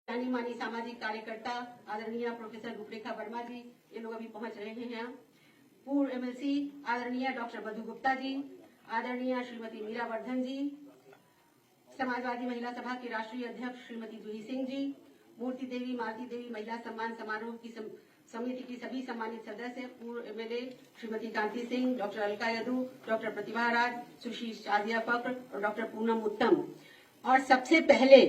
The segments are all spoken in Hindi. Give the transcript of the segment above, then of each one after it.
जानी मानी सामाजिक कार्यकर्ता आदरणीय प्रोफेसर रूपरेखा वर्मा जी, ये लोग अभी पहुंच रहे हैं यहाँ। पूर्व एमएलसी आदरणीय डॉक्टर मधु गुप्ता जी, आदरणीय श्रीमती मीरा वर्धन जी, समाजवादी महिला सभा की राष्ट्रीय अध्यक्ष श्रीमती जूही सिंह जी, मूर्ति देवी मालती देवी महिला सम्मान समारोह की समिति की सभी सम्मानित सदस्य, पूर्व एमएलए श्रीमती कांति सिंह, डॉक्टर अलका यदू, डॉक्टर प्रतिभा राज, सुश्री शादिया फक्र और डॉक्टर पूनम उत्तम। और सबसे पहले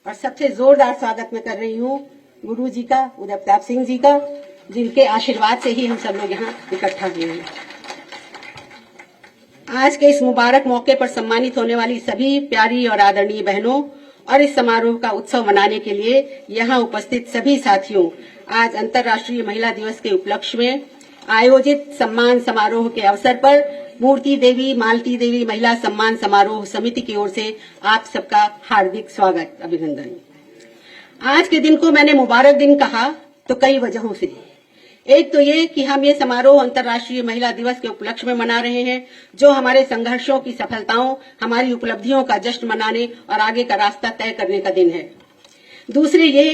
और सबसे जोरदार स्वागत मैं कर रही हूँ गुरु जी का, उदय प्रताप सिंह जी का, जिनके आशीर्वाद से ही हम सब लोग यहाँ इकट्ठा हुए हैं। आज के इस मुबारक मौके पर सम्मानित होने वाली सभी प्यारी और आदरणीय बहनों और इस समारोह का उत्सव मनाने के लिए यहाँ उपस्थित सभी साथियों, आज अंतर्राष्ट्रीय महिला दिवस के उपलक्ष्य में आयोजित सम्मान समारोह के अवसर पर मूर्ति देवी मालती देवी महिला सम्मान समारोह समिति की ओर से आप सबका हार्दिक स्वागत, अभिनंदन। आज के दिन को मैंने मुबारक दिन कहा तो कई वजहों से। एक तो ये कि हम ये समारोह अंतर्राष्ट्रीय महिला दिवस के उपलक्ष्य में मना रहे हैं, जो हमारे संघर्षों की सफलताओं, हमारी उपलब्धियों का जश्न मनाने और आगे का रास्ता तय करने का दिन है। दूसरी ये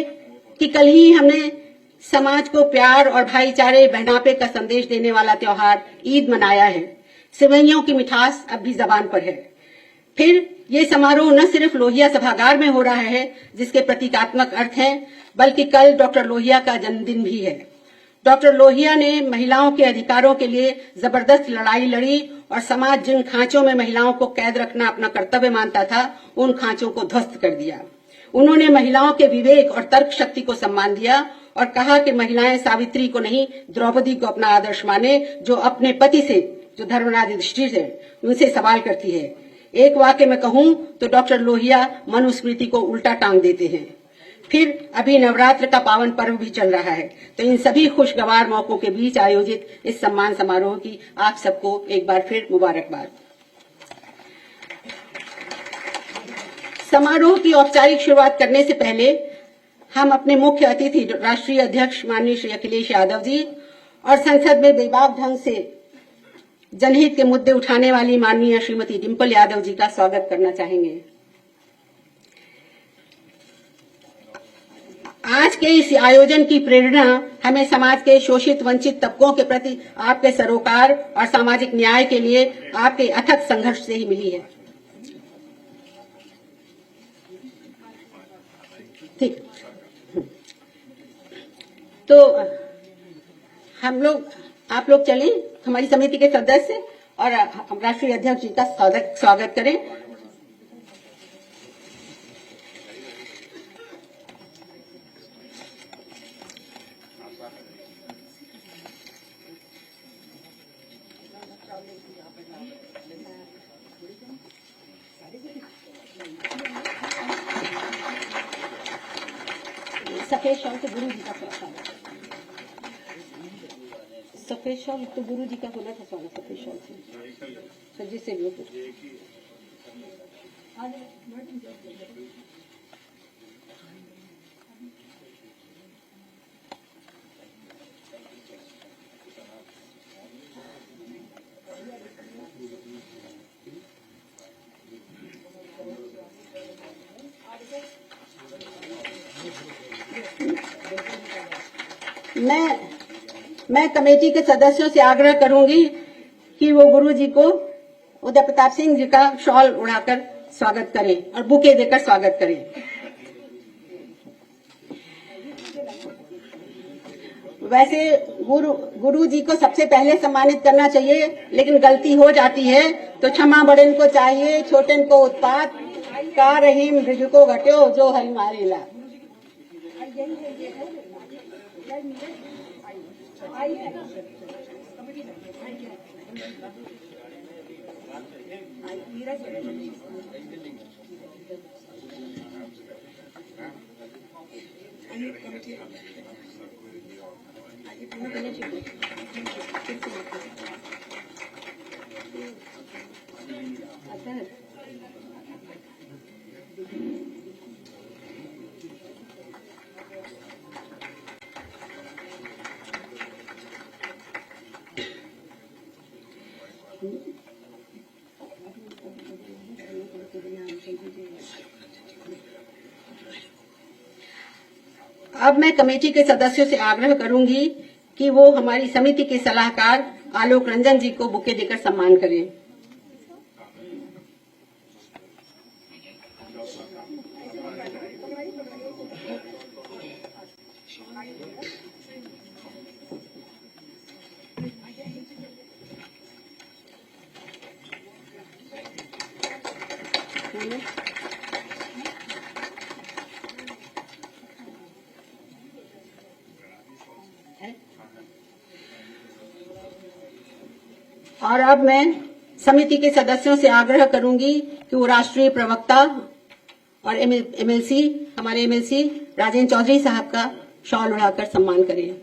कि कल ही हमने समाज को प्यार और भाईचारे, बहनापे का संदेश देने वाला त्योहार ईद मनाया है। सिवैयों की मिठास अब भी जबान पर है। फिर ये समारोह न सिर्फ लोहिया सभागार में हो रहा है, जिसके प्रतीकात्मक अर्थ हैं, बल्कि कल डॉक्टर लोहिया का जन्मदिन भी है। डॉक्टर लोहिया ने महिलाओं के अधिकारों के लिए जबरदस्त लड़ाई लड़ी और समाज जिन खांचों में महिलाओं को कैद रखना अपना कर्तव्य मानता था, उन खांचों को ध्वस्त कर दिया। उन्होंने महिलाओं के विवेक और तर्क शक्ति को सम्मान दिया और कहा कि महिलाएं सावित्री को नहीं, द्रौपदी को अपना आदर्श माने, जो अपने पति से, जो धर्मराज युधिष्ठिर से, उनसे सवाल करती है। एक वाक्य में कहूं तो डॉक्टर लोहिया मनुस्मृति को उल्टा टांग देते हैं। फिर अभी नवरात्र का पावन पर्व भी चल रहा है, तो इन सभी खुशगवार मौकों के बीच आयोजित इस सम्मान समारोह की आप सबको एक बार फिर मुबारकबाद। समारोह की औपचारिक शुरुआत करने से पहले हम अपने मुख्य अतिथि राष्ट्रीय अध्यक्ष माननीय श्री अखिलेश यादव जी और संसद में बेबाक ढंग से जनहित के मुद्दे उठाने वाली माननीय श्रीमती डिंपल यादव जी का स्वागत करना चाहेंगे। आज के इस आयोजन की प्रेरणा हमें समाज के शोषित वंचित तबकों के प्रति आपके सरोकार और सामाजिक न्याय के लिए आपके अथक संघर्ष से ही मिली है। ठीक, तो हम लोग, आप लोग चलें, हमारी समिति के सदस्य और राष्ट्रीय अध्यक्ष जी का स्वागत करें। सफेद शॉल तो गुरु जी का स्वागत, सफेद शॉल तो गुरु जी का होना था स्वागत, सफेद शॉल से सजी से भी मैं कमेटी के सदस्यों से आग्रह करूंगी कि वो गुरु जी को उदय प्रताप सिंह जी का शॉल उड़ाकर स्वागत करें और बुके देकर स्वागत करें। वैसे गुरु जी को सबसे पहले सम्मानित करना चाहिए, लेकिन गलती हो जाती है तो क्षमा बड़न को चाहिए, छोटन को उत्पात का रहीम मृग को घट्यो जो हरि मारेला। अब मैं कमेटी के सदस्यों से आग्रह करूंगी कि वो हमारी समिति के सलाहकार आलोक रंजन जी को बुके देकर सम्मान करें। और अब मैं समिति के सदस्यों से आग्रह करूंगी कि वो राष्ट्रीय प्रवक्ता और हमारे एमएलसी राजेंद्र चौधरी साहब का शॉल उड़ाकर सम्मान करें।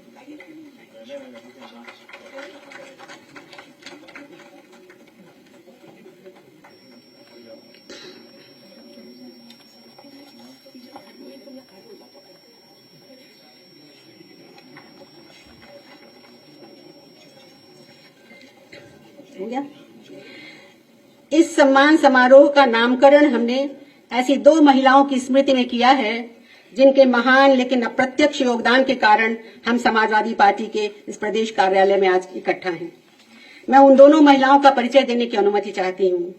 इस सम्मान समारोह का नामकरण हमने ऐसी 2 महिलाओं की स्मृति में किया है जिनके महान लेकिन अप्रत्यक्ष योगदान के कारण हम समाजवादी पार्टी के इस प्रदेश कार्यालय में आज इकट्ठा हैं। मैं उन दोनों महिलाओं का परिचय देने की अनुमति चाहती हूँ।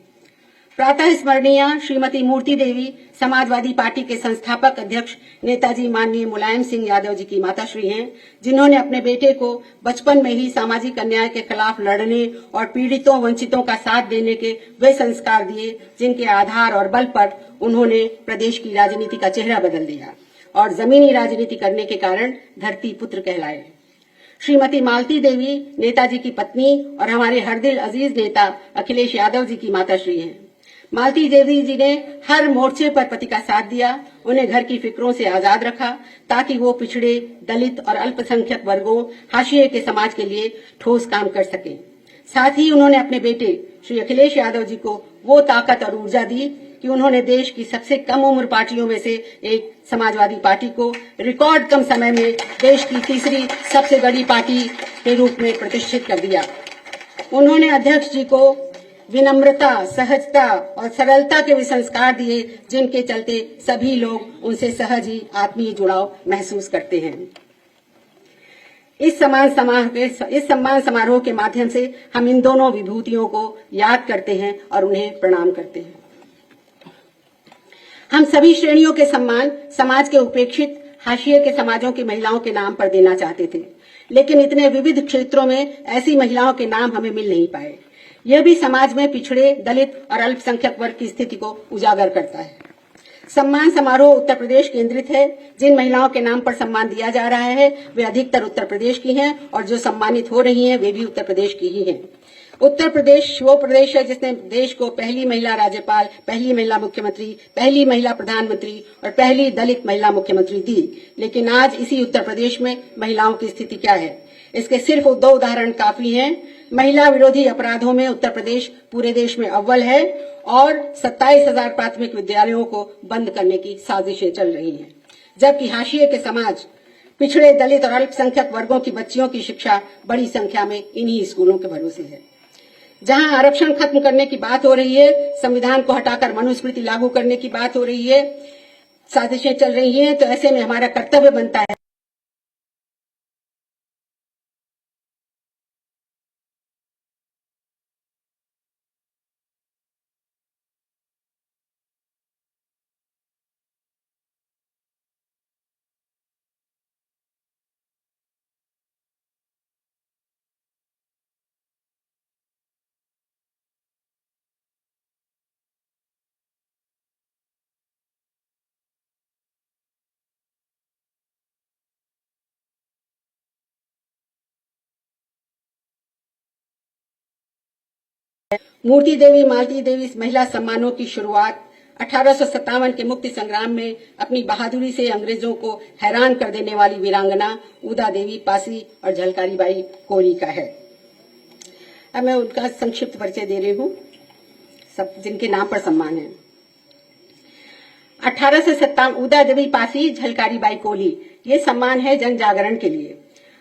प्रातः स्मरणीय श्रीमती मूर्ति देवी समाजवादी पार्टी के संस्थापक अध्यक्ष नेताजी माननीय मुलायम सिंह यादव जी की माताश्री हैं, जिन्होंने अपने बेटे को बचपन में ही सामाजिक अन्याय के खिलाफ लड़ने और पीड़ितों वंचितों का साथ देने के वे संस्कार दिए जिनके आधार और बल पर उन्होंने प्रदेश की राजनीति का चेहरा बदल दिया और जमीनी राजनीति करने के कारण धरती पुत्र कहलाए। श्रीमती मालती देवी नेताजी की पत्नी और हमारे हरदिल अजीज नेता अखिलेश यादव जी की माताश्री हैं। मालती देवी जी ने हर मोर्चे पर पति का साथ दिया, उन्हें घर की फिक्रों से आजाद रखा ताकि वो पिछड़े, दलित और अल्पसंख्यक वर्गों, हाशिए के समाज के लिए ठोस काम कर सके। साथ ही उन्होंने अपने बेटे श्री अखिलेश यादव जी को वो ताकत और ऊर्जा दी कि उन्होंने देश की सबसे कम उम्र पार्टियों में से एक समाजवादी पार्टी को रिकॉर्ड कम समय में देश की तीसरी सबसे बड़ी पार्टी के रूप में प्रतिष्ठित कर दिया। उन्होंने अध्यक्ष जी को विनम्रता, सहजता और सरलता के भी संस्कार दिए जिनके चलते सभी लोग उनसे सहज ही आत्मीय जुड़ाव महसूस करते हैं। इस सम्मान समारोह के माध्यम से हम इन दोनों विभूतियों को याद करते हैं और उन्हें प्रणाम करते हैं। हम सभी श्रेणियों के सम्मान समाज के उपेक्षित हाशिए के समाजों की महिलाओं के नाम पर देना चाहते थे, लेकिन इतने विविध क्षेत्रों में ऐसी महिलाओं के नाम हमें मिल नहीं पाए। यह भी समाज में पिछड़े, दलित और अल्पसंख्यक वर्ग की स्थिति को उजागर करता है। सम्मान समारोह उत्तर प्रदेश केंद्रित है। जिन महिलाओं के नाम पर सम्मान दिया जा रहा है वे अधिकतर उत्तर प्रदेश की हैं और जो सम्मानित हो रही हैं वे भी उत्तर प्रदेश की ही हैं। उत्तर प्रदेश वो प्रदेश है जिसने देश को पहली महिला राज्यपाल, पहली महिला मुख्यमंत्री, पहली महिला प्रधानमंत्री और पहली दलित महिला मुख्यमंत्री दी। लेकिन आज इसी उत्तर प्रदेश में महिलाओं की स्थिति क्या है? इसके सिर्फ 2 उदाहरण काफी हैं। महिला विरोधी अपराधों में उत्तर प्रदेश पूरे देश में अव्वल है और 27,000 प्राथमिक विद्यालयों को बंद करने की साजिशें चल रही हैं, जबकि हाशिए के समाज, पिछड़े, दलित और अल्पसंख्यक वर्गों की बच्चियों की शिक्षा बड़ी संख्या में इन्हीं स्कूलों के भरोसे है। जहां आरक्षण खत्म करने की बात हो रही है, संविधान को हटाकर मनुस्मृति लागू करने की बात हो रही है, साजिशें चल रही हैं, तो ऐसे में हमारा कर्तव्य बनता है मूर्ति देवी, मालती देवी महिला सम्मानों की शुरुआत 1857 के मुक्ति संग्राम में अपनी बहादुरी से अंग्रेजों को हैरान कर देने वाली वीरांगना ऊदा देवी पासी और झलकारी बाई कोली का है। अब मैं उनका संक्षिप्त परिचय दे रही हूँ, सब जिनके नाम पर सम्मान है। 1857 ऊदा देवी पासी, झलकारी बाई कोली, ये सम्मान है जन जागरण के लिए।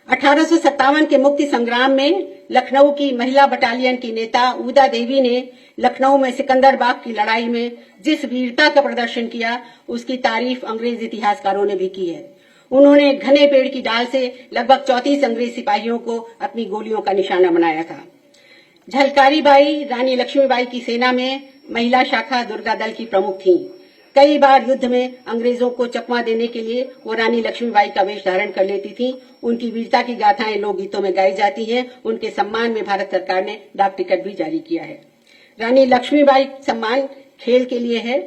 1857 के मुक्ति संग्राम में लखनऊ की महिला बटालियन की नेता ऊदा देवी ने लखनऊ में सिकंदर बाग की लड़ाई में जिस वीरता का प्रदर्शन किया उसकी तारीफ अंग्रेज इतिहासकारों ने भी की है। उन्होंने घने पेड़ की डाल से लगभग 34 अंग्रेज सिपाहियों को अपनी गोलियों का निशाना बनाया था। झलकारी बाई रानी लक्ष्मीबाई की सेना में महिला शाखा दुर्गा दल की प्रमुख थीं। कई बार युद्ध में अंग्रेजों को चकमा देने के लिए वो रानी लक्ष्मीबाई का वेश धारण कर लेती थीं। उनकी वीरता की गाथाएं लोकगीतों में गाई जाती हैं। उनके सम्मान में भारत सरकार ने डाक टिकट भी जारी किया है। रानी लक्ष्मीबाई सम्मान खेल के लिए है।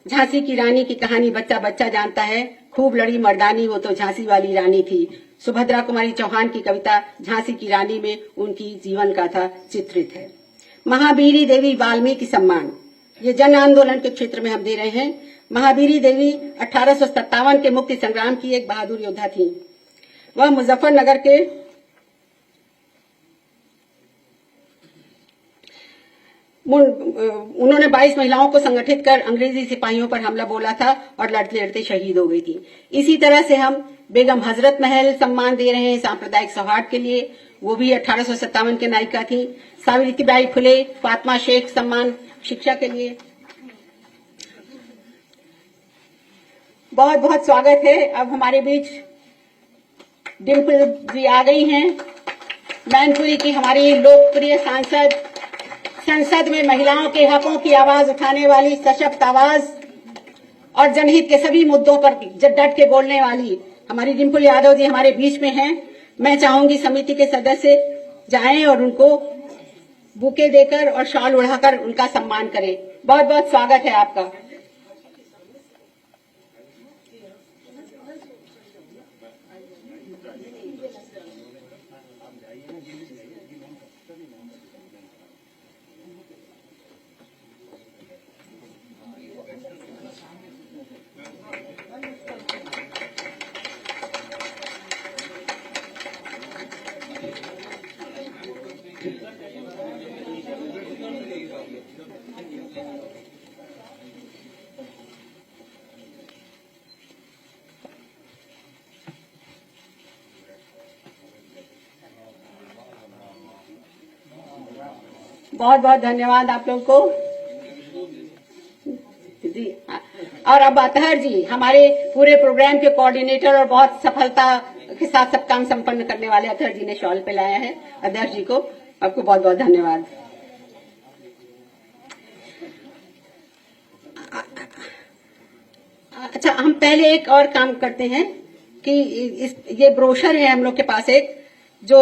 झांसी की रानी की कहानी बच्चा बच्चा जानता है। खूब लड़ी मर्दानी वो तो झांसी वाली रानी थी। सुभद्रा कुमारी चौहान की कविता झांसी की रानी में उनकी जीवन गाथा चित्रित है। महावीरी देवी वाल्मीकि सम्मान ये जन आंदोलन के क्षेत्र में हम दे रहे हैं। महावीरी देवी 1857 के मुक्ति संग्राम की एक बहादुर योद्धा थी। वह मुजफ्फरनगर के उन्होंने 22 महिलाओं को संगठित कर अंग्रेजी सिपाहियों पर हमला बोला था और लड़ते लड़ते शहीद हो गई थी। इसी तरह से हम बेगम हजरत महल सम्मान दे रहे हैं सांप्रदायिक सौहार्द के लिए। वो भी 1857 के नायिका थी। सावित्रीबाई फुले फातिमा शेख सम्मान शिक्षा के लिए। बहुत बहुत स्वागत है। अब हमारे बीच डिम्पल जी आ गई हैं। मैनपुरी की हमारी लोकप्रिय सांसद, संसद में महिलाओं के हकों की आवाज उठाने वाली सशक्त आवाज और जनहित के सभी मुद्दों पर डट के बोलने वाली हमारी डिम्पल यादव जी हमारे बीच में हैं। मैं चाहूंगी समिति के सदस्य जाएं और उनको बुके देकर और शॉल उड़ाकर उनका सम्मान करें। बहुत बहुत स्वागत है आपका। बहुत बहुत धन्यवाद आप लोगों को जी। और अब अतहर जी हमारे पूरे प्रोग्राम के कोऑर्डिनेटर और बहुत सफलता के साथ सब काम संपन्न करने वाले अतहर जी ने शॉल पे लाया है। अध्यक्ष जी को आपको बहुत बहुत धन्यवाद। अच्छा, हम पहले एक और काम करते हैं कि ये ब्रोशर है हम लोग के पास एक जो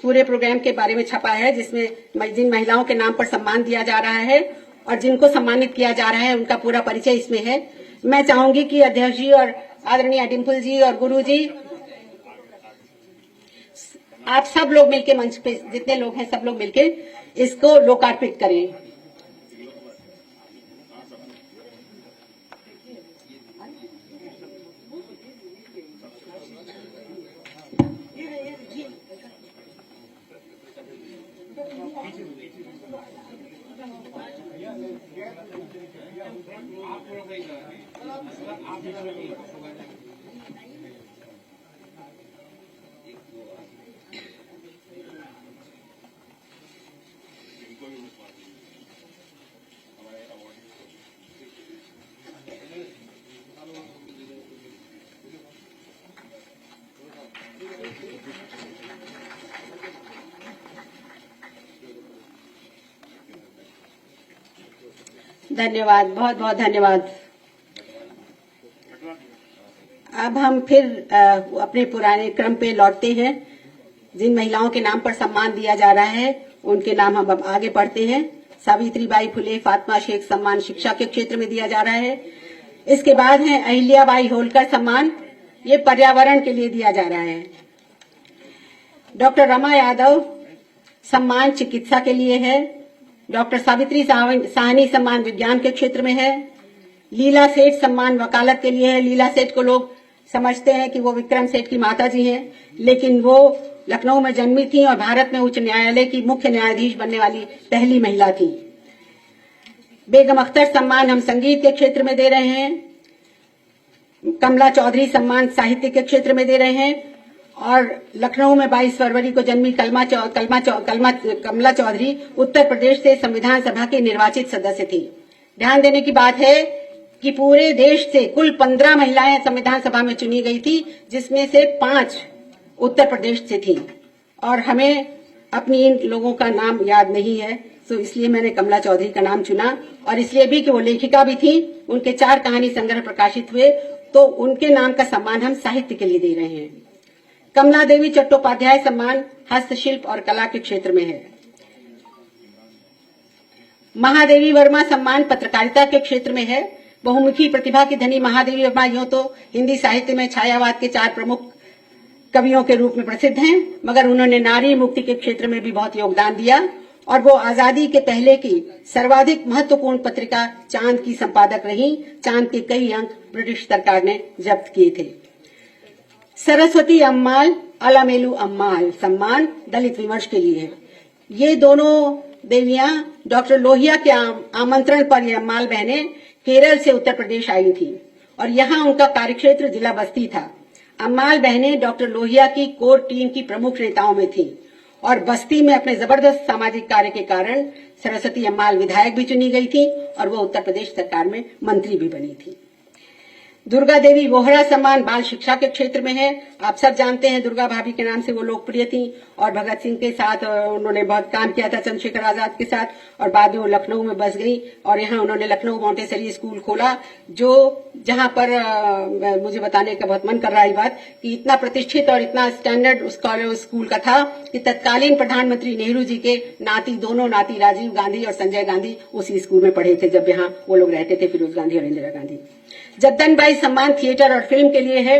पूरे प्रोग्राम के बारे में छपा है, जिसमें जिन महिलाओं के नाम पर सम्मान दिया जा रहा है और जिनको सम्मानित किया जा रहा है उनका पूरा परिचय इसमें है। मैं चाहूंगी कि अध्यक्ष जी और आदरणीय डिम्पल जी और गुरु जी आप सब लोग मिलके मंच पे जितने लोग हैं सब लोग मिलके इसको लोकार्पित करें। धन्यवाद, बहुत बहुत धन्यवाद। अब हम फिर अपने पुराने क्रम पे लौटते हैं। जिन महिलाओं के नाम पर सम्मान दिया जा रहा है उनके नाम हम अब आगे पढ़ते हैं। सावित्रीबाई फुले फातिमा शेख सम्मान शिक्षा के क्षेत्र में दिया जा रहा है। इसके बाद है अहिल्याबाई होलकर सम्मान, ये पर्यावरण के लिए दिया जा रहा है। डॉक्टर रमा यादव सम्मान चिकित्सा के लिए है। डॉक्टर सावित्री साहनी सम्मान विज्ञान के क्षेत्र में है। लीला सेठ सम्मान वकालत के लिए है। लीला सेठ को लोग समझते हैं कि वो विक्रम सेठ की माता जी हैं, लेकिन वो लखनऊ में जन्मी थी और भारत में उच्च न्यायालय की मुख्य न्यायाधीश बनने वाली पहली महिला थी। बेगम अख्तर सम्मान हम संगीत के क्षेत्र में दे रहे हैं। कमला चौधरी सम्मान साहित्य के क्षेत्र में दे रहे हैं। और लखनऊ में 22 फरवरी को जन्मी कमला चौधरी उत्तर प्रदेश से संविधान सभा के निर्वाचित सदस्य थी। ध्यान देने की बात है कि पूरे देश से कुल 15 महिलाएं संविधान सभा में चुनी गई थी, जिसमें से 5 उत्तर प्रदेश से थी। और हमें अपनी इन लोगों का नाम याद नहीं है, तो इसलिए मैंने कमला चौधरी का नाम चुना। और इसलिए भी कि वो लेखिका भी थी, उनके 4 कहानी संग्रह प्रकाशित हुए, तो उनके नाम का सम्मान हम साहित्य के लिए दे रहे हैं। कमला देवी चट्टोपाध्याय सम्मान हस्तशिल्प और कला के क्षेत्र में है। महादेवी वर्मा सम्मान पत्रकारिता के क्षेत्र में है। बहुमुखी प्रतिभा की धनी महादेवी वर्मा यूं तो हिंदी साहित्य में छायावाद के 4 प्रमुख कवियों के रूप में प्रसिद्ध हैं, मगर उन्होंने नारी मुक्ति के क्षेत्र में भी बहुत योगदान दिया और वो आजादी के पहले की सर्वाधिक महत्वपूर्ण पत्रिका चांद की संपादक रही। चांद के कई अंक ब्रिटिश सरकार ने जब्त किए थे। सरस्वती अम्माल अलामेलू अम्माल सम्मान दलित विमर्श के लिए है। ये दोनों देवियां डॉक्टर लोहिया के आमंत्रण पर ये अम्माल बहनें केरल से उत्तर प्रदेश आई थी और यहाँ उनका कार्यक्षेत्र जिला बस्ती था। अम्माल बहनें डॉक्टर लोहिया की कोर टीम की प्रमुख नेताओं में थी और बस्ती में अपने जबरदस्त सामाजिक कार्य के कारण सरस्वती अम्माल विधायक भी चुनी गई थी और वो उत्तर प्रदेश सरकार में मंत्री भी बनी थी। दुर्गा देवी वोहरा सम्मान बाल शिक्षा के क्षेत्र में है। आप सब जानते हैं दुर्गा भाभी के नाम से वो लोकप्रिय थी और भगत सिंह के साथ उन्होंने बहुत काम किया था, चंद्रशेखर आजाद के साथ, और बाद में वो लखनऊ में बस गई और यहाँ उन्होंने लखनऊ मॉन्टेसरी स्कूल खोला, जो जहाँ पर मुझे बताने का बहुत मन कर रहा है बात कि इतना प्रतिष्ठित और इतना स्टैंडर्ड उस स्कूल का था कि तत्कालीन प्रधानमंत्री नेहरू जी के दोनों नाती राजीव गांधी और संजय गांधी उसी स्कूल में पढ़े थे जब यहाँ वो लोग रहते थे, फिरोज गांधी और इंदिरा गांधी। जद्दन बाई सम्मान थिएटर और फिल्म के लिए है।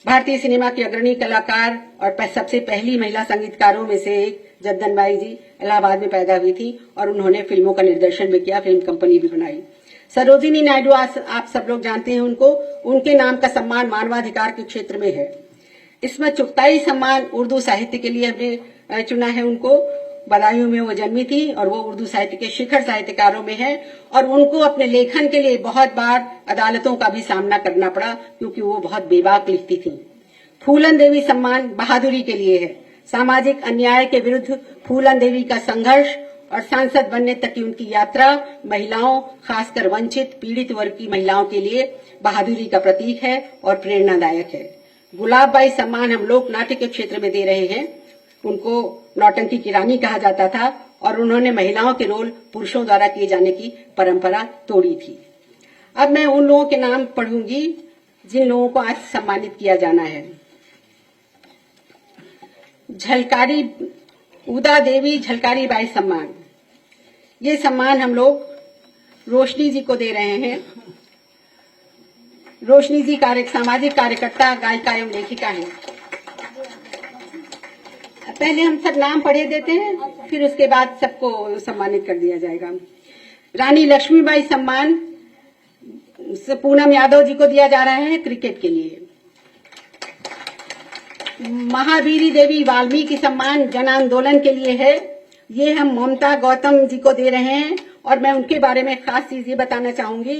भारतीय सिनेमा की अग्रणी कलाकार और सबसे पहली महिला संगीतकारों में से एक जद्दन बाई जी इलाहाबाद में पैदा हुई थी और उन्होंने फिल्मों का निर्देशन भी किया, फिल्म कंपनी भी बनाई। सरोजिनी नायडू आप सब लोग जानते हैं उनको, उनके नाम का सम्मान मानवाधिकार के क्षेत्र में है। इसमें चुगताई सम्मान उर्दू साहित्य के लिए हमने चुना है उनको। बदायूं में वो जन्मी थी और वो उर्दू साहित्य के शिखर साहित्यकारों में है और उनको अपने लेखन के लिए बहुत बार अदालतों का भी सामना करना पड़ा क्योंकि वो बहुत बेबाक लिखती थी। फूलन देवी सम्मान बहादुरी के लिए है। सामाजिक अन्याय के विरुद्ध फूलन देवी का संघर्ष और सांसद बनने तक की उनकी यात्रा महिलाओं, खासकर वंचित पीड़ित वर्ग की महिलाओं के लिए बहादुरी का प्रतीक है और प्रेरणादायक है। गुलाब बाई सम्मान हम लोक नाट्य के क्षेत्र में दे रहे हैं। उनको नौटंकी की रानी कहा जाता था और उन्होंने महिलाओं के रोल पुरुषों द्वारा किए जाने की परंपरा तोड़ी थी। अब मैं उन लोगों के नाम पढ़ूंगी जिन लोगों को आज सम्मानित किया जाना है। झलकारी उदा देवी झलकारी बाई सम्मान, ये सम्मान हम लोग रोशनी जी को दे रहे हैं। रोशनी जी सामाजिक कार्यकर्ता, गायिका एवं लेखिका हैं। पहले हम सब नाम पढ़े देते हैं, फिर उसके बाद सबको सम्मानित कर दिया जाएगा। रानी लक्ष्मीबाई सम्मान पूनम यादव जी को दिया जा रहा है क्रिकेट के लिए। महावीरी देवी वाल्मीकि सम्मान जन आंदोलन के लिए है। ये हम ममता गौतम जी को दे रहे हैं और मैं उनके बारे में खास चीज ये बताना चाहूंगी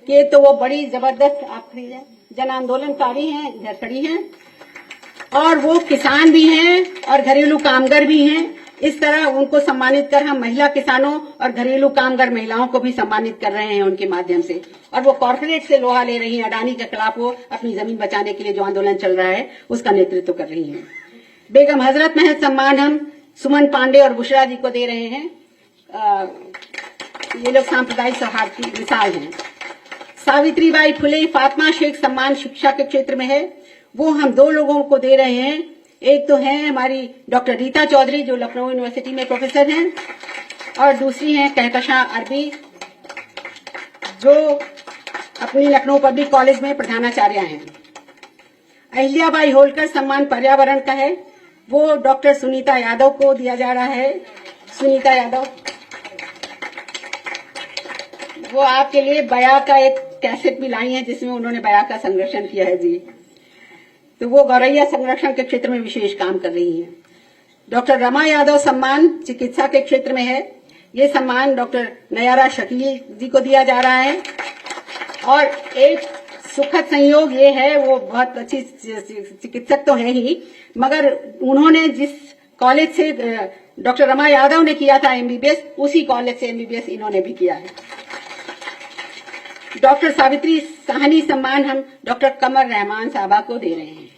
कि तो वो बड़ी जबरदस्त जन आंदोलनकारी हैं, इधर खड़ी हैं, और वो किसान भी हैं और घरेलू कामगार भी हैं। इस तरह उनको सम्मानित कर हम महिला किसानों और घरेलू कामगार महिलाओं को भी सम्मानित कर रहे हैं उनके माध्यम से। और वो कॉर्पोरेट से लोहा ले रही हैं, अडानी के खिलाफ वो अपनी जमीन बचाने के लिए जो आंदोलन चल रहा है उसका नेतृत्व कर रही हैं। बेगम हजरत महल सम्मान हम सुमन पांडे और बुशरा जी को दे रहे हैं। ये लोग सांप्रदायिक सौहार्द की मिसाल हैं। सावित्रीबाई फुले फातिमा शेख सम्मान शिक्षा के क्षेत्र में है। वो हम 2 लोगों को दे रहे हैं। एक तो है हमारी डॉक्टर रीता चौधरी जो लखनऊ यूनिवर्सिटी में प्रोफेसर हैं और दूसरी हैं कहकशां अरबी जो अपनी लखनऊ पब्लिक कॉलेज में प्रधानाचार्य हैं। अहिल्याबाई होलकर सम्मान पर्यावरण का है। वो डॉक्टर सुनीता यादव को दिया जा रहा है। सुनीता यादव, वो आपके लिए बया का एक कैसेट भी लाई है जिसमें उन्होंने बया का संरक्षण किया है जी। तो वो गौरैया संरक्षण के क्षेत्र में विशेष काम कर रही हैं। डॉक्टर रमा यादव सम्मान चिकित्सा के क्षेत्र में है। ये सम्मान डॉक्टर नयारा शकील जी को दिया जा रहा है। और एक सुखद संयोग ये है, वो बहुत अच्छी चिकित्सक तो है ही, मगर उन्होंने जिस कॉलेज से डॉक्टर रमा यादव ने किया था एमबीबीएस, उसी कॉलेज से एमबीबीएस इन्होंने भी किया है। डॉक्टर सावित्री साहनी सम्मान हम डॉक्टर कमर रहमान साहबा को दे रहे हैं।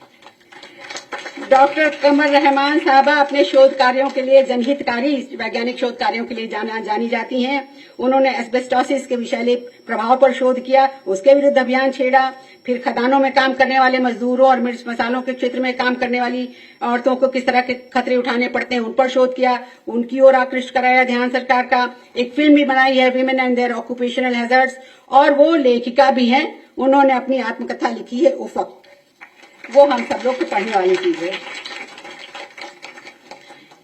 डॉक्टर कमर रहमान साहबा अपने शोध कार्यों के लिए, जनहितकारी वैज्ञानिक शोध कार्यों के लिए जानी जाती हैं। उन्होंने एस्बेस्टोसिस के विषैले प्रभाव पर शोध किया, उसके विरुद्ध अभियान छेड़ा। फिर खदानों में काम करने वाले मजदूरों और मिर्च मसालों के क्षेत्र में काम करने वाली औरतों को किस तरह के खतरे उठाने पड़ते हैं, उन पर शोध किया। उनकी ओर आकृष्ट कराया ध्यान सरकार का। एक फिल्म भी बनाई है, women and their occupational hazards, और वो लेखिका भी हैं। उन्होंने अपनी आत्मकथा लिखी है उफक, वो हम सब लोग को पढ़ने वाली चीज है।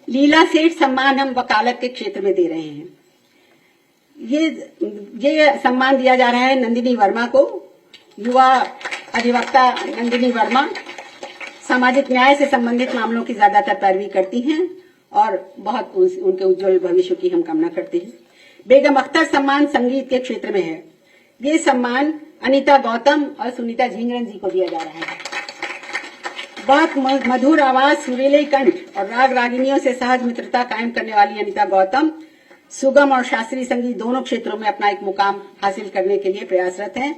लीला सेठ सम्मान हम वकालत के क्षेत्र में दे रहे हैं। ये सम्मान दिया जा रहा है नंदिनी वर्मा को। युवा अधिवक्ता नंदिनी वर्मा सामाजिक न्याय से संबंधित मामलों की ज्यादातर पैरवी करती हैं और बहुत उनके उज्जवल भविष्य की हम कामना करते हैं। बेगम अख्तर सम्मान संगीत के क्षेत्र में है। ये सम्मान अनीता गौतम और सुनीता झिंगरन जी को दिया जा रहा है। बहुत मधुर आवाज, सुरीले कंठ और राग रागिनियों से सहज मित्रता कायम करने वाली अनीता गौतम सुगम और शास्त्रीय संगीत दोनों क्षेत्रों में अपना एक मुकाम हासिल करने के लिए प्रयासरत हैं।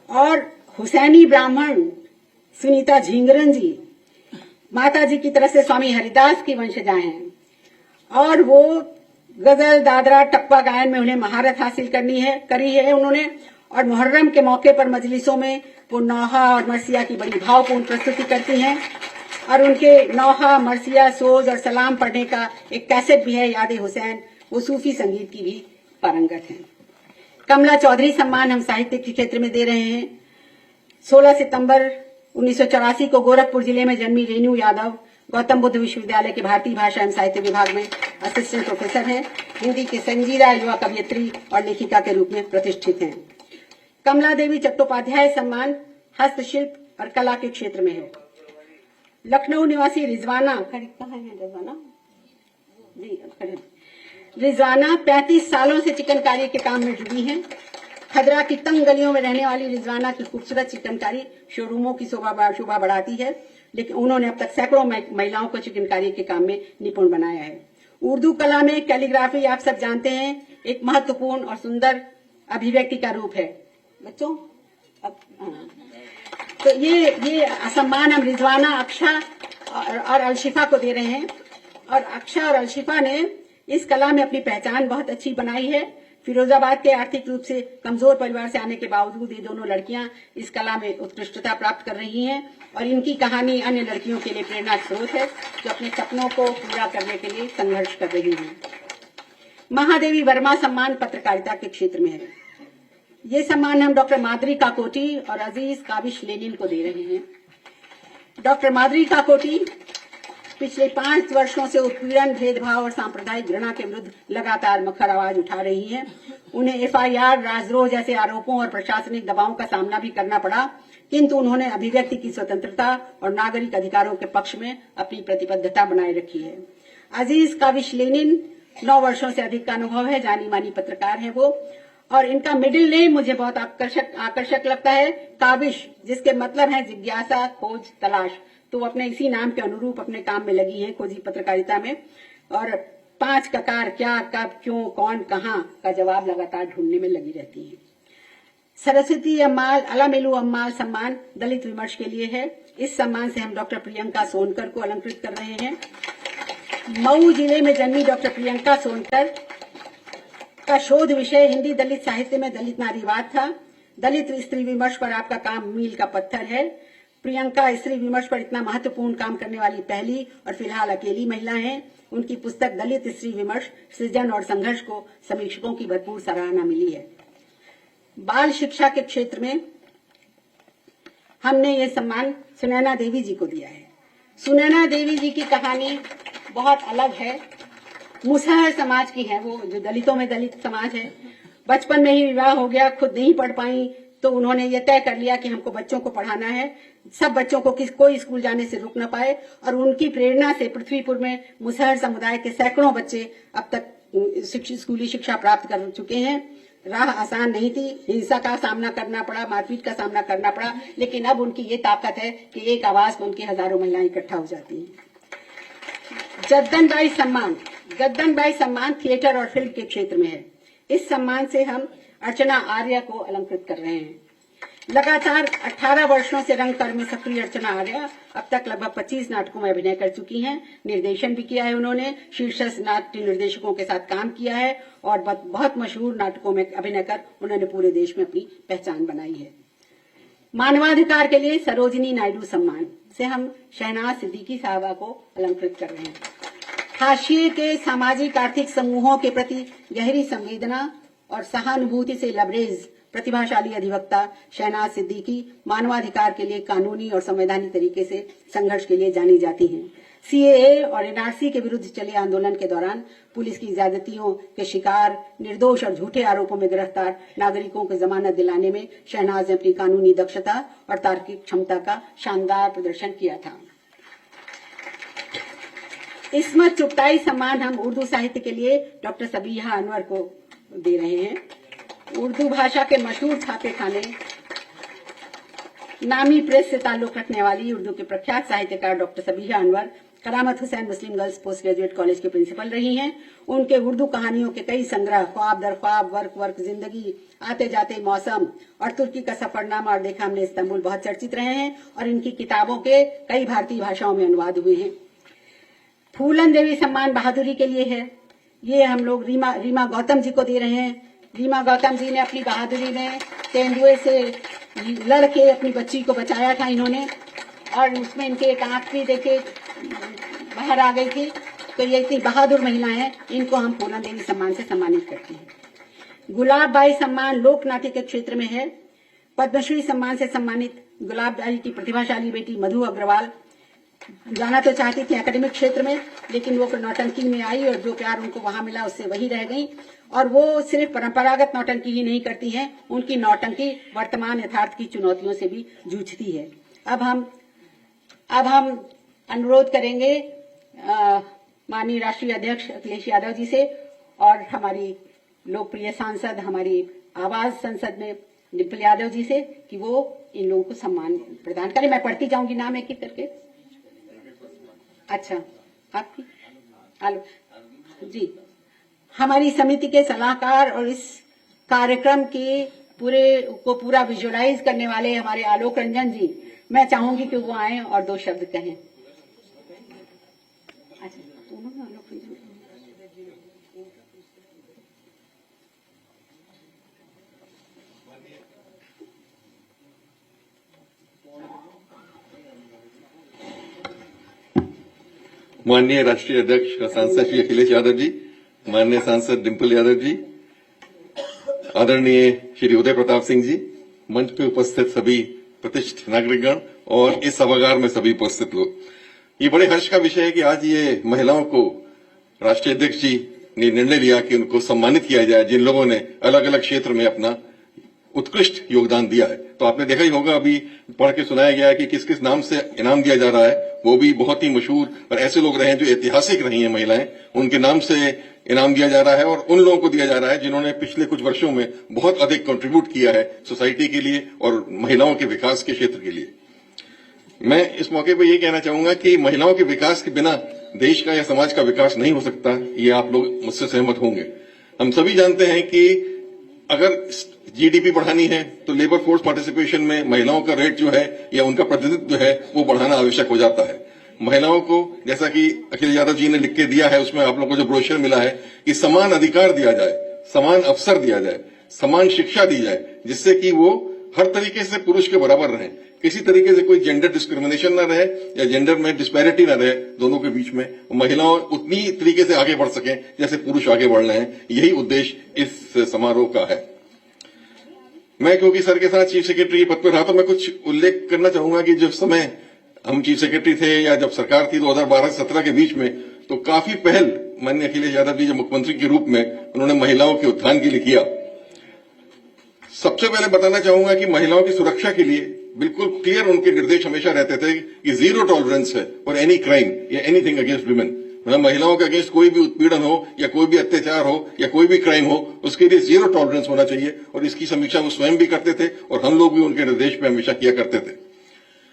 और हुसैनी ब्राह्मण सुनीता झिंगरन जी माता जी की तरफ से स्वामी हरिदास की वंशजा हैं और वो गजल, दादरा, टप्पा गायन में उन्हें महारत हासिल करी है उन्होंने। और मुहर्रम के मौके पर मजलिसों में वो नौहा और मरसिया की बड़ी भावपूर्ण प्रस्तुति करती हैं। और उनके नौहा, मरसिया, सोज और सलाम पढ़ने का एक कैसेट भी है, याद हुसैन। वो सूफी संगीत की भी पारंगत हैं। कमला चौधरी सम्मान हम साहित्य के क्षेत्र में दे रहे हैं। 16 सितंबर 1984 को गोरखपुर जिले में जन्मी रेणु यादव गौतम बुद्ध विश्वविद्यालय के भारतीय भाषा एवं साहित्य विभाग में असिस्टेंट प्रोफेसर हैं। हिंदी की संजीदा युवा कवयित्री और लेखिका के रूप में प्रतिष्ठित हैं। कमला देवी चट्टोपाध्याय सम्मान हस्तशिल्प और कला के क्षेत्र में है। लखनऊ निवासी रिजवाना, कहाँ है रिजवाना जी? रिजवाना 35 सालों से चिकनकारी के काम में जुड़ी हैं। खदरा की तंग गलियों में रहने वाली रिजवाना की खूबसूरत चिकनकारी शोरूमों की शोभा बढ़ाती है, लेकिन उन्होंने अब तक सैकड़ों महिलाओं को चिकनकारी के काम में निपुण बनाया है। उर्दू कला में कैलीग्राफी, आप सब जानते हैं, एक महत्वपूर्ण और सुंदर अभिव्यक्ति का रूप है बच्चों। तो ये सम्मान हम रिजवाना, अक्षा और अलशिफा को दे रहे हैं। और अक्षा और अलशिफा ने इस कला में अपनी पहचान बहुत अच्छी बनाई है। फिरोजाबाद के आर्थिक रूप से कमजोर परिवार से आने के बावजूद ये दोनों लड़कियां इस कला में उत्कृष्टता प्राप्त कर रही हैं और इनकी कहानी अन्य लड़कियों के लिए प्रेरणा स्रोत है जो अपने सपनों को पूरा करने के लिए संघर्ष कर रही हैं। महादेवी वर्मा सम्मान पत्रकारिता के क्षेत्र में है। ये सम्मान हम डॉक्टर माधुरी काकोटी और अजीज काबिश लेनिन को दे रहे हैं। डॉक्टर माधुरी काकोटी पिछले 5 वर्षों से उत्पीड़न, भेदभाव और सांप्रदायिक घृणा के विरुद्ध लगातार मुखर आवाज उठा रही हैं। उन्हें FIR, राजद्रोह जैसे आरोपों और प्रशासनिक दबावों का सामना भी करना पड़ा, किंतु उन्होंने अभिव्यक्ति की स्वतंत्रता और नागरिक अधिकारों के पक्ष में अपनी प्रतिबद्धता बनाए रखी है। अजीज काबिश लेनिन 9 वर्षों से अधिक का अनुभव है, जानी मानी पत्रकार है वो। और इनका मिडिल नेम मुझे बहुत आकर्षक लगता है, काबिश, जिसके मतलब है जिज्ञासा, खोज, तलाश। तो वो अपने इसी नाम के अनुरूप अपने काम में लगी है, खोजी पत्रकारिता में। और 5 ककार, क्या, कब, क्यों, कौन, कहाँ का जवाब लगातार ढूंढने में लगी रहती है। सरस्वती अम्माल, अलामेलू अम्माल सम्मान दलित विमर्श के लिए है। इस सम्मान से हम डॉक्टर प्रियंका सोनकर को अलंकृत कर रहे हैं। मऊ जिले में जन्मी डॉक्टर प्रियंका सोनकर का शोध विषय हिंदी दलित साहित्य में दलित नारीवाद था। दलित स्त्री विमर्श पर आपका काम मील का पत्थर है। प्रियंका स्त्री विमर्श पर इतना महत्वपूर्ण काम करने वाली पहली और फिलहाल अकेली महिला हैं। उनकी पुस्तक दलित स्त्री विमर्श, सृजन और संघर्ष को समीक्षकों की भरपूर सराहना मिली है। बाल शिक्षा के क्षेत्र में हमने ये सम्मान सुनैना देवी जी को दिया है। सुनैना देवी जी की कहानी बहुत अलग है। मुसहर समाज की है वो, जो दलितों में दलित समाज है। बचपन में ही विवाह हो गया, खुद नहीं पढ़ पाई, तो उन्होंने ये तय कर लिया कि हमको बच्चों को पढ़ाना है, सब बच्चों को कोई स्कूल जाने से रुक न पाए। और उनकी प्रेरणा से पृथ्वीपुर में मुसहर समुदाय के सैकड़ों बच्चे अब तक स्कूली शिक्षा प्राप्त कर चुके हैं। राह आसान नहीं थी, हिंसा का सामना करना पड़ा, मारपीट का सामना करना पड़ा, लेकिन अब उनकी ये ताकत है कि एक आवाज में उनकी हजारों महिलाएं इकट्ठा हो जाती हैं। जद्दन बाई सम्मान थिएटर और फिल्म के क्षेत्र में है। इस सम्मान से हम अर्चना आर्य को अलंकृत कर रहे हैं। लगातार 18 वर्षों से रंगकर्म में सक्रिय अर्चना आर्य अब तक लगभग 25 नाटकों में अभिनय कर चुकी हैं। निर्देशन भी किया है उन्होंने, शीर्षस्थ नाट्य निर्देशकों के साथ काम किया है और बहुत मशहूर नाटकों में अभिनय कर उन्होंने पूरे देश में अपनी पहचान बनाई है। मानवाधिकार के लिए सरोजिनी नायडू सम्मान से हम शहनाज सिद्दीकी साहबा को अलंकृत कर रहे हैं। हाशिए के सामाजिक आर्थिक समूहों के प्रति गहरी संवेदना और सहानुभूति से लबरेज प्रतिभाशाली अधिवक्ता शहनाज सिद्दीकी मानवाधिकार के लिए कानूनी और संवैधानिक तरीके से संघर्ष के लिए जानी जाती हैं। सीएए और एनआरसी के विरुद्ध चले आंदोलन के दौरान पुलिस की ज्यादतियों के शिकार, निर्दोष और झूठे आरोपों में गिरफ्तार नागरिकों को जमानत दिलाने में शहनाज ने अपनी कानूनी दक्षता और तार्किक क्षमता का शानदार प्रदर्शन किया था। इस्मत चुगताई सम्मान हम उर्दू साहित्य के लिए डॉक्टर सबीहा अनवर को दे रहे हैं। उर्दू भाषा के मशहूर छापे खाने नामी प्रेस से ताल्लुक रखने वाली उर्दू के प्रख्यात साहित्यकार doctor Sabiha Anwar Karamat Hussain Muslim girls post graduate college के प्रिंसिपल रही हैं। उनके उर्दू कहानियों के कई संग्रह ख्वाब दर ख्वाब, वर्क वर्क जिंदगी, आते जाते मौसम और तुर्की का सफरनामा और देखा हमने इस्तांबुल बहुत चर्चित रहे हैं और इनकी किताबों के कई भारतीय भाषाओं में अनुवाद हुए हैं। फूलन देवी सम्मान बहादुरी के लिए है। ये हम लोग रीमा गौतम जी को दे रहे हैं। रीमा गौतम जी ने अपनी बहादुरी में तेंदुए से लड़ के अपनी बच्ची को बचाया था इन्होंने, और उसमें इनके एक आंख भी देखे बाहर आ गई थी। तो ये इतनी बहादुर महिलाएं हैं, इनको हम फूलन देवी सम्मान से सम्मानित करते हैं। गुलाब बाई सम्मान लोक नाट्य के क्षेत्र में है। पद्मश्री सम्मान से सम्मानित गुलाब बाई की प्रतिभाशाली बेटी मधु अग्रवाल जाना तो चाहती थी एकेडमिक क्षेत्र में, लेकिन वो नौटंकी में आई और जो प्यार उनको वहां मिला उससे वही रह गई। और वो सिर्फ परंपरागत नौटंकी ही नहीं करती हैं, उनकी नौटंकी वर्तमान यथार्थ की चुनौतियों से भी जूझती है। अब हम अनुरोध करेंगे माननीय राष्ट्रीय अध्यक्ष अखिलेश यादव जी से और हमारी लोकप्रिय सांसद, हमारी आवाज संसद में डिम्पल यादव जी से कि वो इन लोगों को सम्मान प्रदान करें। मैं पढ़ती जाऊंगी नाम एक एक करके। अच्छा, आपकी जी, हमारी समिति के सलाहकार और इस कार्यक्रम के पूरा विजुअलाइज करने वाले हमारे आलोक रंजन जी, मैं चाहूंगी कि वो आए और 2 शब्द कहें। अच्छा, आलोक रंजन माननीय राष्ट्रीय अध्यक्ष सांसद श्री अखिलेश यादव जी, माननीय सांसद डिम्पल यादव जी, आदरणीय श्री उदय प्रताप सिंह जी, मंच पे उपस्थित सभी प्रतिष्ठित नागरिकगण और इस सभागार में सभी उपस्थित लोग, ये बड़े हर्ष का विषय है कि आज ये महिलाओं को राष्ट्रीय अध्यक्ष जी ने निर्णय लिया कि उनको सम्मानित किया जाए, जिन लोगों ने अलग अलग क्षेत्र में अपना उत्कृष्ट योगदान दिया है। तो आपने देखा ही होगा, अभी पढ़ के सुनाया गया है कि किस किस नाम से इनाम दिया जा रहा है। वो भी बहुत ही मशहूर और ऐसे लोग रहे हैं जो ऐतिहासिक रही हैं महिलाएं, उनके नाम से इनाम दिया जा रहा है और उन लोगों को दिया जा रहा है जिन्होंने पिछले कुछ वर्षों में बहुत अधिक कंट्रीब्यूट किया है सोसाइटी के लिए और महिलाओं के विकास के क्षेत्र के लिए। मैं इस मौके पर यह कहना चाहूंगा कि महिलाओं के विकास के बिना देश का या समाज का विकास नहीं हो सकता। ये आप लोग मुझसे सहमत होंगे। हम सभी जानते हैं कि अगर जीडीपी बढ़ानी है तो लेबर फोर्स पार्टिसिपेशन में महिलाओं का रेट जो है या उनका प्रतिनिधित्व जो है वो बढ़ाना आवश्यक हो जाता है। महिलाओं को, जैसा कि अखिलेश यादव जी ने लिख के दिया है, उसमें आप लोगों को जो ब्रोशर मिला है कि समान अधिकार दिया जाए, समान अवसर दिया जाए, समान शिक्षा दी जाए, जिससे कि वो हर तरीके से पुरुष के बराबर रहें, किसी तरीके से कोई जेंडर डिस्क्रिमिनेशन न रहे या जेंडर में डिस्पैरिटी न रहे दोनों के बीच में, महिलाओं उतनी तरीके से आगे बढ़ सकें जैसे पुरुष आगे बढ़ रहे हैं। यही उद्देश्य इस समारोह का है। मैं क्योंकि सर के साथ चीफ सेक्रेटरी पद पर रहा तो मैं कुछ उल्लेख करना चाहूंगा कि जब समय हम चीफ सेक्रेटरी थे या जब सरकार थी 2012-17 के बीच में, तो काफी पहल माननीय अखिलेश यादव जी जो मुख्यमंत्री के रूप में उन्होंने महिलाओं के उत्थान के लिए किया। सबसे पहले बताना चाहूंगा कि महिलाओं की सुरक्षा के लिए बिल्कुल क्लियर उनके निर्देश हमेशा रहते थे कि 0 टॉलरेंस है फॉर एनी क्राइम या एनीथिंग अगेंस्ट वुमेन। मतलब महिलाओं के अगेंस्ट कोई भी उत्पीड़न हो या कोई भी अत्याचार हो या कोई भी क्राइम हो, उसके लिए 0 टॉलरेंस होना चाहिए। और इसकी समीक्षा वो स्वयं भी करते थे और हम लोग भी उनके निर्देश पे हमेशा किया करते थे।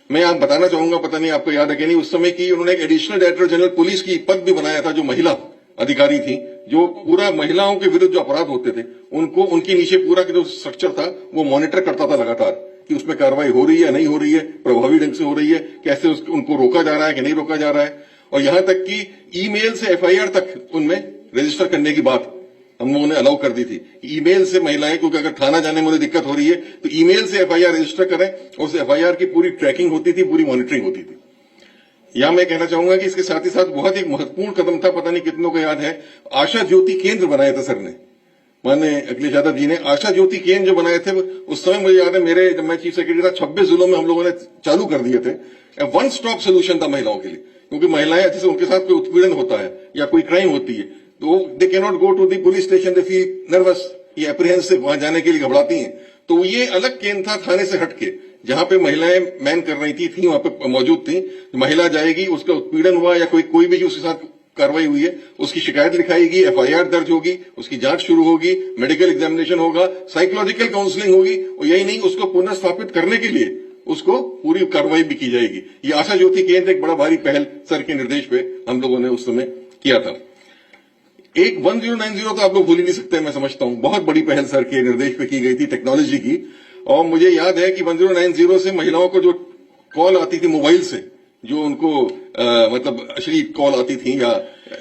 मैं आप बताना चाहूंगा, पता नहीं आपको याद है कि नहीं, उस समय की उन्होंने एक एडिशनल डायरेक्टर जनरल पुलिस की पद भी बनाया था जो महिला अधिकारी थी जो पूरा महिलाओं के विरुद्ध जो अपराध होते थे उनको उनके नीचे पूरा जो स्ट्रक्चर था वो मॉनिटर करता था लगातार कि उसमें कार्रवाई हो रही है नहीं हो रही है, प्रभावी ढंग से हो रही है, कैसे उनको रोका जा रहा है कि नहीं रोका जा रहा है। और यहां तक कि ईमेल से एफआईआर तक उनमें रजिस्टर करने की बात हम लोगों ने अलाउ कर दी थी। ईमेल से महिलाएं, क्योंकि अगर थाना जाने में उन्हें दिक्कत हो रही है तो ईमेल से एफआईआर रजिस्टर करें और उस एफआईआर की पूरी ट्रैकिंग होती थी, पूरी मॉनिटरिंग होती थी। यहां मैं कहना चाहूंगा कि इसके साथ ही साथ बहुत ही महत्वपूर्ण कदम था, पता नहीं कितनों को याद है, आशा ज्योति केंद्र बनाए थे सर ने, माननीय अखिलेश यादव जी ने आशा ज्योति केंद्र जो बनाए थे उस समय मुझे याद है जब मैं चीफ सेक्रेटरी था 26 जिलों में हम लोगों ने चालू कर दिए थे। वन स्टॉप सोल्यूशन था महिलाओं के लिए, क्योंकि महिलाएं जैसे उनके साथ कोई उत्पीड़न होता है या कोई क्राइम होती है तो they can not go to the police station, they feel nervous, ये एप्रीहेंसिव, वहां जाने के लिए घबराती हैं। तो ये अलग केंद्र था थाने से हटके, जहां पे महिलाएं मैन कर रही थी वहां पे मौजूद थी। महिला जाएगी, उसका उत्पीड़न हुआ या कोई भी जो उसके साथ कार्रवाई हुई है उसकी शिकायत लिखाएगी, एफआईआर दर्ज होगी, उसकी जांच शुरू होगी, मेडिकल एग्जामिनेशन होगा, साइकोलॉजिकल काउंसलिंग होगी और यही नहीं उसको पुनर्स्थापित करने के लिए उसको पूरी कार्रवाई भी की जाएगी। ये आशा ज्योति केंद्र एक बड़ा भारी पहल सर के निर्देश पे हम लोगों ने उस समय किया था। एक 1090 तो आप लोग भूल ही नहीं सकते, मैं समझता हूं बहुत बड़ी पहल सर के निर्देश पे की गई थी टेक्नोलॉजी की। और मुझे याद है कि 1090 से महिलाओं को जो कॉल आती थी मोबाइल से, जो उनको मतलब अश्लील कॉल आती थी या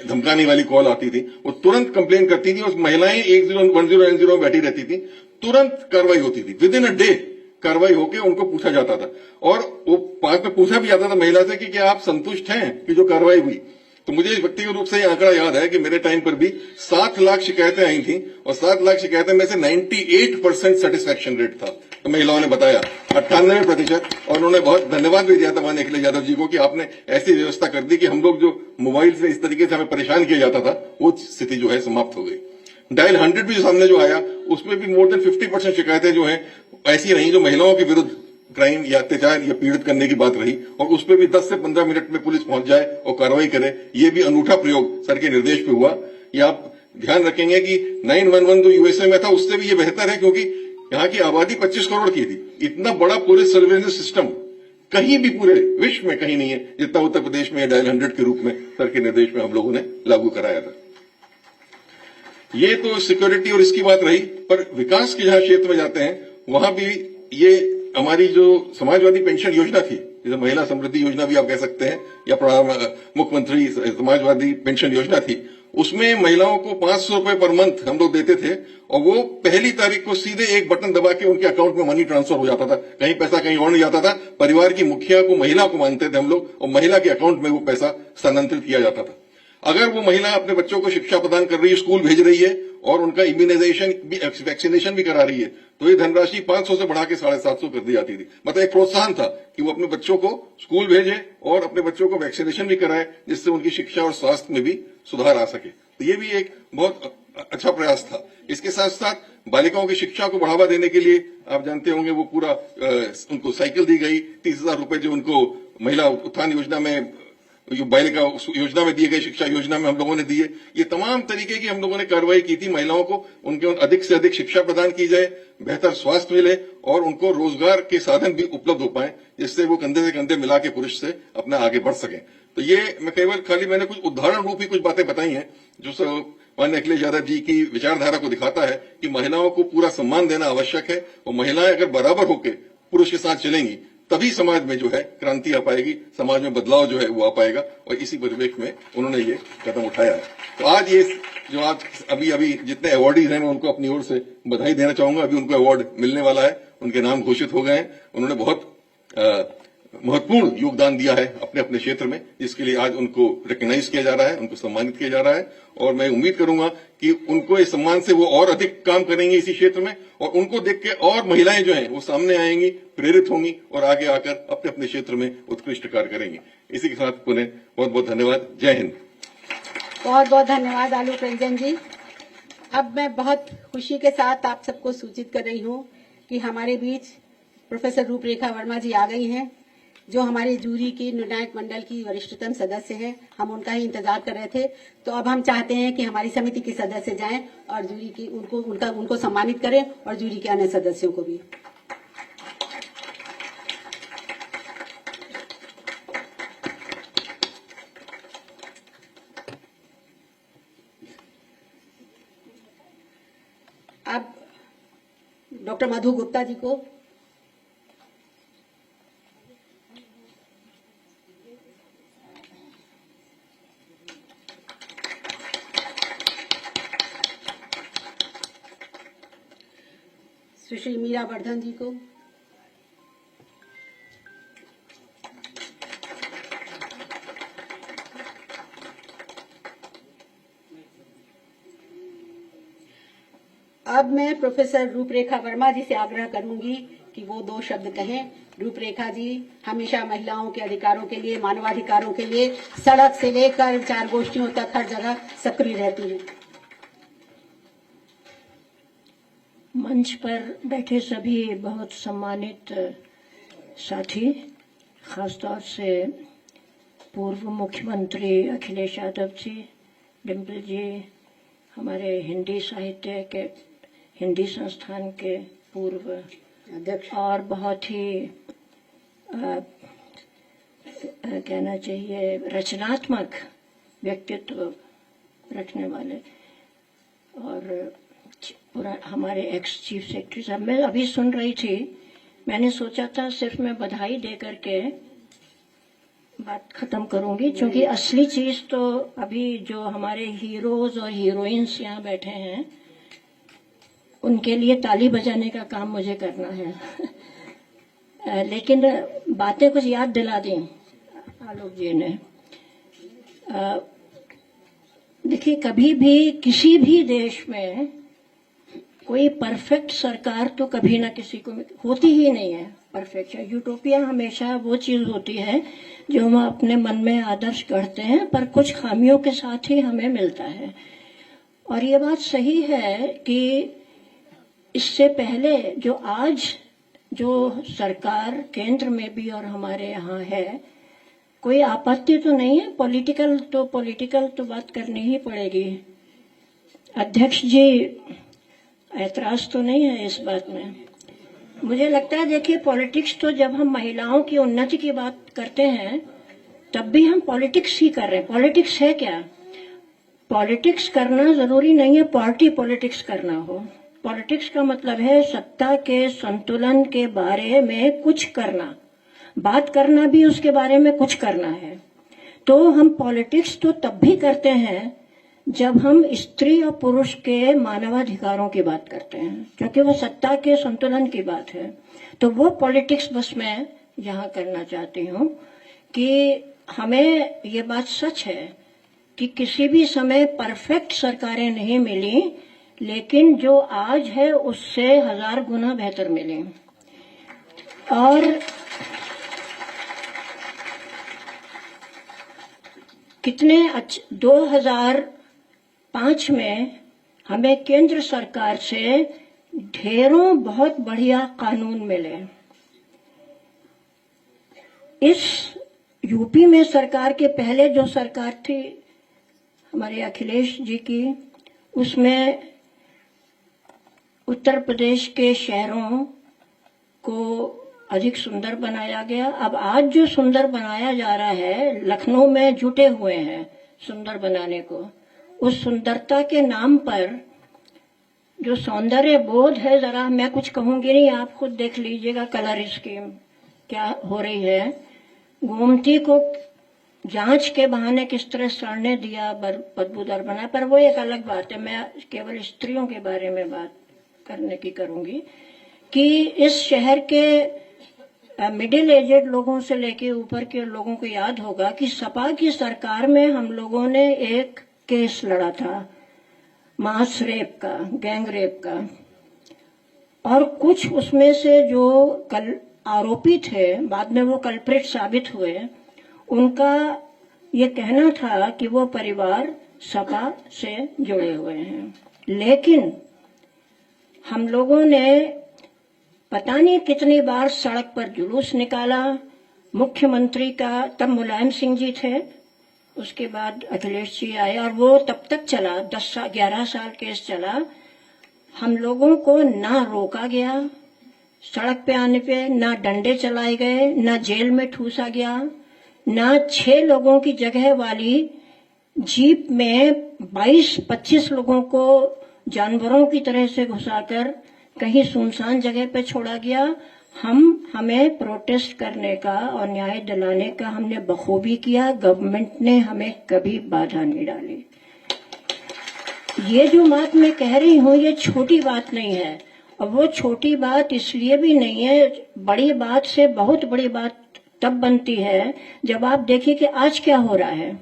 धमकाने वाली कॉल आती थी, वो तुरंत कंप्लेन करती थी और महिलाएं 1090 में बैठी रहती थी, तुरंत कार्रवाई होती थी, विद इन अ डे कार्रवाई होकर उनको पूछा जाता था। और वो बाद में पूछा भी जाता था महिला से कि क्या आप संतुष्ट हैं कि जो कार्रवाई हुई। तो मुझे व्यक्तिगत रूप से ये आंकड़ा याद है कि मेरे टाइम पर भी 7 लाख शिकायतें आई थी और 7 लाख शिकायतें में से 98% सेटिस्फैक्शन रेट था। तो महिलाओं ने बताया 98%, और उन्होंने बहुत धन्यवाद भी दिया था माननीय अखिलेश यादव जी को कि आपने ऐसी व्यवस्था कर दी कि हम लोग जो मोबाइल से इस तरीके से हमें परेशान किया जाता था वो स्थिति जो है समाप्त हो गई। डायल 100 भी सामने जो आया उसमें भी मोर देन 50% शिकायतें जो है ऐसी रही जो महिलाओं के विरुद्ध क्राइम या अत्याचार या पीड़ित करने की बात रही, और उस पर भी 10 से 15 मिनट में पुलिस पहुंच जाए और कार्रवाई करे। ये भी अनूठा प्रयोग सर के निर्देश पे हुआ। ये आप ध्यान रखेंगे कि 911 तो यूएसए में था, उससे भी ये बेहतर है क्योंकि यहाँ की आबादी 25 करोड़ की थी। इतना बड़ा पुलिस सर्वेलेंस सिस्टम कहीं भी पूरे विश्व में कहीं नहीं है जितना उत्तर प्रदेश में डायल 100 के रूप में सर के निर्देश में हम लोगों ने लागू कराया था। ये तो सिक्योरिटी और इसकी बात रही, पर विकास के जहां क्षेत्र में जाते हैं वहां भी ये हमारी जो समाजवादी पेंशन योजना थी, जैसे महिला समृद्धि योजना भी आप कह सकते हैं, या मुख्यमंत्री समाजवादी पेंशन योजना थी, उसमें महिलाओं को 500 रुपए पर मंथ हम लोग देते थे और वो पहली तारीख को सीधे एक बटन दबा के उनके अकाउंट में मनी ट्रांसफर हो जाता था। कहीं पैसा कहीं और नहीं जाता था, परिवार की मुखिया को महिला को मानते थे हम लोग और महिला के अकाउंट में वो पैसा स्थानांतरित किया जाता था। अगर वो महिला अपने बच्चों को शिक्षा प्रदान कर रही है, स्कूल भेज रही है और उनका इम्यूनाइजेशन वैक्सीनेशन भी करा रही है, तो ये धनराशि 500 से बढ़ा के 750 कर दी जाती थी। मतलब एक प्रोत्साहन था कि वो अपने बच्चों को स्कूल भेजे और अपने बच्चों को वैक्सीनेशन भी कराए, जिससे उनकी शिक्षा और स्वास्थ्य में भी सुधार आ सके। तो ये भी एक बहुत अच्छा प्रयास था। इसके साथ साथ बालिकाओं की शिक्षा को बढ़ावा देने के लिए आप जानते होंगे वो पूरा उनको साइकिल दी गई, 30,000 रुपए जो उनको महिला उत्थान योजना में, जो बालिका योजना में दिए गए, शिक्षा योजना में हम लोगों ने दिए। ये तमाम तरीके की हम लोगों ने कार्रवाई की थी। महिलाओं को उनके अधिक से अधिक शिक्षा प्रदान की जाए, बेहतर स्वास्थ्य मिले और उनको रोजगार के साधन भी उपलब्ध हो पाए, जिससे वो कंधे से कंधे मिला के पुरुष से अपना आगे बढ़ सकें। तो ये मैं केवल खाली मैंने कुछ उदाहरण रूप ही कुछ बातें बताई हैं जो माननीय अखिलेश यादव जी की विचारधारा को दिखाता है कि महिलाओं को पूरा सम्मान देना आवश्यक है और महिलाएं अगर बराबर होकर पुरुष के साथ चलेंगी तभी समाज में जो है क्रांति आ पाएगी, समाज में बदलाव जो है वो आ पाएगा। और इसी परिवेश में उन्होंने ये कदम उठाया है। तो आज ये जो आज अभी जितने अवार्डीज हैं मैं उनको अपनी ओर से बधाई देना चाहूंगा। अभी उनको अवार्ड मिलने वाला है, उनके नाम घोषित हो गए हैं। उन्होंने बहुत महत्वपूर्ण योगदान दिया है अपने अपने क्षेत्र में, जिसके लिए आज उनको रिकॉग्नाइज किया जा रहा है, उनको सम्मानित किया जा रहा है। और मैं उम्मीद करूंगा कि उनको इस सम्मान से वो और अधिक काम करेंगे इसी क्षेत्र में, और उनको देख के और महिलाएं जो हैं वो सामने आएंगी, प्रेरित होंगी और आगे आकर अपने अपने क्षेत्र में उत्कृष्ट कार्य करेंगी। इसी के साथ पुनः बहुत बहुत धन्यवाद। जय हिंद। बहुत बहुत धन्यवाद आलोक रंजन जी। अब मैं बहुत खुशी के साथ आप सबको सूचित कर रही हूँ कि हमारे बीच प्रोफेसर रूपरेखा वर्मा जी आ गई हैं, जो हमारे जूरी की निर्णायक मंडल की वरिष्ठतम सदस्य हैं। हम उनका ही इंतजार कर रहे थे, तो अब हम चाहते हैं कि हमारी समिति के सदस्य जाएं और जूरी की उनको सम्मानित करें और जूरी के अन्य सदस्यों को भी। डॉक्टर मधु गुप्ता जी को, सुश्री मीरा वर्धन जी को, अब मैं प्रोफेसर रूपरेखा वर्मा जी से आग्रह करूंगी कि वो 2 शब्द कहें। रूपरेखा जी हमेशा महिलाओं के अधिकारों के लिए, मानवाधिकारों के लिए सड़क से लेकर विचार गोष्ठियों तक हर जगह सक्रिय रहती हैं। मंच पर बैठे सभी बहुत सम्मानित साथी, खासतौर से पूर्व मुख्यमंत्री अखिलेश यादव जी, डिम्पल जी, हमारे हिंदी साहित्य के, हिंदी संस्थान के पूर्व अध्यक्ष और बहुत ही कहना चाहिए रचनात्मक व्यक्तित्व रखने वाले और हमारे एक्स चीफ सेक्रेटरी साहब। मैं अभी सुन रही थी, मैंने सोचा था सिर्फ मैं बधाई दे करके बात खत्म करूंगी, क्योंकि असली चीज तो अभी जो हमारे हीरोज और हीरोइंस यहाँ बैठे हैं उनके लिए ताली बजाने का काम मुझे करना है। लेकिन बातें कुछ याद दिला दी आलोक जी ने। देखिए, कभी भी किसी भी देश में कोई परफेक्ट सरकार तो कभी ना किसी को होती ही नहीं है। परफेक्शन, यूटोपिया हमेशा वो चीज होती है जो हम अपने मन में आदर्श गढ़ते हैं, पर कुछ खामियों के साथ ही हमें मिलता है। और ये बात सही है कि इससे पहले जो आज जो सरकार केंद्र में भी और हमारे यहाँ है, कोई आपत्ति तो नहीं है। पॉलिटिकल तो बात करनी ही पड़ेगी। अध्यक्ष जी, ऐतराज तो नहीं है इस बात में? मुझे लगता है, देखिए, पॉलिटिक्स तो जब हम महिलाओं की उन्नति की बात करते हैं तब भी हम पॉलिटिक्स ही कर रहे हैं। पॉलिटिक्स है क्या? पॉलिटिक्स करना जरूरी नहीं है पार्टी पॉलिटिक्स करना हो। पॉलिटिक्स का मतलब है सत्ता के संतुलन के बारे में कुछ करना, बात करना भी उसके बारे में कुछ करना है। तो हम पॉलिटिक्स तो तब भी करते हैं जब हम स्त्री और पुरुष के मानवाधिकारों की बात करते हैं, क्योंकि वो सत्ता के संतुलन की बात है। तो वो पॉलिटिक्स बस मैं यहाँ करना चाहती हूँ कि हमें ये बात सच है कि किसी भी समय परफेक्ट सरकारें नहीं मिली, लेकिन जो आज है उससे 1000 गुना बेहतर मिली। और कितने 2005 में हमें केंद्र सरकार से ढेरों बहुत बढ़िया कानून मिले। इस यूपी में सरकार के पहले जो सरकार थी हमारे अखिलेश जी की, उसमें उत्तर प्रदेश के शहरों को अधिक सुंदर बनाया गया। अब आज जो सुंदर बनाया जा रहा है, लखनऊ में जुटे हुए हैं सुंदर बनाने को। उस सुंदरता के नाम पर जो सौंदर्य बोध है, जरा मैं कुछ कहूंगी नहीं, आप खुद देख लीजिएगा कलर स्कीम क्या हो रही है। गोमती को जांच के बहाने किस तरह सड़ने दिया, बदबूदार बना, पर वो एक अलग बात है। मैं केवल स्त्रियों के बारे में बात करने की करूंगी कि इस शहर के मिडिल एजेड लोगों से लेके ऊपर के लोगों को याद होगा कि सपा की सरकार में हम लोगों ने एक केस लड़ा था मास रेप का, गैंग रेप का, और कुछ उसमें से जो आरोपी थे बाद में वो कल्प्रिट साबित हुए, उनका ये कहना था कि वो परिवार सपा से जुड़े हुए हैं। लेकिन हम लोगों ने पता नहीं कितनी बार सड़क पर जुलूस निकाला। मुख्यमंत्री का तब मुलायम सिंह जी थे, उसके बाद अखिलेश जी आए, और वो तब तक चला, 11 साल केस चला। हम लोगों को ना रोका गया सड़क पे आने पे, ना डंडे चलाए गए, ना जेल में ठूसा गया, ना 6 लोगों की जगह वाली जीप में 22-25 लोगों को जानवरों की तरह से घुसाकर कहीं सुनसान जगह पे छोड़ा गया। हमें प्रोटेस्ट करने का और न्याय दिलाने का हमने बखूबी किया। गवर्नमेंट ने हमें कभी बाधा नहीं डाली। ये जो बात मैं कह रही हूँ ये छोटी बात नहीं है, और वो छोटी बात इसलिए भी नहीं है। बड़ी बात से बहुत बड़ी बात तब बनती है जब आप देखिए कि आज क्या हो रहा है।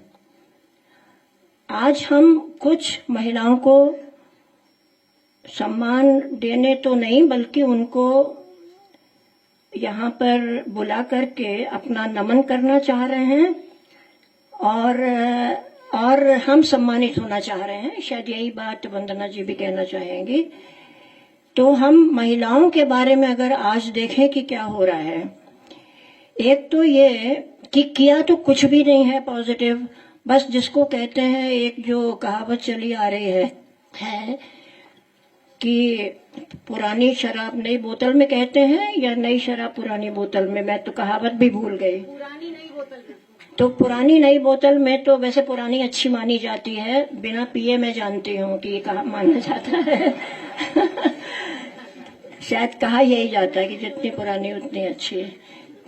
आज हम कुछ महिलाओं को सम्मान देने तो नहीं बल्कि उनको यहाँ पर बुला करके अपना नमन करना चाह रहे हैं, और हम सम्मानित होना चाह रहे हैं। शायद यही बात वंदना जी भी कहना चाहेंगी। तो हम महिलाओं के बारे में अगर आज देखें कि क्या हो रहा है, एक तो ये कि किया तो कुछ भी नहीं है पॉजिटिव। बस जिसको कहते हैं, एक जो कहावत चली आ रही है कि पुरानी शराब नई बोतल में कहते हैं, या नई शराब पुरानी बोतल में, मैं तो कहावत भी भूल गई। पुरानी नई बोतल में। तो पुरानी नई बोतल में तो वैसे पुरानी अच्छी मानी जाती है, बिना पिए मैं जानती हूँ कि ये कहा माना जाता है। शायद कहा यही जाता है कि जितनी पुरानी उतनी अच्छी।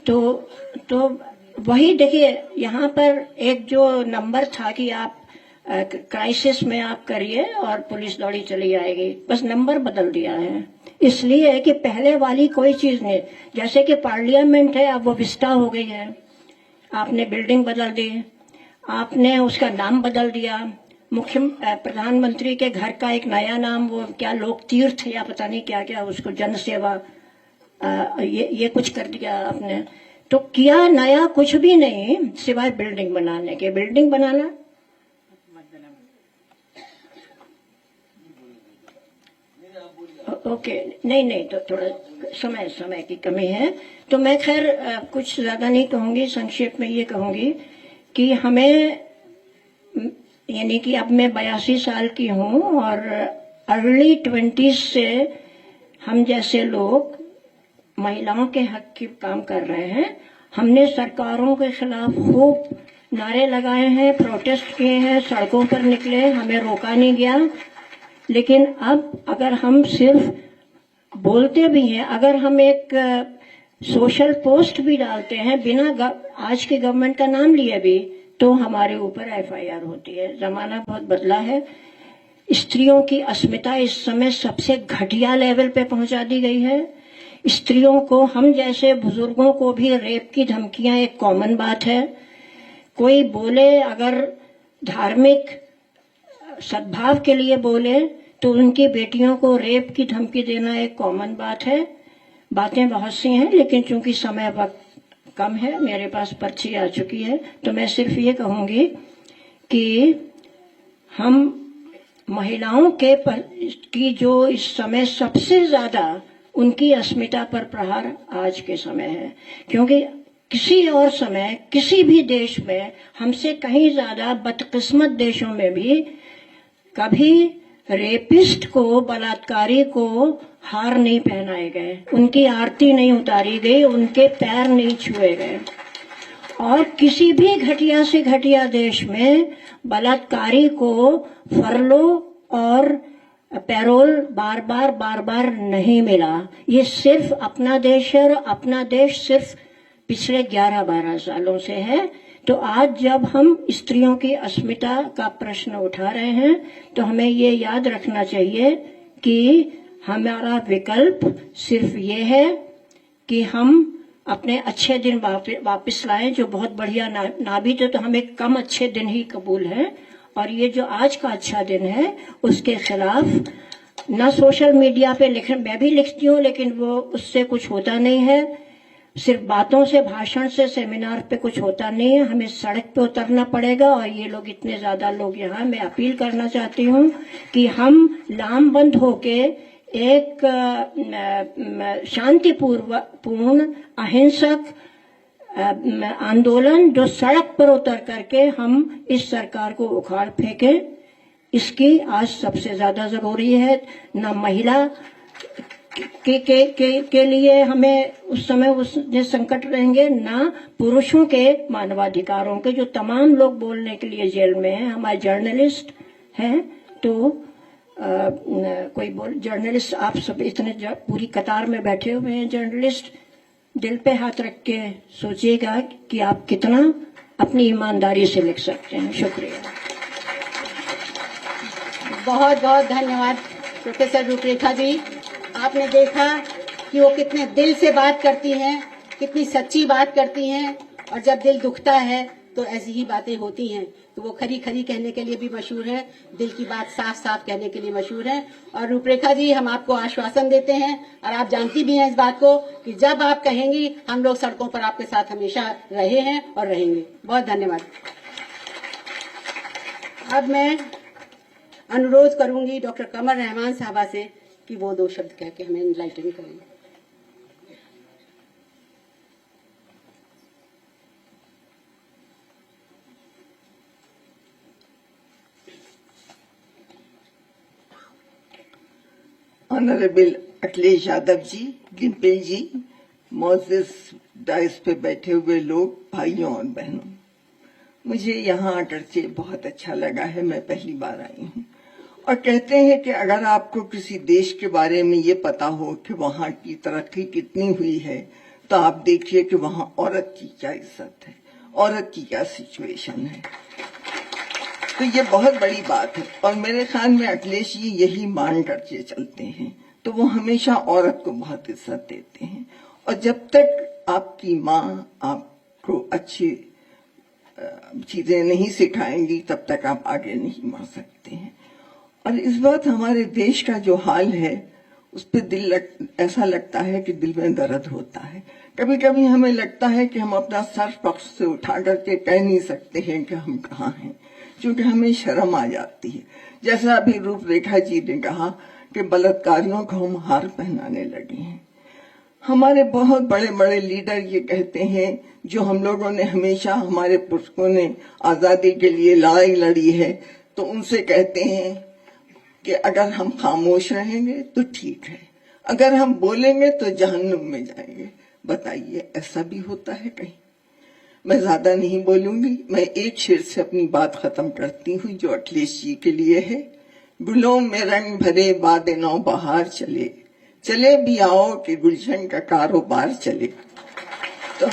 तो वही देखिए, यहाँ पर एक जो नंबर था कि आप क्राइसिस में आप करिए और पुलिस दौड़ी चली आएगी, बस नंबर बदल दिया है। इसलिए कि पहले वाली कोई चीज नहीं, जैसे कि पार्लियामेंट है अब वो विस्टा हो गई है, आपने बिल्डिंग बदल दी, आपने उसका नाम बदल दिया। प्रधानमंत्री के घर का एक नया नाम, वो क्या लोक तीर्थ या पता नहीं क्या क्या, उसको जन सेवा, ये कुछ कर दिया आपने। तो किया नया कुछ भी नहीं सिवाय बिल्डिंग बनाने के। बिल्डिंग बनाना ओके, नहीं तो थोड़ा समय की कमी है, तो मैं खैर कुछ ज्यादा नहीं कहूंगी, संक्षेप में ये कहूंगी कि हमें, यानी कि अब मैं 82 साल की हूँ और अर्ली 20s से हम जैसे लोग महिलाओं के हक की काम कर रहे हैं। हमने सरकारों के खिलाफ खूब नारे लगाए हैं, प्रोटेस्ट किए हैं, सड़कों पर निकले, हमें रोका नहीं गया। लेकिन अब अगर हम सिर्फ बोलते भी हैं, अगर हम एक सोशल पोस्ट भी डालते हैं बिना आज के गवर्नमेंट का नाम लिए भी, तो हमारे ऊपर FIR होती है। जमाना बहुत बदला है। स्त्रियों की अस्मिता इस समय सबसे घटिया लेवल पे पहुंचा दी गई है। स्त्रियों को, हम जैसे बुजुर्गों को भी रेप की धमकियां एक कॉमन बात है। कोई बोले, अगर धार्मिक सद्भाव के लिए बोले, तो उनकी बेटियों को रेप की धमकी देना एक कॉमन बात है। बातें बहुत सी हैं, लेकिन चूंकि समय वक्त कम है, मेरे पास पर्ची आ चुकी है, तो मैं सिर्फ ये कहूंगी कि हम महिलाओं की जो इस समय सबसे ज्यादा उनकी अस्मिता पर प्रहार आज के समय है। क्योंकि किसी और समय किसी भी देश में हमसे कहीं ज्यादा बदकिस्मत देशों में भी कभी रेपिस्ट को, बलात्कारी को हार नहीं पहनाए गए, उनकी आरती नहीं उतारी गई, उनके पैर नहीं छुए गए। और किसी भी घटिया से घटिया देश में बलात्कारी को फरलो और पैरोल बार बार नहीं मिला। ये सिर्फ अपना देश है, और अपना देश सिर्फ पिछले 11-12 सालों से है। तो आज जब हम स्त्रियों की अस्मिता का प्रश्न उठा रहे हैं, तो हमें ये याद रखना चाहिए कि हमारा विकल्प सिर्फ ये है कि हम अपने अच्छे दिन वापस लाएं, जो बहुत बढ़िया ना भी तो हमें कम अच्छे दिन ही कबूल है। और ये जो आज का अच्छा दिन है, उसके खिलाफ ना सोशल मीडिया पे मैं भी लिखती हूँ, लेकिन वो उससे कुछ होता नहीं है। सिर्फ बातों से, भाषण से, सेमिनार पे कुछ होता नहीं है। हमें सड़क पे उतरना पड़ेगा। और ये लोग इतने ज्यादा लोग यहाँ, मैं अपील करना चाहती हूँ कि हम लामबंद होके एक शांतिपूर्ण अहिंसक आंदोलन, जो सड़क पर उतर करके हम इस सरकार को उखाड़ फेंके, इसकी आज सबसे ज्यादा जरूरी है। न महिला के लिए हमें उस समय उसने संकट रहेंगे, ना पुरुषों के मानवाधिकारों के, जो तमाम लोग बोलने के लिए जेल में हैं, हमारे जर्नलिस्ट हैं। तो कोई जर्नलिस्ट, आप सब इतने पूरी कतार में बैठे हुए हैं जर्नलिस्ट, दिल पे हाथ रख के सोचिएगा कि आप कितना अपनी ईमानदारी से लिख सकते हैं। शुक्रिया। बहुत बहुत धन्यवाद प्रोफेसर रूपरेखा जी। आपने देखा कि वो कितने दिल से बात करती हैं, कितनी सच्ची बात करती हैं, और जब दिल दुखता है तो ऐसी ही बातें होती हैं। तो वो खरी खरी कहने के लिए भी मशहूर है, दिल की बात साफ साफ कहने के लिए मशहूर है। और रूपरेखा जी, हम आपको आश्वासन देते हैं, और आप जानती भी हैं इस बात को, कि जब आप कहेंगी हम लोग सड़कों पर आपके साथ हमेशा रहे हैं और रहेंगे। बहुत धन्यवाद। अब मैं अनुरोध करूंगी डॉक्टर कमर रहमान साहबा से कि वो 2 शब्द कह के हमें इनलाइटन करें। ऑनरेबल अखिलेश यादव जी, डिम्पल जी, मोजिस डाइस पे बैठे हुए लोग, भाइयों और बहनों, मुझे यहाँ आकर के बहुत अच्छा लगा है। मैं पहली बार आई हूँ। और कहते हैं कि अगर आपको किसी देश के बारे में ये पता हो कि वहाँ की तरक्की कितनी हुई है, तो आप देखिए कि वहाँ औरत की क्या इज्जत है, औरत की क्या सिचुएशन है। तो ये बहुत बड़ी बात है। और मेरे ख्याल में अखिलेश जी यही मान करके चलते हैं, तो वो हमेशा औरत को बहुत इज्जत देते हैं। और जब तक आपकी माँ आपको अच्छी चीजें नहीं सिखाएंगी, तब तक आप आगे नहीं बढ़ सकते हैं। और इस बात हमारे देश का जो हाल है, उस पर ऐसा लगता है कि दिल में दर्द होता है। कभी कभी हमें लगता है कि हम अपना सर पक्ष से उठा करके कह नहीं सकते हैं कि हम कहाँ हैं, क्योंकि हमें शर्म आ जाती है। जैसा अभी रूपरेखा जी ने कहा कि बलात्कारियों को हम हार पहनाने लगे हैं। हमारे बहुत बड़े बड़े लीडर ये कहते हैं, जो हम लोगों ने हमेशा, हमारे पुरखों ने आजादी के लिए लड़ाई लड़ी है, तो उनसे कहते हैं कि अगर हम खामोश रहेंगे तो ठीक है, अगर हम बोलेंगे तो जहन्नुम में जाएंगे। बताइए, ऐसा भी होता है कहीं? मैं ज्यादा नहीं बोलूंगी, मैं एक शेर से अपनी बात खत्म करती हूँ, जो अखिलेश जी के लिए है। गुलों में रंग भरे बाद नौ बहार चले, चले भी आओ कि गुलशन का कारोबार चले। तो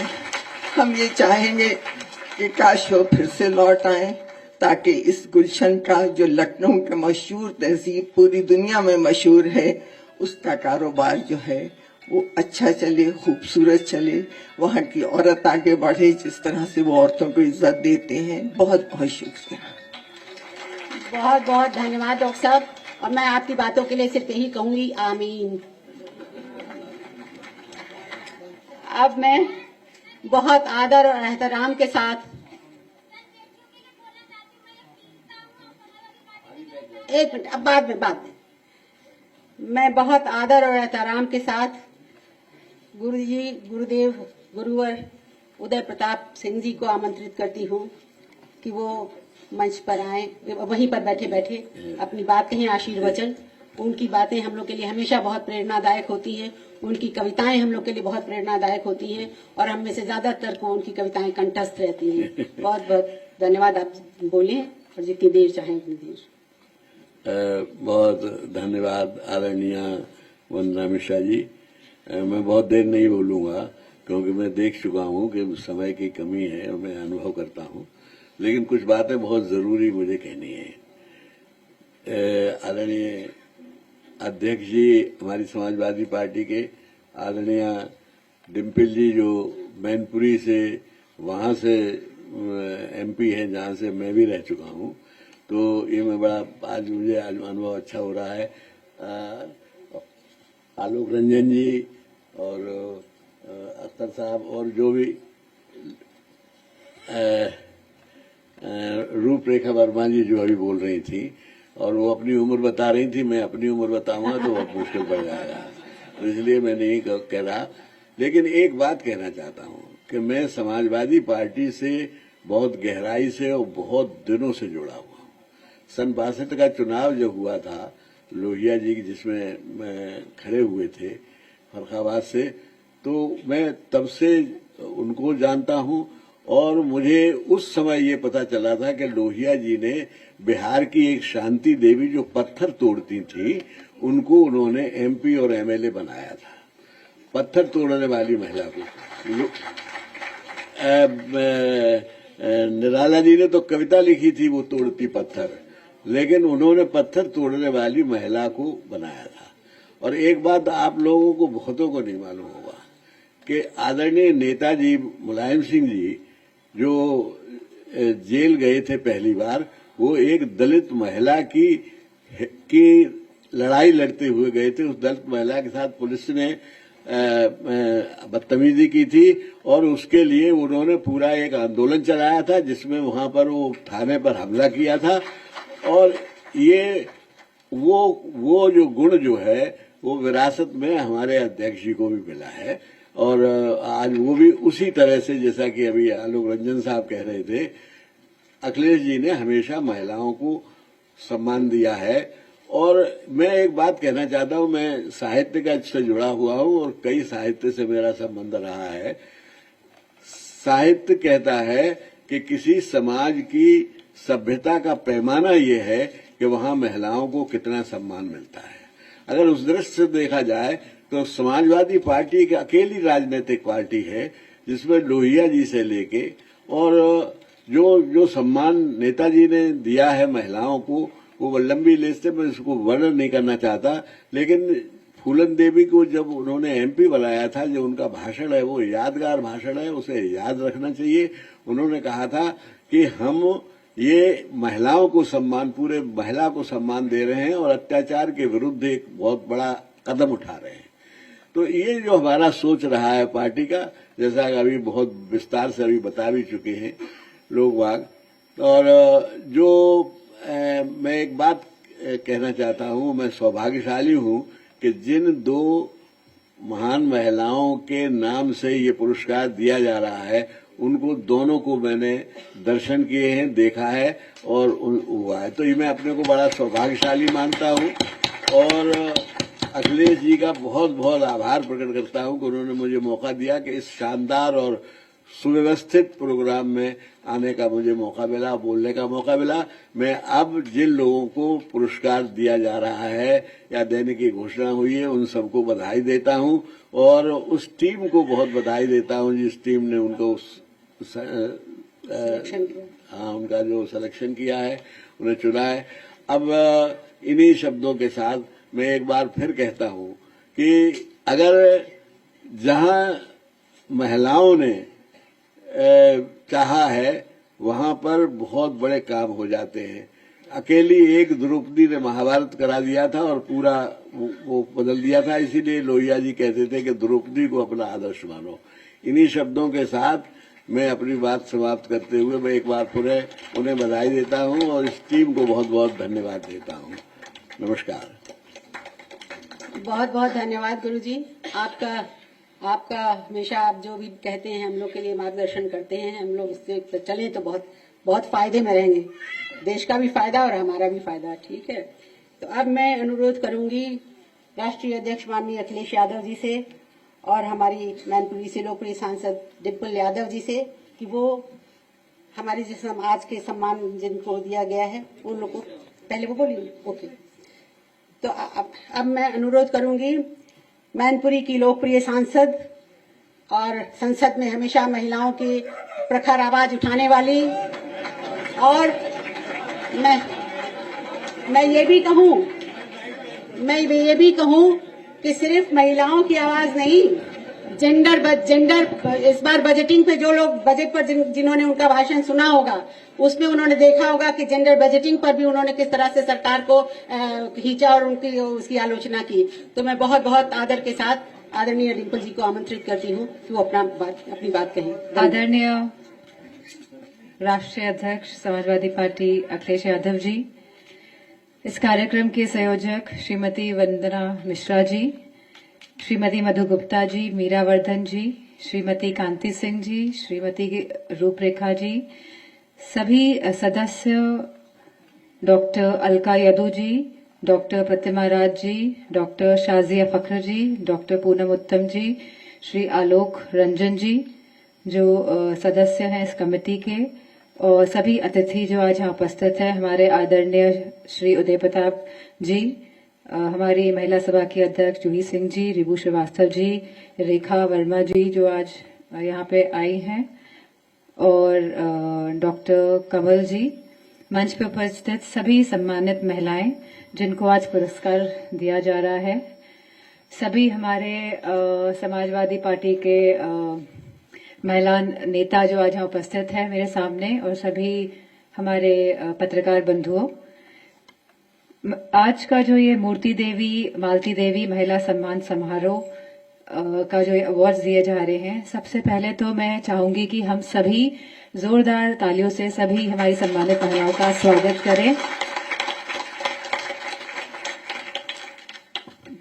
हम ये चाहेंगे कि काश वो फिर से लौट आए, ताकि इस गुलशन का, जो लखनऊ का मशहूर तहजीब पूरी दुनिया में मशहूर है, उसका कारोबार जो है वो अच्छा चले, खूबसूरत चले, वहाँ की औरत आगे बढ़े जिस तरह से वो औरतों को इज्जत देते हैं। बहुत बहुत शुक्रिया। बहुत बहुत धन्यवाद डॉक्टर साहब। और मैं आपकी बातों के लिए सिर्फ यही कहूंगी, आमीन। अब मैं बहुत आदर और एहतराम के साथ, एक मिनट, अब बाद में मैं बहुत आदर और एहतराम के साथ गुरुजी, गुरुदेव, गुरुवर उदय प्रताप सिंह जी को आमंत्रित करती हूँ कि वो मंच पर आए, वहीं पर बैठे बैठे अपनी बात कहें, आशीर्वचन। उनकी बातें हम लोग के लिए हमेशा बहुत प्रेरणादायक होती हैं, उनकी कविताएं हम लोग के लिए बहुत प्रेरणादायक होती हैं, और हम में से ज्यादातर को उनकी कविताएं कंठस्थ रहती हैं। बहुत बहुत धन्यवाद। आप बोलें और जितनी देर चाहें उतनी देर। बहुत धन्यवाद आदरणीय वंदना मिश्रा जी। मैं बहुत देर नहीं बोलूंगा, क्योंकि मैं देख चुका हूं कि समय की कमी है और मैं अनुभव करता हूं, लेकिन कुछ बातें बहुत जरूरी मुझे कहनी है। आदरणीय अध्यक्ष जी, हमारी समाजवादी पार्टी के आदरणीय डिम्पल जी, जो मैनपुरी से, वहां से एमपी है जहां से मैं भी रह चुका हूं, तो ये मैं बड़ा, आज मुझे अनुभव अच्छा हो रहा है। आलोक रंजन जी और अख्तर साहब और जो भी रूपरेखा वर्मा जी जो अभी बोल रही थी, और वो अपनी उम्र बता रही थी, मैं अपनी उम्र बताऊंगा तो बहुत मुश्किल पड़ जाएगा, तो इसलिए मैं नहीं कह रहा। लेकिन एक बात कहना चाहता हूं कि मैं समाजवादी पार्टी से बहुत गहराई से और बहुत दिनों से जुड़ा हुआ हूं। सन 62 का चुनाव जो हुआ था लोहिया जी, जिसमें खड़े हुए थे फर्रुखाबाद से, तो मैं तब से उनको जानता हूं और मुझे उस समय ये पता चला था कि लोहिया जी ने बिहार की एक शांति देवी जो पत्थर तोड़ती थी उनको उन्होंने एमपी और एमएलए बनाया था। पत्थर तोड़ने वाली महिला को निराला जी ने तो कविता लिखी थी वो तोड़ती पत्थर, लेकिन उन्होंने पत्थर तोड़ने वाली महिला को बनाया था। और एक बात आप लोगों को बहुतों को नहीं मालूम होगा कि आदरणीय नेताजी मुलायम सिंह जी जो जेल गए थे पहली बार, वो एक दलित महिला की लड़ाई लड़ते हुए गए थे। उस दलित महिला के साथ पुलिस ने बदतमीजी की थी और उसके लिए उन्होंने पूरा एक आंदोलन चलाया था जिसमें वहां पर वो थाने पर हमला किया था। और ये वो जो गुण जो है वो विरासत में हमारे अध्यक्ष जी को भी मिला है। और आज वो भी उसी तरह से, जैसा कि अभी आलोक रंजन साहब कह रहे थे, अखिलेश जी ने हमेशा महिलाओं को सम्मान दिया है। और मैं एक बात कहना चाहता हूं, मैं साहित्य का से जुड़ा हुआ हूं और कई साहित्य से मेरा संबंध रहा है। साहित्य कहता है कि किसी समाज की सभ्यता का पैमाना ये है कि वहां महिलाओं को कितना सम्मान मिलता है। अगर उस दृष्टि से देखा जाए तो समाजवादी पार्टी एक अकेली राजनीतिक पार्टी है जिसमें लोहिया जी से लेके और जो सम्मान नेताजी ने दिया है महिलाओं को वो लंबी लिस्ट है, मैं इसको वर्णन नहीं करना चाहता। लेकिन फूलन देवी को जब उन्होंने एमपी बनाया था, जो उनका भाषण है वो यादगार भाषण है, उसे याद रखना चाहिए। उन्होंने कहा था कि हम ये महिलाओं को सम्मान, पूरे महिला को सम्मान दे रहे हैं और अत्याचार के विरुद्ध एक बहुत बड़ा कदम उठा रहे हैं। तो ये जो हमारा सोच रहा है पार्टी का, जैसा कि अभी बहुत विस्तार से अभी बता भी चुके हैं लोग बाग। और जो मैं एक बात कहना चाहता हूं, मैं सौभाग्यशाली हूं कि जिन दो महान महिलाओं के नाम से ये पुरस्कार दिया जा रहा है उनको दोनों को मैंने दर्शन किए हैं, देखा है और हुआ है। तो ये मैं अपने को बड़ा सौभाग्यशाली मानता हूं और अखिलेश जी का बहुत बहुत आभार प्रकट करता हूं कि उन्होंने मुझे मौका दिया कि इस शानदार और सुव्यवस्थित प्रोग्राम में आने का मुझे मौका मिला, बोलने का मौका मिला। मैं अब जिन लोगों को पुरस्कार दिया जा रहा है या देने की घोषणा हुई है उन सबको बधाई देता हूं और उस टीम को बहुत बधाई देता हूं जिस टीम ने उनको उनका जो सिलेक्शन किया है, उन्हें चुना है। अब इन्हीं शब्दों के साथ मैं एक बार फिर कहता हूं कि अगर जहां महिलाओं ने चाहा है वहां पर बहुत बड़े काम हो जाते हैं। अकेली एक द्रौपदी ने महाभारत करा दिया था और पूरा वो बदल दिया था। इसीलिए लोहिया जी कहते थे कि द्रौपदी को अपना आदर्श मानो। इन्हीं शब्दों के साथ मैं अपनी बात समाप्त करते हुए मैं एक बार फिर उन्हें बधाई देता हूं और इस टीम को बहुत बहुत धन्यवाद देता हूं। नमस्कार। बहुत बहुत धन्यवाद गुरुजी। आपका हमेशा आप जो भी कहते हैं हम लोग के लिए मार्गदर्शन करते हैं। हम लोग इससे चलें तो बहुत बहुत फायदे में रहेंगे, देश का भी फायदा और हमारा भी फायदा। ठीक है, तो अब मैं अनुरोध करूंगी राष्ट्रीय अध्यक्ष माननीय अखिलेश यादव जी से और हमारी मैनपुरी से लोकप्रिय सांसद डिम्पल यादव जी से कि वो हमारी जिस आज के सम्मान जिनको दिया गया है उन लोग को पहले वो बोलिए। ओके, तो अब मैं अनुरोध करूंगी मैनपुरी की लोकप्रिय सांसद और संसद में हमेशा महिलाओं की प्रखर आवाज उठाने वाली, और मैं ये भी कहूं कि सिर्फ महिलाओं की आवाज नहीं, जेंडर इस बार बजटिंग पे जो लोग बजट पर जिन्होंने उनका भाषण सुना होगा उसमें उन्होंने देखा होगा कि जेंडर बजटिंग पर भी उन्होंने किस तरह से सरकार को खींचा और उसकी आलोचना की। तो मैं बहुत बहुत आदर के साथ आदरणीय डिम्पल जी को आमंत्रित करती हूँ कि वो अपनी बात कहें। आदरणीय राष्ट्रीय अध्यक्ष समाजवादी पार्टी अखिलेश यादव जी, इस कार्यक्रम के संयोजक श्रीमती वंदना मिश्रा जी, श्रीमती मधु गुप्ता जी, मीरा वर्धन जी, श्रीमती कांति सिंह जी, श्रीमती रूपरेखा जी, सभी सदस्य, डॉक्टर अलका यदू जी, डॉक्टर प्रतिमा राज जी, डॉक्टर शाजिया फखर जी, डॉक्टर पूनम उत्तम जी, श्री आलोक रंजन जी, जो सदस्य हैं इस कमेटी के, और सभी अतिथि जो आज यहाँ उपस्थित हैं, हमारे आदरणीय श्री उदय प्रताप जी, हमारी महिला सभा की अध्यक्ष जूही सिंह जी, रिबू श्रीवास्तव जी, रेखा वर्मा जी जो आज यहाँ पे आई हैं, और डॉक्टर कमल जी, मंच पर उपस्थित सभी सम्मानित महिलाएं जिनको आज पुरस्कार दिया जा रहा है, सभी हमारे समाजवादी पार्टी के महिला नेता जो आज यहाँ उपस्थित हैं मेरे सामने, और सभी हमारे पत्रकार बंधुओं, आज का जो ये मूर्ति देवी मालती देवी महिला सम्मान समारोह का जो अवार्ड्स दिए जा रहे हैं, सबसे पहले तो मैं चाहूंगी कि हम सभी जोरदार तालियों से सभी हमारी सम्मानित महिलाओं का स्वागत करें।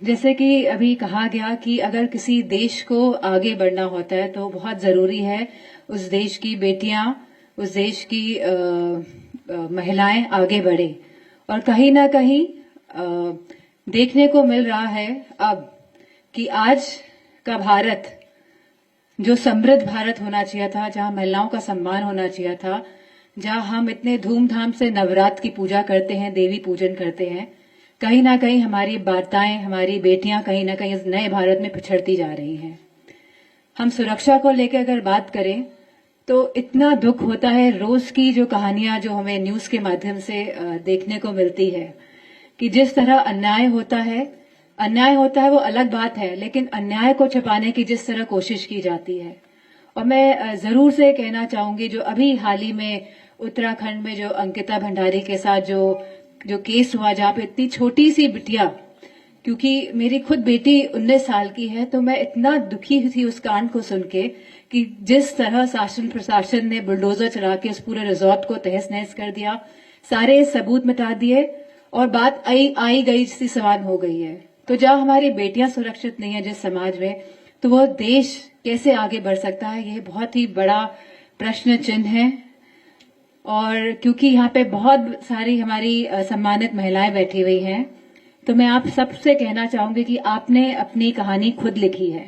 जैसे कि अभी कहा गया कि अगर किसी देश को आगे बढ़ना होता है तो बहुत जरूरी है उस देश की बेटियां, उस देश की महिलाएं आगे बढ़े, और कहीं ना कहीं देखने को मिल रहा है अब कि आज का भारत जो समृद्ध भारत होना चाहिए था, जहां महिलाओं का सम्मान होना चाहिए था, जहां हम इतने धूमधाम से नवरात्र की पूजा करते हैं, देवी पूजन करते हैं, कहीं ना कहीं हमारी वार्ताएं, हमारी बेटियां कहीं ना कहीं इस नए भारत में पिछड़ती जा रही हैं। हम सुरक्षा को लेकर अगर बात करें तो इतना दुख होता है, रोज की जो कहानियां जो हमें न्यूज के माध्यम से देखने को मिलती है कि जिस तरह अन्याय होता है वो अलग बात है, लेकिन अन्याय को छिपाने की जिस तरह कोशिश की जाती है। और मैं जरूर से कहना चाहूंगी, जो अभी हाल ही में उत्तराखंड में जो अंकिता भंडारी के साथ जो केस हुआ, जहां पे इतनी छोटी सी बिटिया, क्योंकि मेरी खुद बेटी 19 साल की है, तो मैं इतना दुखी थी उस कांड को सुन के कि जिस तरह शासन प्रशासन ने बुलडोजर चला के उस पूरे रिजॉर्ट को तहस नहस कर दिया, सारे सबूत मिटा दिए, और बात आई गई सी सवाल हो गई है। तो जब हमारी बेटियां सुरक्षित नहीं है जिस समाज में, तो वो देश कैसे आगे बढ़ सकता है, ये बहुत ही बड़ा प्रश्न चिन्ह है। और क्योंकि यहाँ पे बहुत सारी हमारी सम्मानित महिलाएं बैठी हुई हैं, तो मैं आप सबसे कहना चाहूंगी कि आपने अपनी कहानी खुद लिखी है।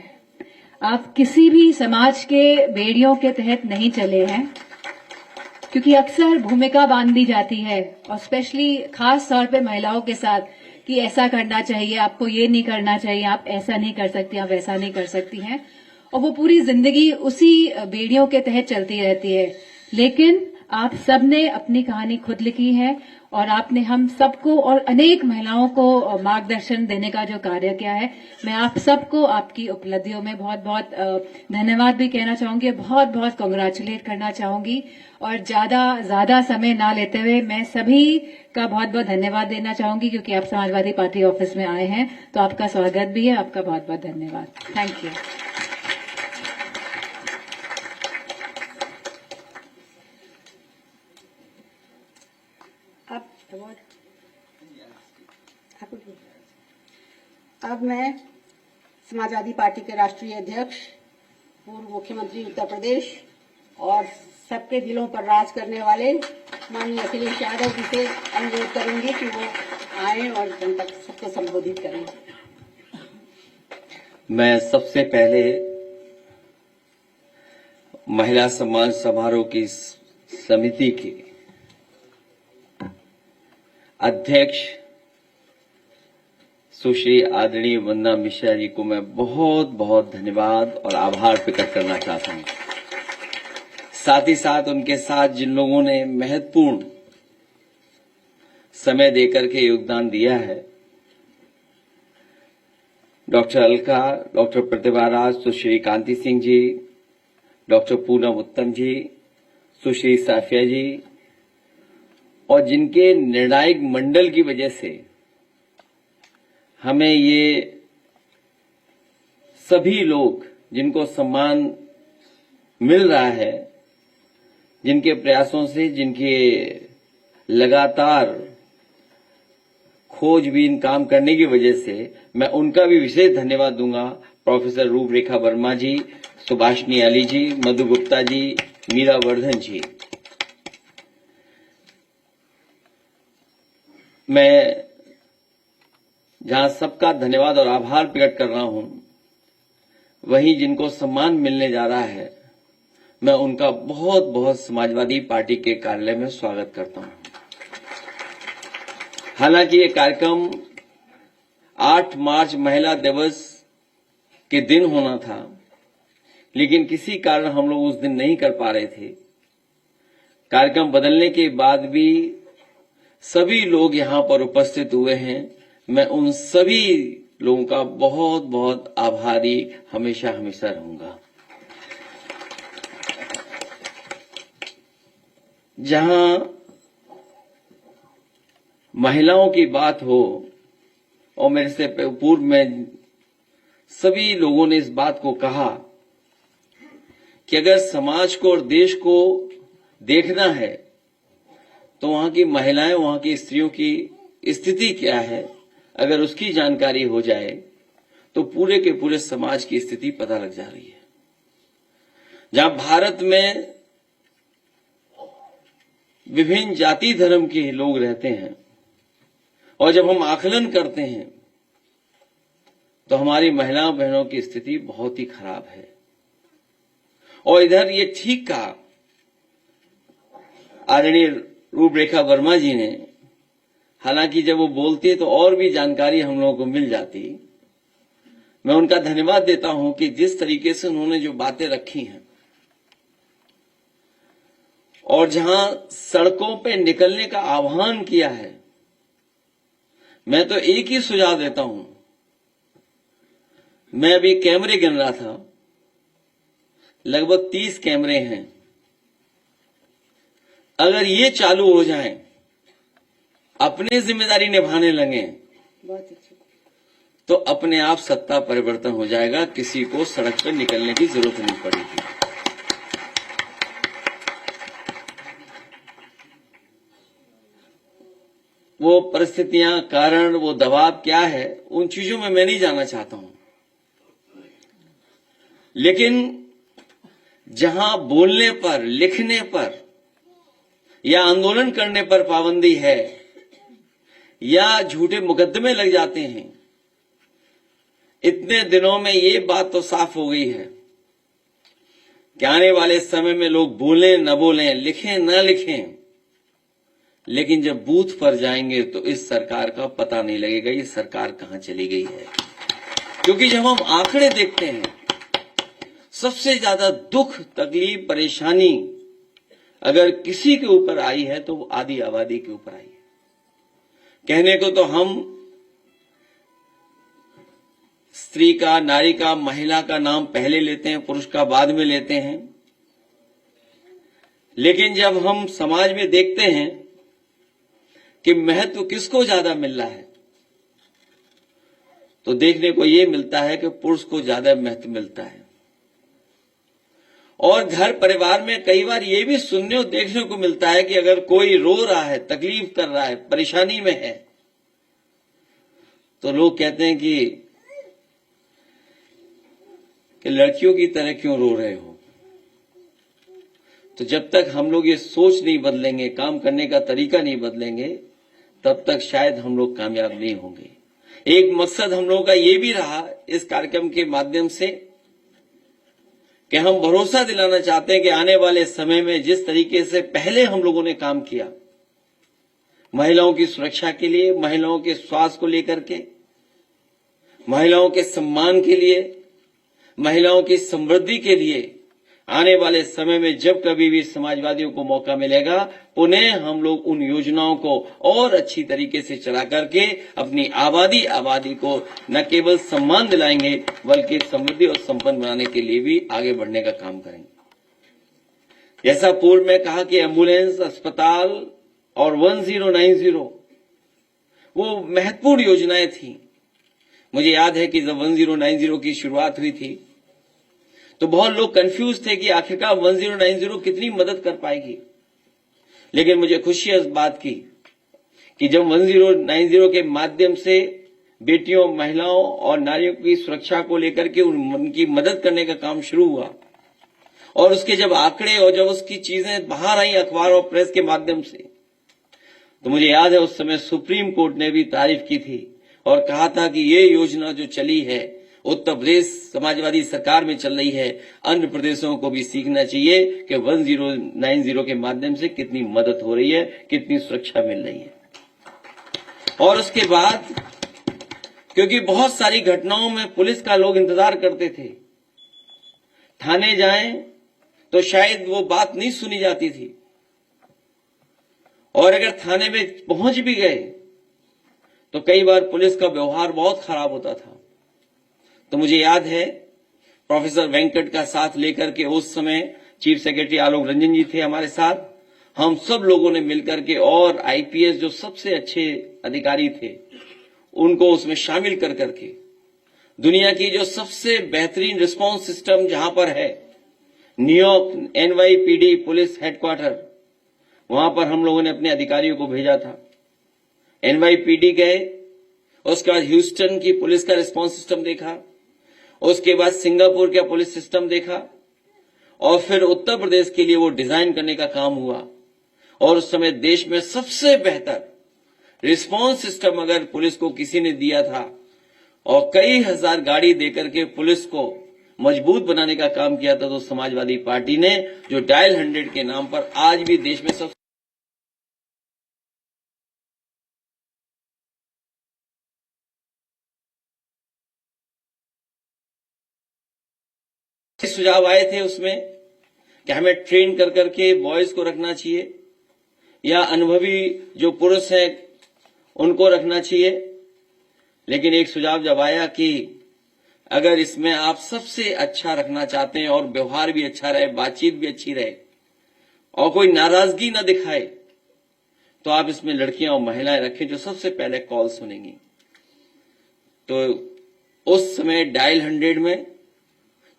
आप किसी भी समाज के बेड़ियों के तहत नहीं चले हैं, क्योंकि अक्सर भूमिका बांध दी जाती है, और स्पेशली खास तौर पे महिलाओं के साथ, कि ऐसा करना चाहिए, आपको ये नहीं करना चाहिए, आप ऐसा नहीं कर सकती, आप वैसा नहीं कर सकती हैं, और वो पूरी जिंदगी उसी बेड़ियों के तहत चलती रहती है। लेकिन आप सबने अपनी कहानी खुद लिखी है, और आपने हम सबको और अनेक महिलाओं को मार्गदर्शन देने का जो कार्य किया है, मैं आप सबको आपकी उपलब्धियों में बहुत बहुत धन्यवाद भी कहना चाहूंगी, बहुत बहुत कांग्रेचुलेट करना चाहूंगी। और ज्यादा समय ना लेते हुए मैं सभी का बहुत बहुत धन्यवाद देना चाहूंगी, क्योंकि आप समाजवादी पार्टी ऑफिस में आए हैं, तो आपका स्वागत भी है, आपका बहुत बहुत धन्यवाद। Thank you. अब मैं समाजवादी पार्टी के राष्ट्रीय अध्यक्ष, पूर्व मुख्यमंत्री उत्तर प्रदेश और सबके दिलों पर राज करने वाले माननीय अखिलेश यादव जी से अनुरोध करूंगी कि वो आए और जनता सबको संबोधित करें। मैं सबसे पहले महिला सम्मान समारोह की समिति के अध्यक्ष सुश्री आदरणीय वंदना मिश्रा जी को मैं बहुत बहुत धन्यवाद और आभार प्रकट करना चाहता हूं। साथ ही साथ उनके साथ जिन लोगों ने महत्वपूर्ण समय देकर के योगदान दिया है, डॉक्टर अलका, डॉक्टर प्रतिभा राज, सुश्री कांति सिंह जी, डॉक्टर पूनम उत्तम जी, सुश्री साफिया जी, और जिनके निर्णायक मंडल की वजह से हमें ये सभी लोग जिनको सम्मान मिल रहा है, जिनके प्रयासों से, जिनके लगातार खोजबीन काम करने की वजह से, मैं उनका भी विशेष धन्यवाद दूंगा। प्रोफेसर रूपरेखा वर्मा जी, सुभाषिनी अली जी, मधु गुप्ता जी, मीरा वर्धन जी। मैं जहां सबका धन्यवाद और आभार प्रकट कर रहा हूं, वहीं जिनको सम्मान मिलने जा रहा है मैं उनका बहुत बहुत समाजवादी पार्टी के कार्यालय में स्वागत करता हूं। हालांकि ये कार्यक्रम 8 मार्च महिला दिवस के दिन होना था, लेकिन किसी कारण हम लोग उस दिन नहीं कर पा रहे थे। कार्यक्रम बदलने के बाद भी सभी लोग यहां पर उपस्थित हुए हैं। मैं उन सभी लोगों का बहुत बहुत आभारी हमेशा हमेशा रहूंगा। जहां महिलाओं की बात हो, और मेरे से पूर्व में सभी लोगों ने इस बात को कहा कि अगर समाज को और देश को देखना है तो वहां की महिलाएं, वहां की स्त्रियों की स्थिति क्या है, अगर उसकी जानकारी हो जाए तो पूरे के पूरे समाज की स्थिति पता लग जा रही है। जहां भारत में विभिन्न जाति धर्म के लोग रहते हैं, और जब हम आकलन करते हैं तो हमारी महिला बहनों की स्थिति बहुत ही खराब है। और इधर ये ठीक कहा आदरणीय रूपरेखा वर्मा जी ने, हालांकि जब वो बोलती है तो और भी जानकारी हम लोगों को मिल जाती। मैं उनका धन्यवाद देता हूं कि जिस तरीके से उन्होंने जो बातें रखी हैं, और जहां सड़कों पे निकलने का आह्वान किया है, मैं तो एक ही सुझाव देता हूं। मैं अभी कैमरे गिन रहा था, लगभग 30 कैमरे हैं। अगर ये चालू हो जाएं, अपनी जिम्मेदारी निभाने लगे, तो अपने आप सत्ता परिवर्तन हो जाएगा, किसी को सड़क पर निकलने की जरूरत नहीं पड़ेगी। वो परिस्थितियां, कारण, वो दबाव क्या है, उन चीजों में मैं नहीं जाना चाहता हूं। लेकिन जहां बोलने पर, लिखने पर या आंदोलन करने पर पाबंदी है, या झूठे मुकदमे लग जाते हैं, इतने दिनों में ये बात तो साफ हो गई है कि आने वाले समय में लोग बोलें न बोलें, लिखें न लिखें, लेकिन जब बूथ पर जाएंगे तो इस सरकार का पता नहीं लगेगा ये सरकार कहां चली गई है। क्योंकि जब हम आंकड़े देखते हैं, सबसे ज्यादा दुख, तकलीफ, परेशानी अगर किसी के ऊपर आई है तो वो आधी आबादी के ऊपर आई है। कहने को तो हम स्त्री का, नारी का, महिला का नाम पहले लेते हैं, पुरुष का बाद में लेते हैं, लेकिन जब हम समाज में देखते हैं कि महत्व किसको ज्यादा मिल रहा है, तो देखने को यह मिलता है कि पुरुष को ज्यादा महत्व मिलता है। और घर परिवार में कई बार ये भी सुनने और देखने को मिलता है कि अगर कोई रो रहा है, तकलीफ कर रहा है, परेशानी में है, तो लोग कहते हैं कि लड़कियों की तरह क्यों रो रहे हो। तो जब तक हम लोग ये सोच नहीं बदलेंगे, काम करने का तरीका नहीं बदलेंगे, तब तक शायद हम लोग कामयाब नहीं होंगे। एक मकसद हम लोगों का ये भी रहा इस कार्यक्रम के माध्यम से कि हम भरोसा दिलाना चाहते हैं कि आने वाले समय में जिस तरीके से पहले हम लोगों ने काम किया, महिलाओं की सुरक्षा के लिए, महिलाओं के स्वास्थ्य को लेकर के, महिलाओं के सम्मान के लिए, महिलाओं की समृद्धि के लिए, आने वाले समय में जब कभी भी समाजवादियों को मौका मिलेगा, पुनः हम लोग उन योजनाओं को और अच्छी तरीके से चला करके अपनी आबादी को न केवल सम्मान दिलाएंगे, बल्कि समृद्धि और संपन्न बनाने के लिए भी आगे बढ़ने का काम करेंगे। जैसा पूर्व में कहा कि एम्बुलेंस, अस्पताल और 1090 वो महत्वपूर्ण योजनाएं थी। मुझे याद है कि जब 1090 की शुरुआत हुई थी तो बहुत लोग कंफ्यूज थे कि आखिरकार 1090 कितनी मदद कर पाएगी। लेकिन मुझे खुशी है इस बात की कि जब 1090 के माध्यम से बेटियों, महिलाओं और नारियों की सुरक्षा को लेकर के उनकी मदद करने का काम शुरू हुआ, और उसके जब आंकड़े और जब उसकी चीजें बाहर आई अखबार और प्रेस के माध्यम से, तो मुझे याद है उस समय सुप्रीम कोर्ट ने भी तारीफ की थी और कहा था कि ये योजना जो चली है उत्तर प्रदेश समाजवादी सरकार में चल रही है, अन्य प्रदेशों को भी सीखना चाहिए कि 1090 के माध्यम से कितनी मदद हो रही है, कितनी सुरक्षा मिल रही है। और उसके बाद क्योंकि बहुत सारी घटनाओं में पुलिस का लोग इंतजार करते थे, थाने जाएं तो शायद वो बात नहीं सुनी जाती थी, और अगर थाने में पहुंच भी गए तो कई बार पुलिस का व्यवहार बहुत खराब होता था। तो मुझे याद है प्रोफेसर वेंकट का साथ लेकर के उस समय चीफ सेक्रेटरी आलोक रंजन जी थे हमारे साथ, हम सब लोगों ने मिलकर के और आईपीएस जो सबसे अच्छे अधिकारी थे उनको उसमें शामिल कर करके दुनिया की जो सबसे बेहतरीन रिस्पांस सिस्टम जहां पर है, न्यूयॉर्क एनवाईपीडी पुलिस हेडक्वार्टर, वहां पर हम लोगों ने अपने अधिकारियों को भेजा था। एनवाईपीडी गए, उसके बाद ह्यूस्टन की पुलिस का रिस्पांस सिस्टम देखा, उसके बाद सिंगापुर का पुलिस सिस्टम देखा, और फिर उत्तर प्रदेश के लिए वो डिजाइन करने का काम हुआ। और उस समय देश में सबसे बेहतर रिस्पांस सिस्टम अगर पुलिस को किसी ने दिया था और कई हजार गाड़ी देकर के पुलिस को मजबूत बनाने का काम किया था, तो समाजवादी पार्टी ने, जो डायल 100 के नाम पर आज भी देश में सब सुझाव आए थे उसमें कि हमें ट्रेन कर करके बॉयज को रखना चाहिए या अनुभवी जो पुरुष हैं उनको रखना चाहिए। लेकिन एक सुझाव जब आया कि अगर इसमें आप सबसे अच्छा रखना चाहते हैं और व्यवहार भी अच्छा रहे, बातचीत भी अच्छी रहे और कोई नाराजगी न दिखाए, तो आप इसमें लड़कियां और महिलाएं रखें जो सबसे पहले कॉल सुनेंगी। तो उस समय डायल 100 में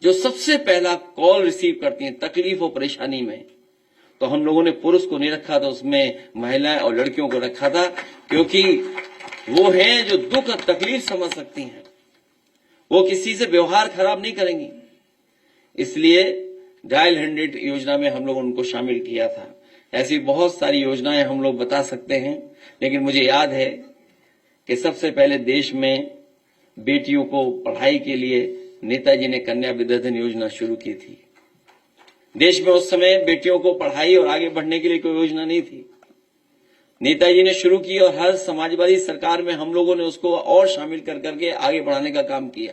जो सबसे पहला कॉल रिसीव करती हैं तकलीफ और परेशानी में, तो हम लोगों ने पुरुष को नहीं रखा था, उसमें महिलाएं और लड़कियों को रखा था, क्योंकि वो हैं जो दुख और तकलीफ समझ सकती हैं, वो किसी से व्यवहार खराब नहीं करेंगी। इसलिए डायल 100 योजना में हम लोगों ने उनको शामिल किया था। ऐसी बहुत सारी योजनाएं हम लोग बता सकते हैं, लेकिन मुझे याद है कि सबसे पहले देश में बेटियों को पढ़ाई के लिए नेताजी ने कन्या विद्याधन योजना शुरू की थी। देश में उस समय बेटियों को पढ़ाई और आगे बढ़ने के लिए कोई योजना नहीं थी, नेताजी ने शुरू की और हर समाजवादी सरकार में हम लोगों ने उसको और शामिल कर करके आगे बढ़ाने का काम किया।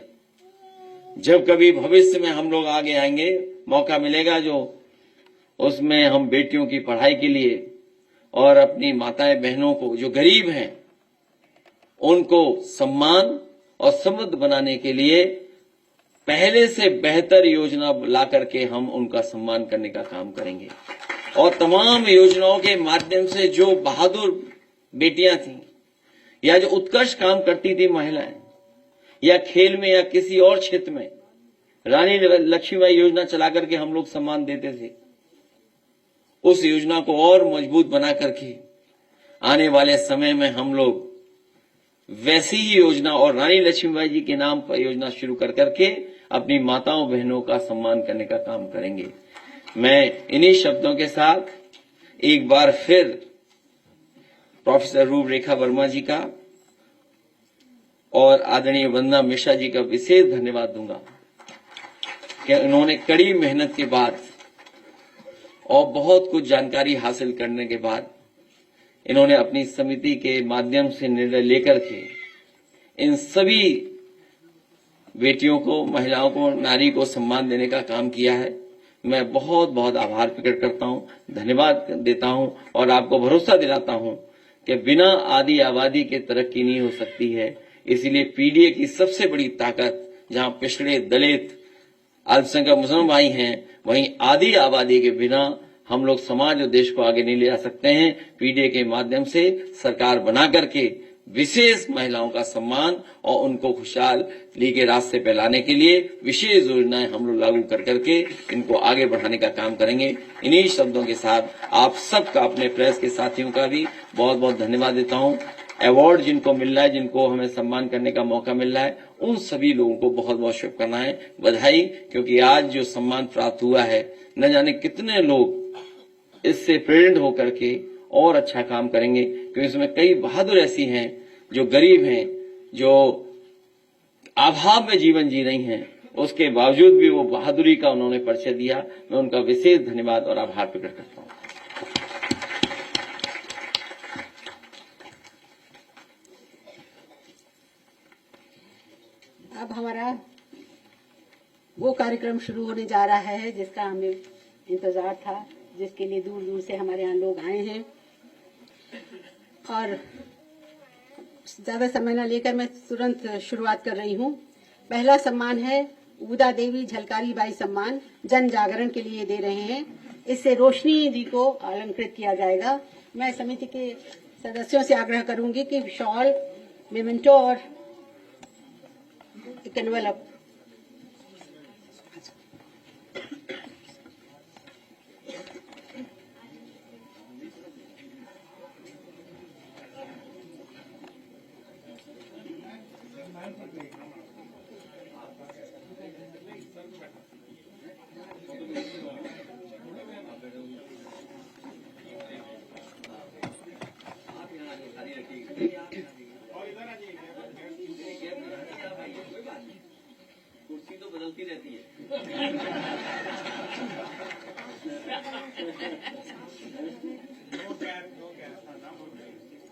जब कभी भविष्य में हम लोग आगे आएंगे, मौका मिलेगा जो उसमें हम बेटियों की पढ़ाई के लिए और अपनी माताएं बहनों को जो गरीब हैं उनको सम्मान और समृद्ध बनाने के लिए पहले से बेहतर योजना ला करके हम उनका सम्मान करने का काम करेंगे। और तमाम योजनाओं के माध्यम से जो बहादुर बेटियां थीं या जो उत्कृष्ट काम करती थी महिलाएं, या खेल में या किसी और क्षेत्र में, रानी लक्ष्मीबाई योजना चला करके हम लोग सम्मान देते थे। उस योजना को और मजबूत बना करके आने वाले समय में हम लोग वैसी ही योजना और रानी लक्ष्मीबाई जी के नाम पर योजना शुरू कर करके अपनी माताओं बहनों का सम्मान करने का काम करेंगे। मैं इन्हीं शब्दों के साथ एक बार फिर प्रोफेसर रूपरेखा वर्मा जी का और आदरणीय वंदना मिश्रा जी का विशेष धन्यवाद दूंगा कि उन्होंने कड़ी मेहनत के बाद और बहुत कुछ जानकारी हासिल करने के बाद इन्होंने अपनी समिति के माध्यम से निर्णय लेकर के इन सभी बेटियों को, महिलाओं को, नारी को सम्मान देने का काम किया है। मैं बहुत बहुत आभार प्रकट करता हूं, धन्यवाद देता हूं और आपको भरोसा दिलाता हूं कि बिना आदि आबादी के तरक्की नहीं हो सकती है। इसीलिए पीडीए की सबसे बड़ी ताकत, जहां पिछड़े, दलित, अल्पसंख्यक मुसलमान भाई हैं, वहीं आदि आबादी के बिना हम लोग समाज और देश को आगे नहीं ले जा सकते हैं। पीडीए के माध्यम से सरकार बना करके विशेष महिलाओं का सम्मान और उनको खुशहाली के रास्ते पे लाने के लिए विशेष योजनाएं हम लोग लागू कर करके इनको आगे बढ़ाने का काम करेंगे। इन्हीं शब्दों के साथ आप सबका, अपने प्रेस के साथियों का भी बहुत बहुत धन्यवाद देता हूं। अवार्ड जिनको मिल रहा है, जिनको हमें सम्मान करने का मौका मिल रहा है, उन सभी लोगों को बहुत बहुत शुभकामनाएं, बधाई, क्योंकि आज जो सम्मान प्राप्त हुआ है, न जाने कितने लोग इससे प्रेरित होकर के और अच्छा काम करेंगे, क्योंकि इसमें कई बहादुर ऐसी हैं जो गरीब हैं, जो अभाव में जीवन जी रही हैं, उसके बावजूद भी वो बहादुरी का उन्होंने परिचय दिया। मैं उनका विशेष धन्यवाद और आभार प्रकट करता हूं। अब हमारा वो कार्यक्रम शुरू होने जा रहा है जिसका हमें इंतजार था, जिसके लिए दूर दूर से हमारे यहाँ लोग आए हैं। और ज्यादा समय न लेकर मैं तुरंत शुरुआत कर रही हूँ। पहला सम्मान है उदा देवी झलकारी बाई सम्मान, जन जागरण के लिए दे रहे हैं। इससे रोशनी जी को अलंकृत किया जाएगा। मैं समिति के सदस्यों से आग्रह करूंगी कि शॉल, मेमेंटो और एक एनवेलप कुर्सी तो बदलती रहती है।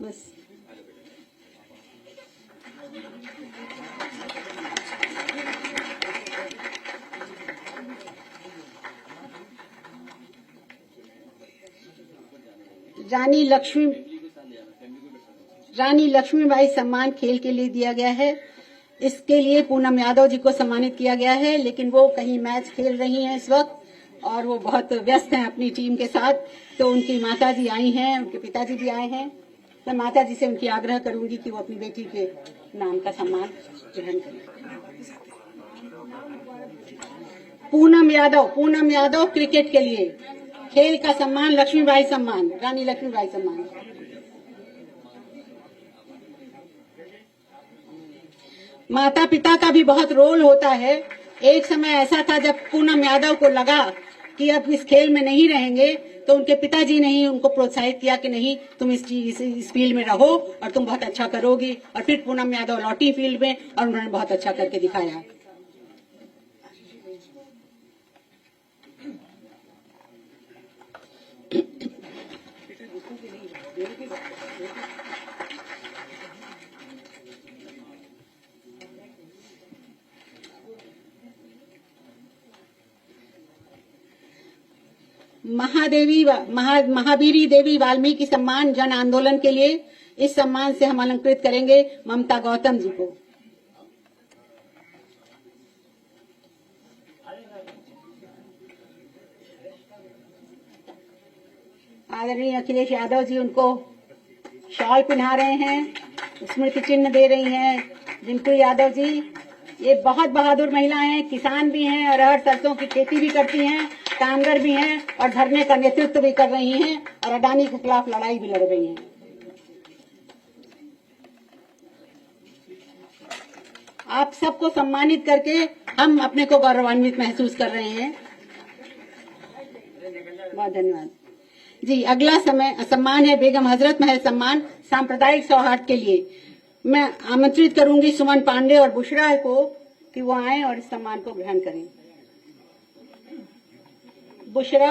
बस रानी लक्ष्मीबाई सम्मान खेल के लिए दिया गया है। इसके लिए पूनम यादव जी को सम्मानित किया गया है, लेकिन वो कहीं मैच खेल रही हैं इस वक्त और वो बहुत व्यस्त हैं अपनी टीम के साथ। तो उनकी माता जी आई हैं, उनके पिताजी भी आए हैं। मैं माता जी से उनकी आग्रह करूंगी कि वो अपनी बेटी के नाम का सम्मान ग्रहण करें। पूनम यादव क्रिकेट के लिए खेल का सम्मान, लक्ष्मीबाई सम्मान, रानी लक्ष्मीबाई सम्मान। माता पिता का भी बहुत रोल होता है। एक समय ऐसा था जब पूनम यादव को लगा कि अब इस खेल में नहीं रहेंगे, तो उनके पिताजी ने ही उनको प्रोत्साहित किया कि नहीं, तुम इस फील्ड में रहो और तुम बहुत अच्छा करोगी। और फिर पूनम यादव लौटी फील्ड में और उन्होंने बहुत अच्छा करके दिखाया। महावीरी देवी वाल्मीकि सम्मान जन आंदोलन के लिए इस सम्मान से हम अलंकृत करेंगे ममता गौतम जी को। आदरणीय अखिलेश यादव जी उनको शॉल पहना रहे हैं, स्मृति चिन्ह दे रही हैं। रिंकू यादव जी ये बहुत बहादुर महिलाएं हैं, किसान भी हैं, अरहर सरसों की खेती भी करती हैं, कामगर भी हैं और धरने का नेतृत्व भी कर रही हैं और अडानी के खिलाफ लड़ाई भी लड़ रही हैं। आप सबको सम्मानित करके हम अपने को गौरवान्वित महसूस कर रहे हैं। बहुत धन्यवाद जी। अगला सम्मान है बेगम हजरत महल सम्मान सांप्रदायिक सौहार्द के लिए। मैं आमंत्रित करूंगी सुमन पांडे और बुशरा को कि वो आए और इस सम्मान को ग्रहण करें। बुशरा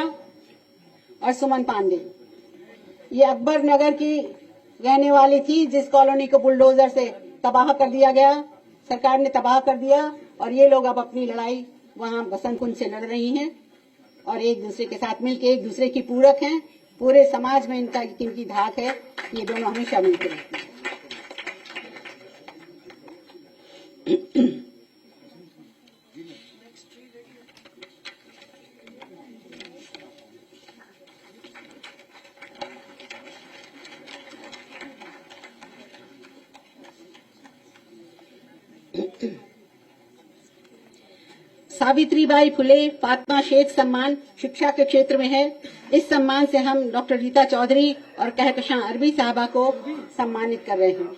और सुमन पांडे ये अकबर नगर की रहने वाली थी, जिस कॉलोनी को बुलडोजर से तबाह कर दिया गया, सरकार ने तबाह कर दिया। और ये लोग अब अपनी लड़ाई वहां बसंत कुंज से लड़ रही हैं और एक दूसरे के साथ मिलकर एक दूसरे की पूरक हैं। पूरे समाज में इनकी धाक है, ये दोनों हमेशा मिलकर रहते हैं। सावित्रीबाई फुले फातिमा शेख सम्मान शिक्षा के क्षेत्र में है। इस सम्मान से हम डॉक्टर रीता चौधरी और कहकशां अरबी साहबा को सम्मानित कर रहे हैं।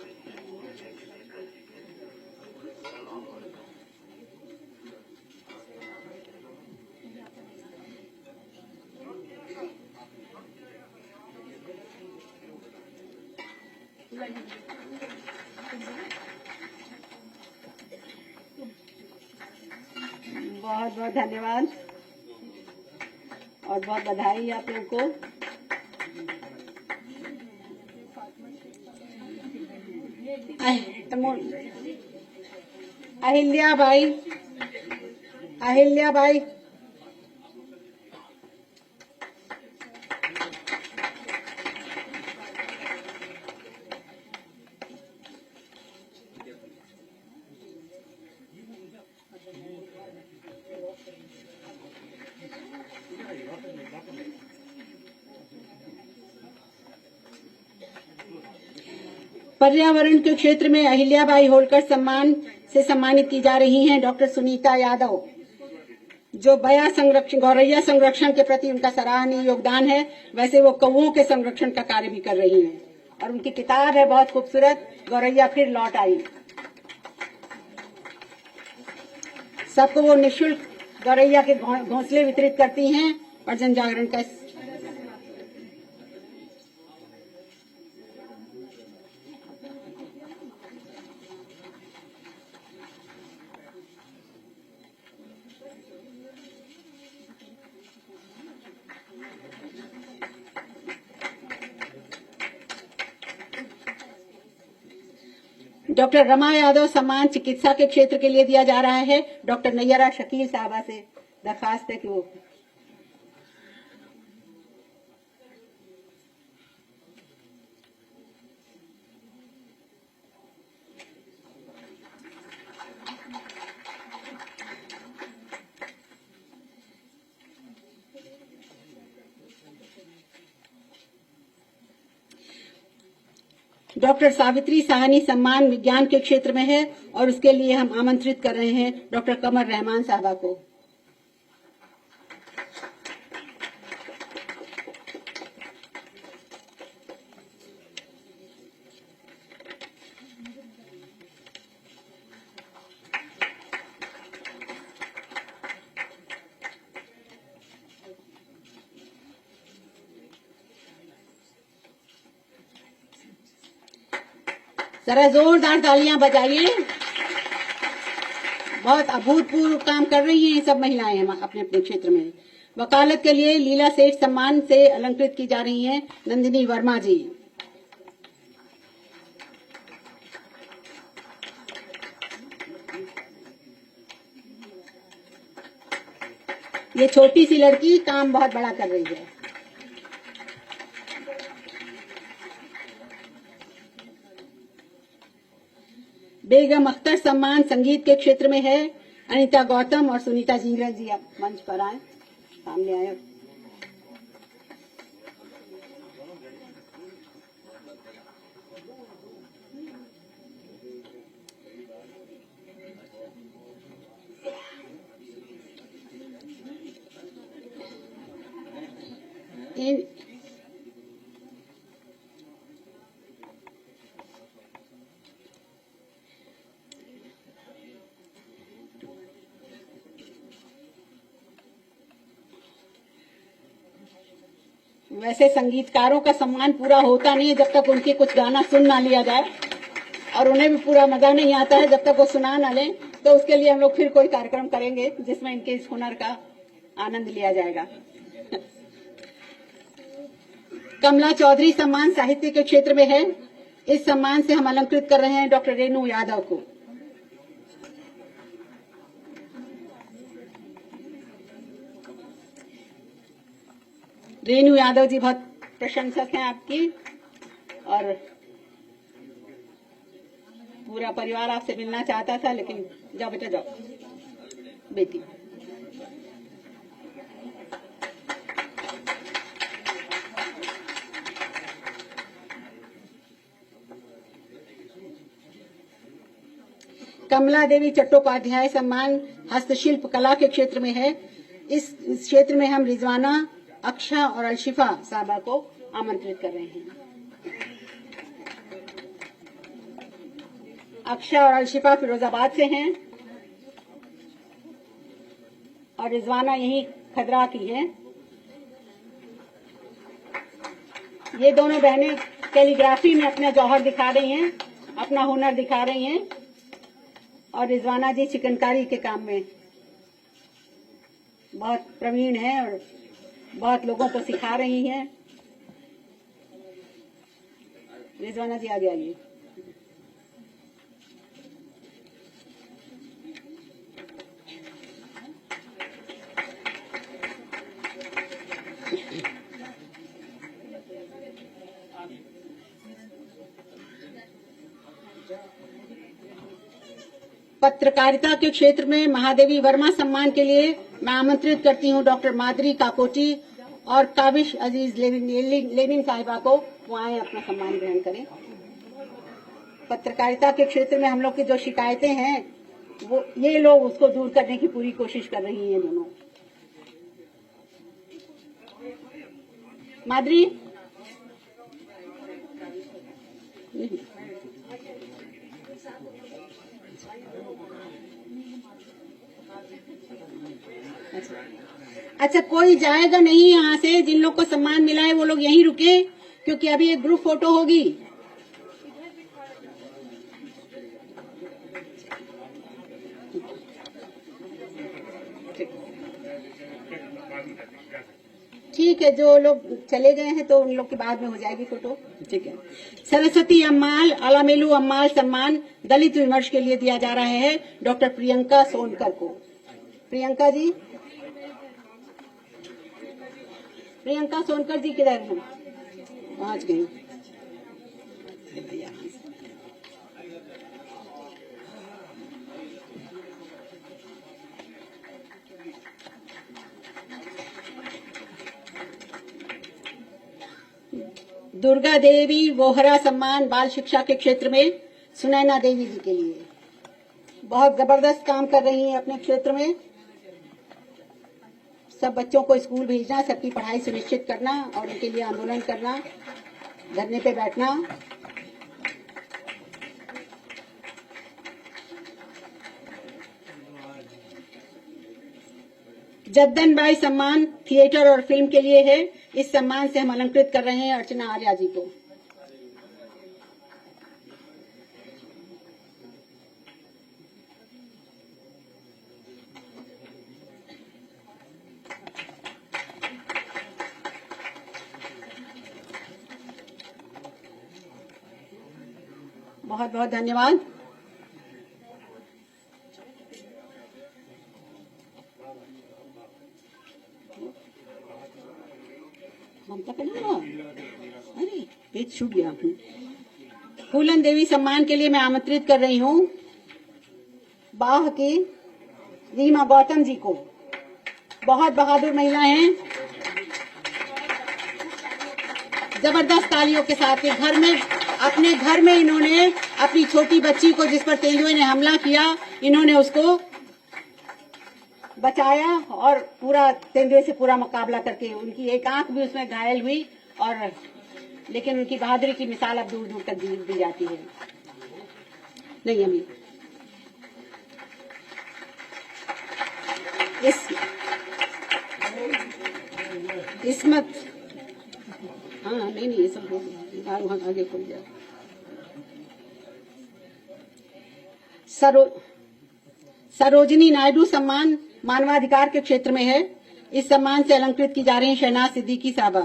बहुत बहुत धन्यवाद और बहुत बधाई आप लोगों को। अहिल्या भाई पर्यावरण के क्षेत्र में अहिल्याबाई होलकर सम्मान से सम्मानित की जा रही हैं डॉक्टर सुनीता यादव, जो बया संरक्षण गौरैया संरक्षण के प्रति उनका सराहनीय योगदान है। वैसे वो कौओं के संरक्षण का कार्य भी कर रही हैं और उनकी किताब है बहुत खूबसूरत, गौरैया फिर लौट आई। सबको वो निःशुल्क गौरैया के घोंसले वितरित करती हैं और जन जागरण का डॉक्टर रमा यादव सम्मान चिकित्सा के क्षेत्र के लिए दिया जा रहा है। डॉक्टर नैयरा शकील साहबा से दरखास्त है कि वो डॉक्टर सावित्री साहनी सम्मान विज्ञान के क्षेत्र में है और उसके लिए हम आमंत्रित कर रहे हैं डॉक्टर कमर रहमान साहबा को। जरा जोरदार तालियां बजाइए। बहुत अभूतपूर्व काम कर रही हैं ये सब महिलाएं हम अपने अपने क्षेत्र में। वकालत के लिए लीला सेठ सम्मान से अलंकृत की जा रही हैं नंदिनी वर्मा जी। ये छोटी सी लड़की काम बहुत बड़ा कर रही है। बेगम अख्तर सम्मान संगीत के क्षेत्र में है। अनीता गौतम और सुनीता जिंगरा जी आप मंच पर आए, सामने आए। वैसे संगीतकारों का सम्मान पूरा होता नहीं है जब तक उनके कुछ गाना सुन ना लिया जाए, और उन्हें भी पूरा मजा नहीं आता है जब तक वो सुना ना लें। तो उसके लिए हम लोग फिर कोई कार्यक्रम करेंगे जिसमें इनके इस हुनर का आनंद लिया जाएगा। कमला चौधरी सम्मान साहित्य के क्षेत्र में है। इस सम्मान से हम अलंकृत कर रहे हैं डॉक्टर रेणु यादव को। रेणु यादव जी बहुत प्रशंसक हैं आपकी, और पूरा परिवार आपसे मिलना चाहता था, लेकिन जाओ बेटा जाओ। बेटी कमला देवी चट्टोपाध्याय सम्मान हस्तशिल्प कला के क्षेत्र में है। इस क्षेत्र में हम रिजवाना, अक्षा और अलशिफा साहबा को आमंत्रित कर रहे हैं। अक्षा और अलशिफा फिरोजाबाद से हैं और रिजवाना यही खदरा की हैं। ये दोनों बहनें कैलीग्राफी में अपना जौहर दिखा रही हैं, अपना हुनर दिखा रही हैं, और रिजवाना जी चिकनकारी के काम में बहुत प्रवीण हैं और बहुत लोगों को सिखा रही हैं। रिजवाना जी आगे आइए। पत्रकारिता के क्षेत्र में महादेवी वर्मा सम्मान के लिए मैं आमंत्रित करती हूं डॉक्टर माधुरी काकोटी और काविश अजीज लेनिन साहिबा को, वो आए अपना सम्मान ग्रहण करें। पत्रकारिता के क्षेत्र में हम लोग की जो शिकायतें हैं वो ये लोग उसको दूर करने की पूरी कोशिश कर रही हैं दोनों। माधुरी अच्छा, कोई जाएगा नहीं यहाँ से। जिन लोग को सम्मान मिला है वो लोग यहीं रुके, क्योंकि अभी एक ग्रुप फोटो होगी। ठीक है, जो लोग चले गए हैं तो उन लोग के बाद में हो जाएगी फोटो। ठीक है। सरस्वती अम्माल अलामेलू अम्माल सम्मान दलित विमर्श के लिए दिया जा रहा है डॉक्टर प्रियंका सोनकर को। प्रियंका जी, प्रियंका सोनकर जी किधर हैं? पहुंच गई। दुर्गा देवी वोहरा सम्मान बाल शिक्षा के क्षेत्र में सुनैना देवी जी के लिए बहुत जबरदस्त काम कर रही हैं अपने क्षेत्र में। सब बच्चों को स्कूल भेजना, सबकी पढ़ाई सुनिश्चित करना और उनके लिए आंदोलन करना, धरने पे बैठना। जद्दन बाई सम्मान थिएटर और फिल्म के लिए है। इस सम्मान से हम अलंकृत कर रहे हैं अर्चना आर्या जी को। बहुत बहुत धन्यवाद। ममता करना, अरे पेज छूट गया। फूलन देवी सम्मान के लिए मैं आमंत्रित कर रही हूँ बाह की रीमा गौतम जी को। बहुत बहादुर महिला हैं। जबरदस्त तालियों के साथ घर में, अपने घर में इन्होंने अपनी छोटी बच्ची को, जिस पर तेंदुए ने हमला किया, इन्होंने उसको बचाया और पूरा तेंदुए से पूरा मुकाबला करके उनकी एक आंख भी उसमें घायल हुई, और लेकिन उनकी बहादुरी की मिसाल अब दूर दूर तक दी जाती है। नहीं अभी इसमत, हाँ नहीं ये सब आगे खोल जाए। सरोजिनी नायडू सम्मान मानवाधिकार के क्षेत्र में है। इस सम्मान से अलंकृत की जा रही है शहनाज सिद्दीकी साहबा।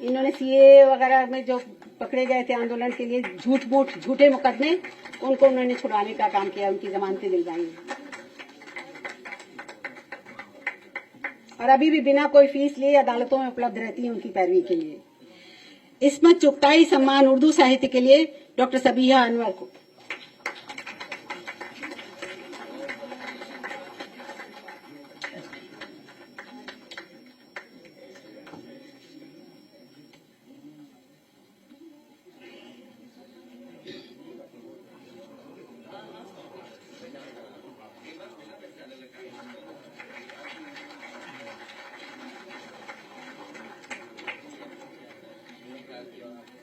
इन्होंने सीए वगैरह में जो पकड़े गए थे आंदोलन के लिए झूठे मुकदमे, उनको उन्होंने छुड़वाने का काम किया, उनकी जमानतें दिलवाई और अभी भी बिना कोई फीस लिए अदालतों में उपलब्ध रहती है उनकी पैरवी के लिए। इस्मत चुगताई सम्मान उर्दू साहित्य के लिए डॉक्टर सबीहा अनवर को।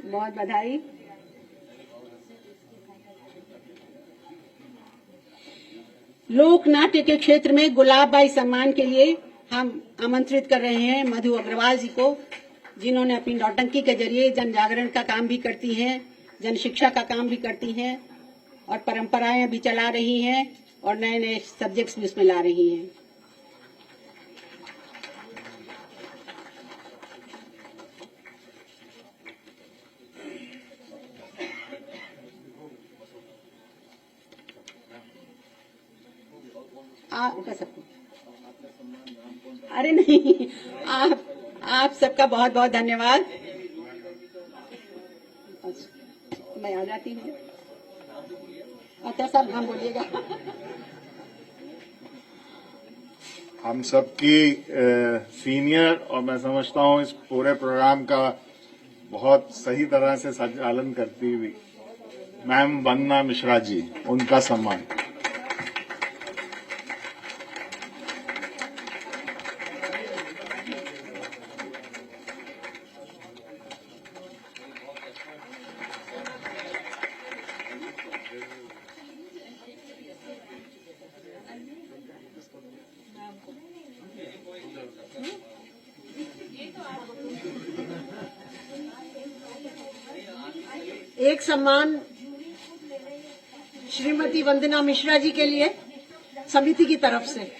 बहुत बधाई। लोक नाट्य के क्षेत्र में गुलाब बाई सम्मान के लिए हम आमंत्रित कर रहे हैं मधु अग्रवाल जी को। जिन्होंने अपनी नौटंकी के जरिए जन जागरण का काम भी करती हैं, जन शिक्षा का काम भी करती हैं और परंपराएं भी चला रही हैं और नए नए सब्जेक्ट्स भी उसमें ला रही हैं। कर सकते, अरे नहीं, आप सबका बहुत बहुत धन्यवाद। मैं आ जाती हूँ। अच्छा साहब, हम बोलिएगा। हम सबकी सीनियर और मैं समझता हूँ इस पूरे प्रोग्राम का बहुत सही तरह से संचालन करती हुई मैम वंदना मिश्रा जी, उनका सम्मान। एक सम्मान श्रीमती वंदना मिश्रा जी के लिए समिति की तरफ से।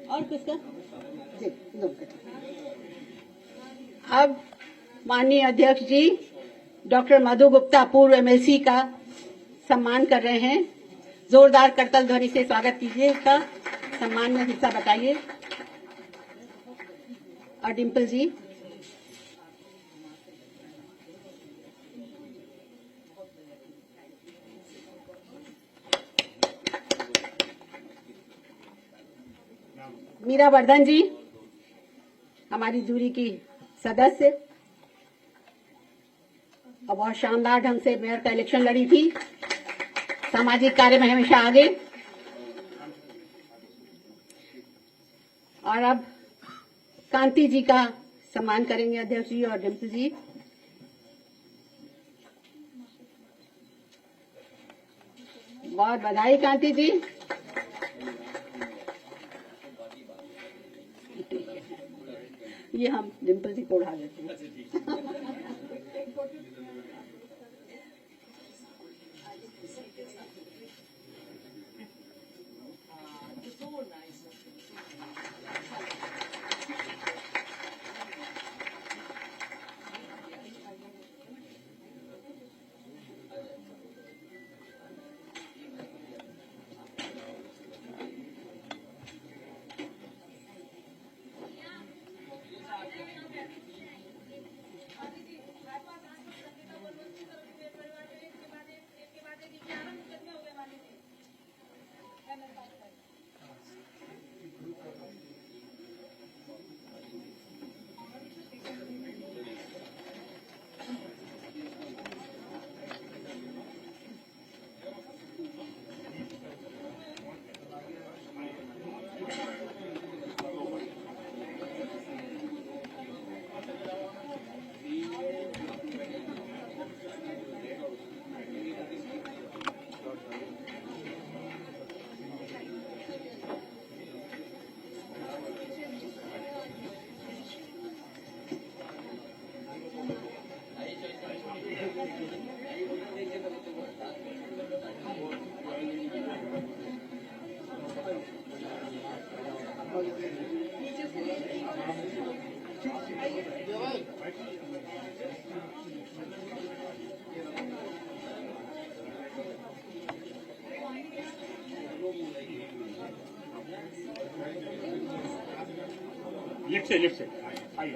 और किसका? जी, अब माननीय अध्यक्ष जी डॉक्टर मधु गुप्ता पूर्व एमएलसी का सम्मान कर रहे हैं। जोरदार करतल ध्वनि से स्वागत कीजिए इसका। सम्मान में हिस्सा बताइए। और डिम्पल जी, मीरा वर्धन जी, हमारी जूरी की सदस्य और बहुत शानदार ढंग से मेयर का इलेक्शन लड़ी थी, सामाजिक कार्य में हमेशा आगे। और अब कांति जी का सम्मान करेंगे अध्यक्ष जी और डिम्पल जी। बहुत बधाई कांति जी। ये हम डिम्पल जी को उड़ा देते हैं। लिफ्ट से आइए।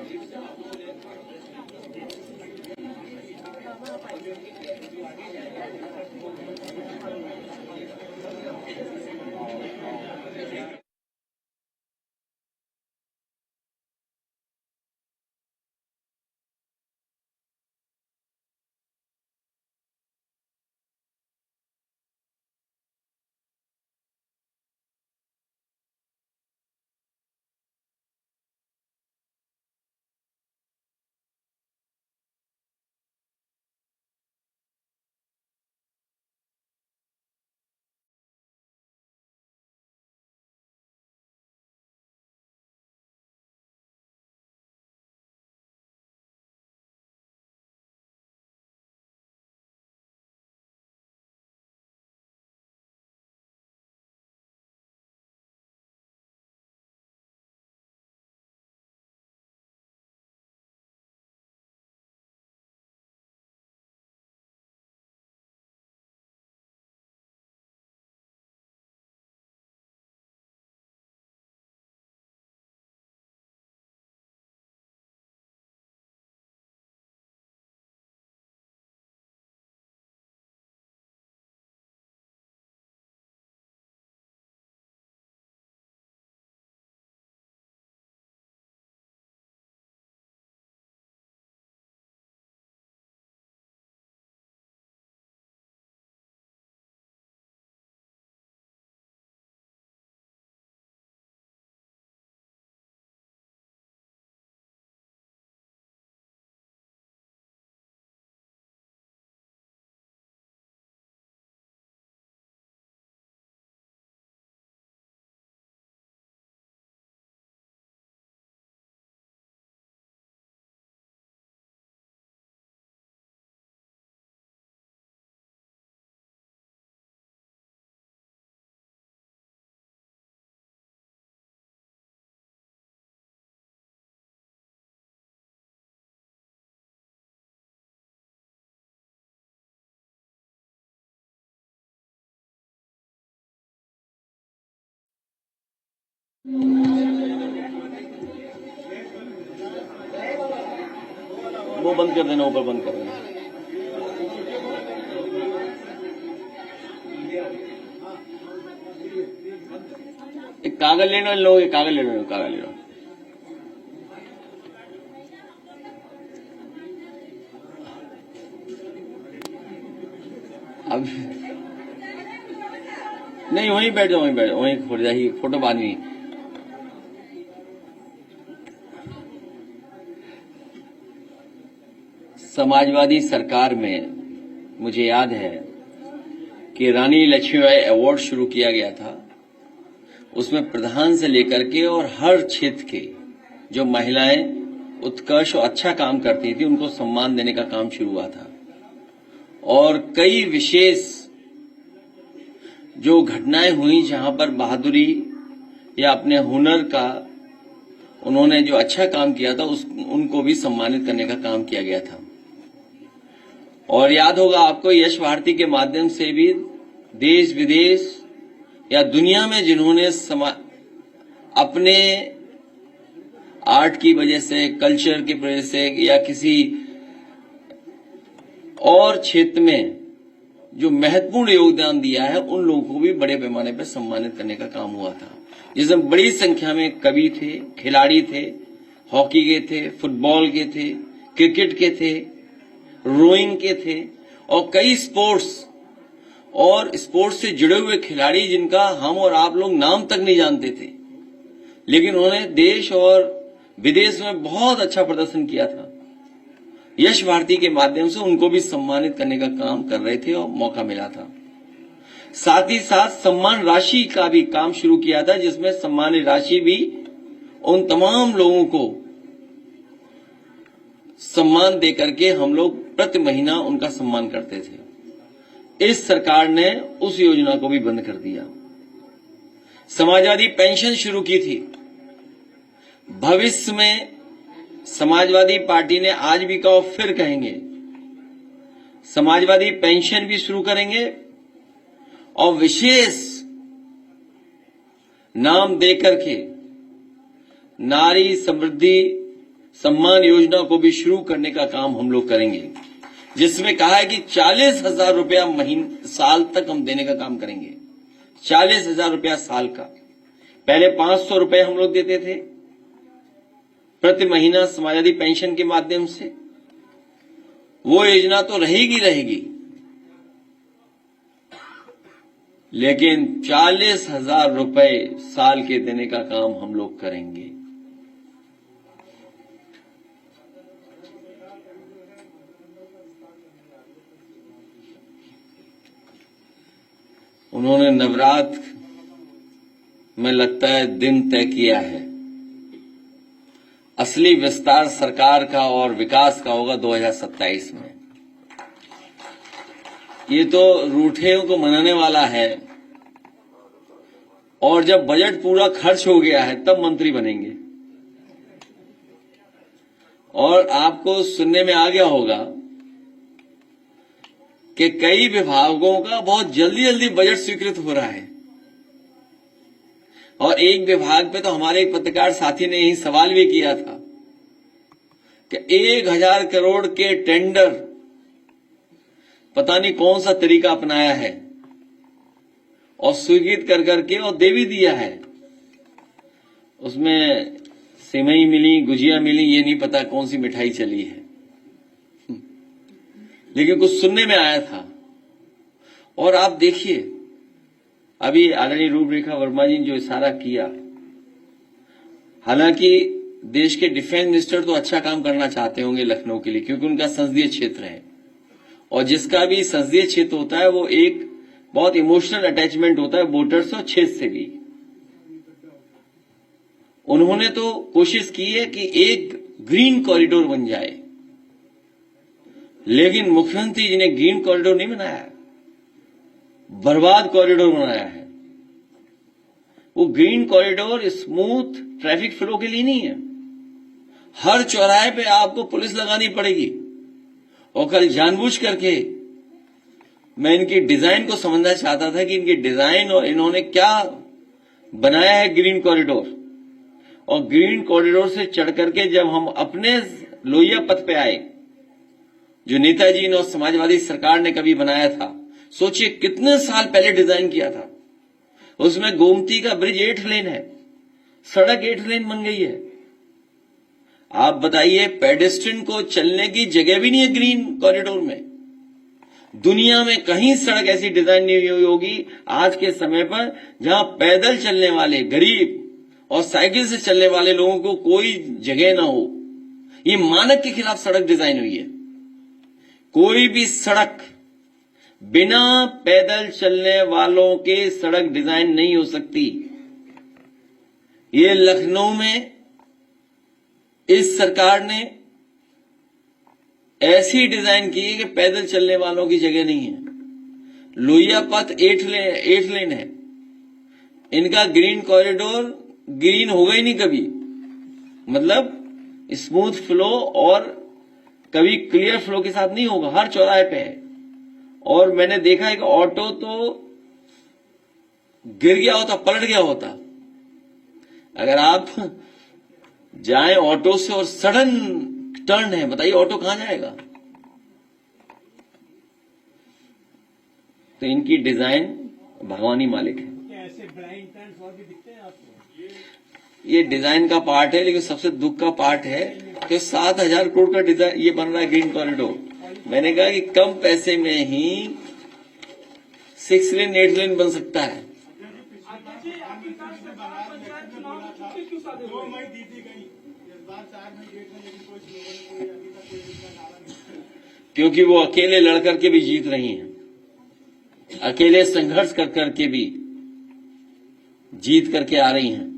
वो बंद कर देना, ऊपर बंद कर देना। एक कागज ले लो, लोग कागज ले लो, कागज ले लो। अब नहीं, वहीं बैठ जाओ, वहीं बैठ जाओ, वहीं फोटो जाइए, फोटो बाद में। समाजवादी सरकार में मुझे याद है कि रानी लक्ष्मीबाई अवार्ड शुरू किया गया था। उसमें प्रधान से लेकर के और हर क्षेत्र के जो महिलाएं उत्कर्ष और अच्छा काम करती थी उनको सम्मान देने का काम शुरू हुआ था। और कई विशेष जो घटनाएं हुई जहां पर बहादुरी या अपने हुनर का उन्होंने जो अच्छा काम किया था उनको भी सम्मानित करने का काम किया गया था। और याद होगा आपको, यश भारती के माध्यम से भी देश विदेश या दुनिया में जिन्होंने अपने आर्ट की वजह से, कल्चर की वजह से या किसी और क्षेत्र में जो महत्वपूर्ण योगदान दिया है उन लोगों को भी बड़े पैमाने पर सम्मानित करने का काम हुआ था, जिसमें बड़ी संख्या में कवि थे, खिलाड़ी थे, हॉकी के थे, फुटबॉल के थे, क्रिकेट के थे, रोइंग के थे और कई स्पोर्ट्स और स्पोर्ट्स से जुड़े हुए खिलाड़ी जिनका हम और आप लोग नाम तक नहीं जानते थे, लेकिन उन्होंने देश और विदेश में बहुत अच्छा प्रदर्शन किया था। यश भारती के माध्यम से उनको भी सम्मानित करने का काम कर रहे थे और मौका मिला था। साथ ही साथ सम्मान राशि का भी काम शुरू किया था, जिसमें सम्मान राशि भी उन तमाम लोगों को सम्मान देकर के हम लोग प्रति महीना उनका सम्मान करते थे। इस सरकार ने उस योजना को भी बंद कर दिया। समाजवादी पेंशन शुरू की थी। भविष्य में समाजवादी पार्टी ने आज भी कहा और फिर कहेंगे, समाजवादी पेंशन भी शुरू करेंगे और विशेष नाम देकर के नारी समृद्धि सम्मान योजना को भी शुरू करने का काम हम लोग करेंगे, जिसमें कहा है कि 40,000 रुपया साल तक हम देने का काम करेंगे। 40,000 रुपया साल का। पहले 500 रुपए हम लोग देते थे प्रति महीना समाजवादी पेंशन के माध्यम से। वो योजना तो रहेगी, लेकिन 40,000 रुपए साल के देने का काम हम लोग करेंगे। उन्होंने नवरात्र में लगता है दिन तय किया है। असली विस्तार सरकार का और विकास का होगा 2027 में। ये तो रूठेयों को मनाने वाला है, और जब बजट पूरा खर्च हो गया है तब मंत्री बनेंगे। और आपको सुनने में आ गया होगा कि कई विभागों का बहुत जल्दी बजट स्वीकृत हो रहा है, और एक विभाग पे तो हमारे एक पत्रकार साथी ने यही सवाल भी किया था कि 1,000 करोड़ के टेंडर पता नहीं कौन सा तरीका अपनाया है और स्वीकृत कर करके और दे भी दिया है। उसमें सिमई मिली, गुजिया मिली, ये नहीं पता कौन सी मिठाई चली है, लेकिन कुछ सुनने में आया था। और आप देखिए, अभी आदरणीय रूपरेखा वर्मा जी ने जो इशारा किया, हालांकि देश के डिफेंस मिनिस्टर तो अच्छा काम करना चाहते होंगे लखनऊ के लिए, क्योंकि उनका संसदीय क्षेत्र है, और जिसका भी संसदीय क्षेत्र होता है वो एक बहुत इमोशनल अटैचमेंट होता है वोटर्स और क्षेत्र से भी। उन्होंने तो कोशिश की है कि एक ग्रीन कॉरिडोर बन जाए, लेकिन मुख्यमंत्री जी ने ग्रीन कॉरिडोर नहीं बनाया, बर्बाद कॉरिडोर बनाया है। वो green corridor smooth traffic flow के लिए नहीं है। हर चौराहे पे आपको पुलिस लगानी पड़ेगी। और कल जानबूझ करके मैं इनकी डिजाइन को समझना चाहता था कि इनकी डिजाइन और इन्होंने क्या बनाया है ग्रीन कॉरिडोर। और ग्रीन कॉरिडोर से चढ़ करके जब हम अपने लोहिया पथ पे आए, जो नेताजी ने और समाजवादी सरकार ने कभी बनाया था, सोचिए कितने साल पहले डिजाइन किया था। उसमें गोमती का ब्रिज 8 लेन है, सड़क 8 लेन बन गई है। आप बताइए, पेडेस्ट्रियन को चलने की जगह भी नहीं है ग्रीन कॉरिडोर में। दुनिया में कहीं सड़क ऐसी डिजाइन नहीं हुई होगी आज के समय पर जहां पैदल चलने वाले गरीब और साइकिल से चलने वाले लोगों को कोई जगह ना हो। ये मानक के खिलाफ सड़क डिजाइन हुई है। कोई भी सड़क बिना पैदल चलने वालों के सड़क डिजाइन नहीं हो सकती। ये लखनऊ में इस सरकार ने ऐसी डिजाइन की है कि पैदल चलने वालों की जगह नहीं है। लोहिया पथ 8 लेन है। इनका ग्रीन कॉरिडोर ग्रीन होगा ही नहीं कभी, मतलब स्मूथ फ्लो और कभी क्लियर फ्लो के साथ नहीं होगा। हर चौराहे पे है। और मैंने देखा है कि ऑटो तो गिर गया होता, पलट गया होता। अगर आप जाएं ऑटो से और सडन टर्न है, बताइए ऑटो कहां जाएगा। तो इनकी डिजाइन भगवानी मालिक है। ऐसे ब्लाइंड टर्न्स और भी दिखते हैं आपको? ये डिजाइन का पार्ट है, लेकिन सबसे दुख का पार्ट है कि 7,000 करोड़ का डिजाइन ये बन रहा है ग्रीन कॉरिडोर। मैंने कहा कि कम पैसे में ही 6 लेन 8 लेन बन सकता है। क्योंकि वो अकेले लड़ करके भी जीत रही हैं, अकेले संघर्ष कर करके भी जीत करके आ रही हैं।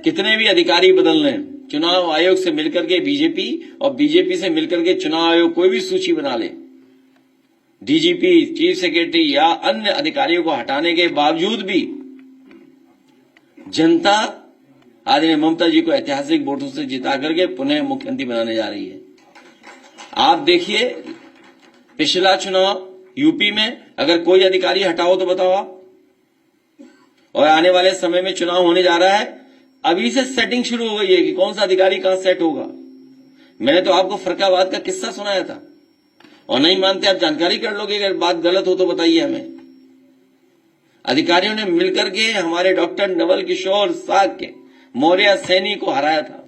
कितने भी अधिकारी बदल रहे हैं, चुनाव आयोग से मिलकर के बीजेपी और बीजेपी से मिलकर के चुनाव आयोग कोई भी सूची बना ले, डीजीपी, चीफ सेक्रेटरी या अन्य अधिकारियों को हटाने के बावजूद भी जनता आदरणीय ममता जी को ऐतिहासिक वोटों से जिता करके पुनः मुख्यमंत्री बनाने जा रही है। आप देखिए, पिछला चुनाव यूपी में अगर कोई अधिकारी हटाओ तो बताओ आप, और आने वाले समय में चुनाव होने जा रहा है, अभी से सेटिंग शुरू हो गई है कि कौन सा अधिकारी कहां सेट होगा। मैंने तो आपको फरकाबाद का किस्सा सुनाया था, और नहीं मानते आप जानकारी कर लोगे, अगर बात गलत हो तो बताइए हमें। अधिकारियों ने मिलकर के हमारे डॉक्टर नवल किशोर साग के मौर्य सैनी को हराया था।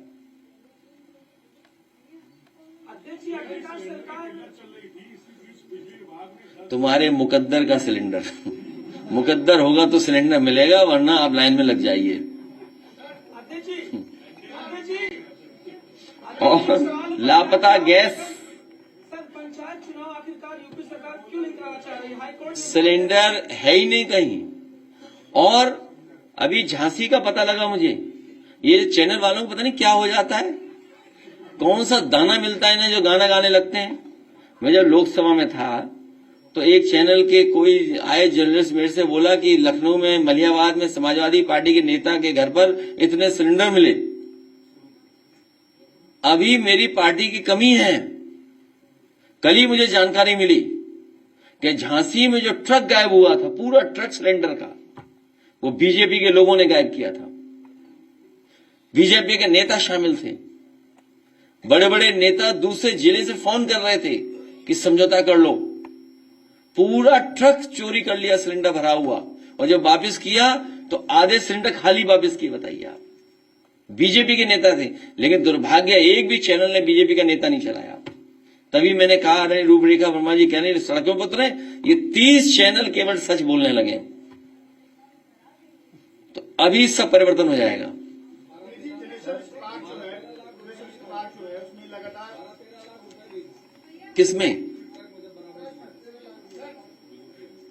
तुम्हारे मुकद्दर का सिलेंडर मुकद्दर होगा तो सिलेंडर मिलेगा, वरना आप लाइन में लग जाइए। और लापता गैस पंचायत चुनाव आखिरकार यूपी सरकार क्यों नहीं कराना चाह रही? हाईकोर्ट सिलेंडर है ही नहीं कहीं। और अभी झांसी का पता लगा मुझे, ये चैनल वालों को पता नहीं क्या हो जाता है, कौन सा दाना मिलता है इन्हें जो गाना गाने लगते हैं। मैं जब लोकसभा में था तो एक चैनल के कोई आए जर्नलिस्ट मेरे से बोला कि लखनऊ में मलियाबाद में समाजवादी पार्टी के नेता के घर पर इतने सिलेंडर मिले। अभी मेरी पार्टी की कमी है। कल ही मुझे जानकारी मिली कि झांसी में जो ट्रक गायब हुआ था, पूरा ट्रक सिलेंडर का, वो बीजेपी के लोगों ने गायब किया था। बीजेपी के नेता शामिल थे, बड़े बड़े नेता दूसरे जिले से फोन कर रहे थे कि समझौता कर लो। पूरा ट्रक चोरी कर लिया, सिलेंडर भरा हुआ, और जब वापस किया तो आधे सिलेंडर खाली वापस किए। बताइए आप, बीजेपी के नेता थे, लेकिन दुर्भाग्य एक भी चैनल ने बीजेपी का नेता नहीं चलाया। तभी मैंने कहा, अरे रूपरेखा वर्मा जी कहने सड़कों पर उतरे, ये 30 चैनल केवल सच बोलने लगे, तो अभी सब परिवर्तन हो जाएगा। किसमें?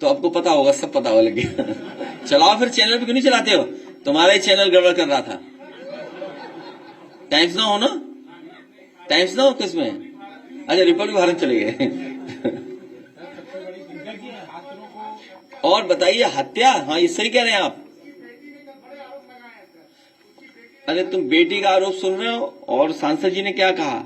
तो आपको पता होगा, सब पता हो लगे चलाओ फिर, चैनल पे क्यों नहीं चलाते हो? तुम्हारा ही चैनल गड़बड़ कर रहा था। टाइम्स नाउ हो ना? टाइम्स नाउ किसमें? अच्छा, रिपब्लिक भारत चले गए और बताइए, हत्या? हाँ, ये सही कह रहे हैं आप। अरे तुम बेटी का आरोप सुन रहे हो, और सांसद जी ने क्या कहा?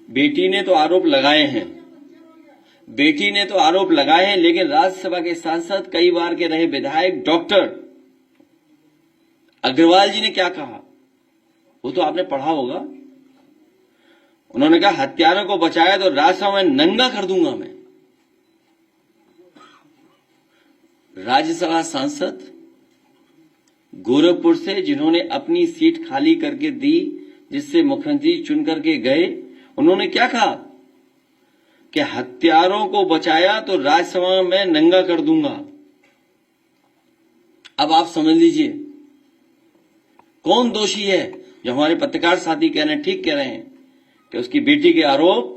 बेटी ने तो आरोप लगाए हैं, बेटी ने तो आरोप लगाए हैं, लेकिन राज्यसभा के सांसद, कई बार के रहे विधायक डॉक्टर अग्रवाल जी ने क्या कहा, वो तो आपने पढ़ा होगा। उन्होंने कहा, हत्यारों को बचाया तो राज्यसभा में नंगा कर दूंगा मैं। राज्यसभा सांसद गोरखपुर से, जिन्होंने अपनी सीट खाली करके दी, जिससे मुख्यमंत्री चुन करके गए, उन्होंने क्या कहा कि हत्यारों को बचाया तो राज्यसभा में नंगा कर दूंगा। अब आप समझ लीजिए कौन दोषी है। जो हमारे पत्रकार साथी कह रहे हैं, ठीक कह रहे हैं कि उसकी बेटी के आरोप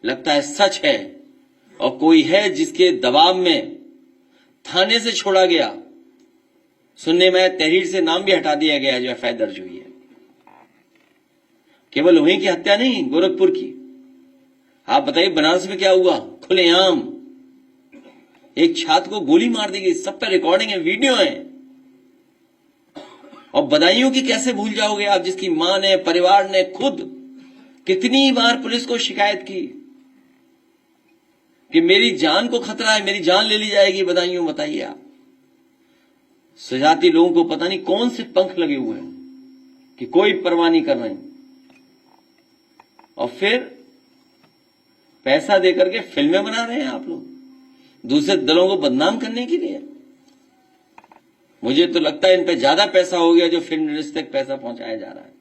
लगता है सच है, और कोई है जिसके दबाव में थाने से छोड़ा गया। सुनने में तहरीर से नाम भी हटा दिया गया जो एफआईआर दर्ज हुई है। केवल वहीं की हत्या नहीं, गोरखपुर की। आप बताइए बनारस में क्या हुआ? खुलेआम एक छात्र को गोली मार दी गई, सब पे रिकॉर्डिंग है, वीडियो है। और बदायूं की कैसे भूल जाओगे आप, जिसकी मां ने, परिवार ने खुद कितनी बार पुलिस को शिकायत की कि मेरी जान को खतरा है, मेरी जान ले ली जाएगी बदायूं। बताइए आप, सजाती लोगों को पता नहीं कौन से पंख लगे हुए हैं कि कोई परवाह नहीं कर रहे हैं, और फिर पैसा देकर के फिल्में बना रहे हैं आप लोग दूसरे दलों को बदनाम करने के लिए। मुझे तो लगता है इन पे ज्यादा पैसा हो गया जो फिल्म इंडस्ट्री तक पैसा पहुंचाया जा रहा है।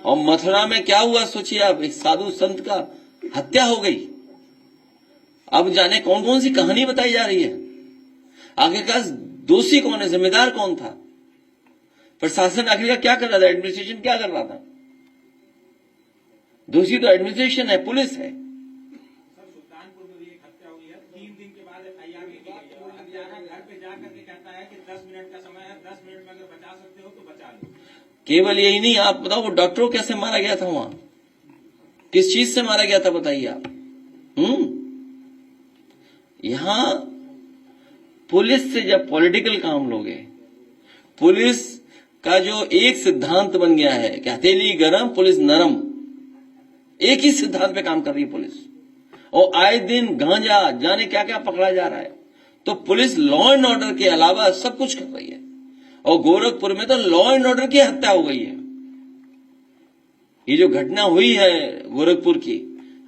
और मथुरा में क्या हुआ सोचिए आप, एक साधु संत का हत्या हो गई। अब जाने कौन कौन सी कहानी बताई जा रही है। आखिरकार दोषी कौन है, जिम्मेदार कौन था? प्रशासन आखिरकार क्या कर रहा था, एडमिनिस्ट्रेशन क्या कर रहा था? दोषी तो एडमिनिस्ट्रेशन है, पुलिस है। सुल्तानपुर में भी एक हत्या हुई है, 3 दिन के बाद एफआईआर भी की गई है। हत्यारा घर पे जाकर के कहता है कि 10 मिनट का समय है, 10 मिनट में अगर बचा केवल यही नहीं, आप बताओ वो डॉक्टर को कैसे मारा गया था वहां, किस चीज से मारा गया था बताइए आप। यहां पुलिस से जब पॉलिटिकल काम लोगे, पुलिस का जो एक सिद्धांत बन गया है कि हथेली गरम पुलिस नरम, एक ही सिद्धांत पे काम कर रही है पुलिस, और आए दिन गांजा जाने क्या क्या पकड़ा जा रहा है। तो पुलिस लॉ एंड ऑर्डर के अलावा सब कुछ कर रही है, और गोरखपुर में तो लॉ एंड ऑर्डर की हत्या हो गई है। ये जो घटना हुई है गोरखपुर की,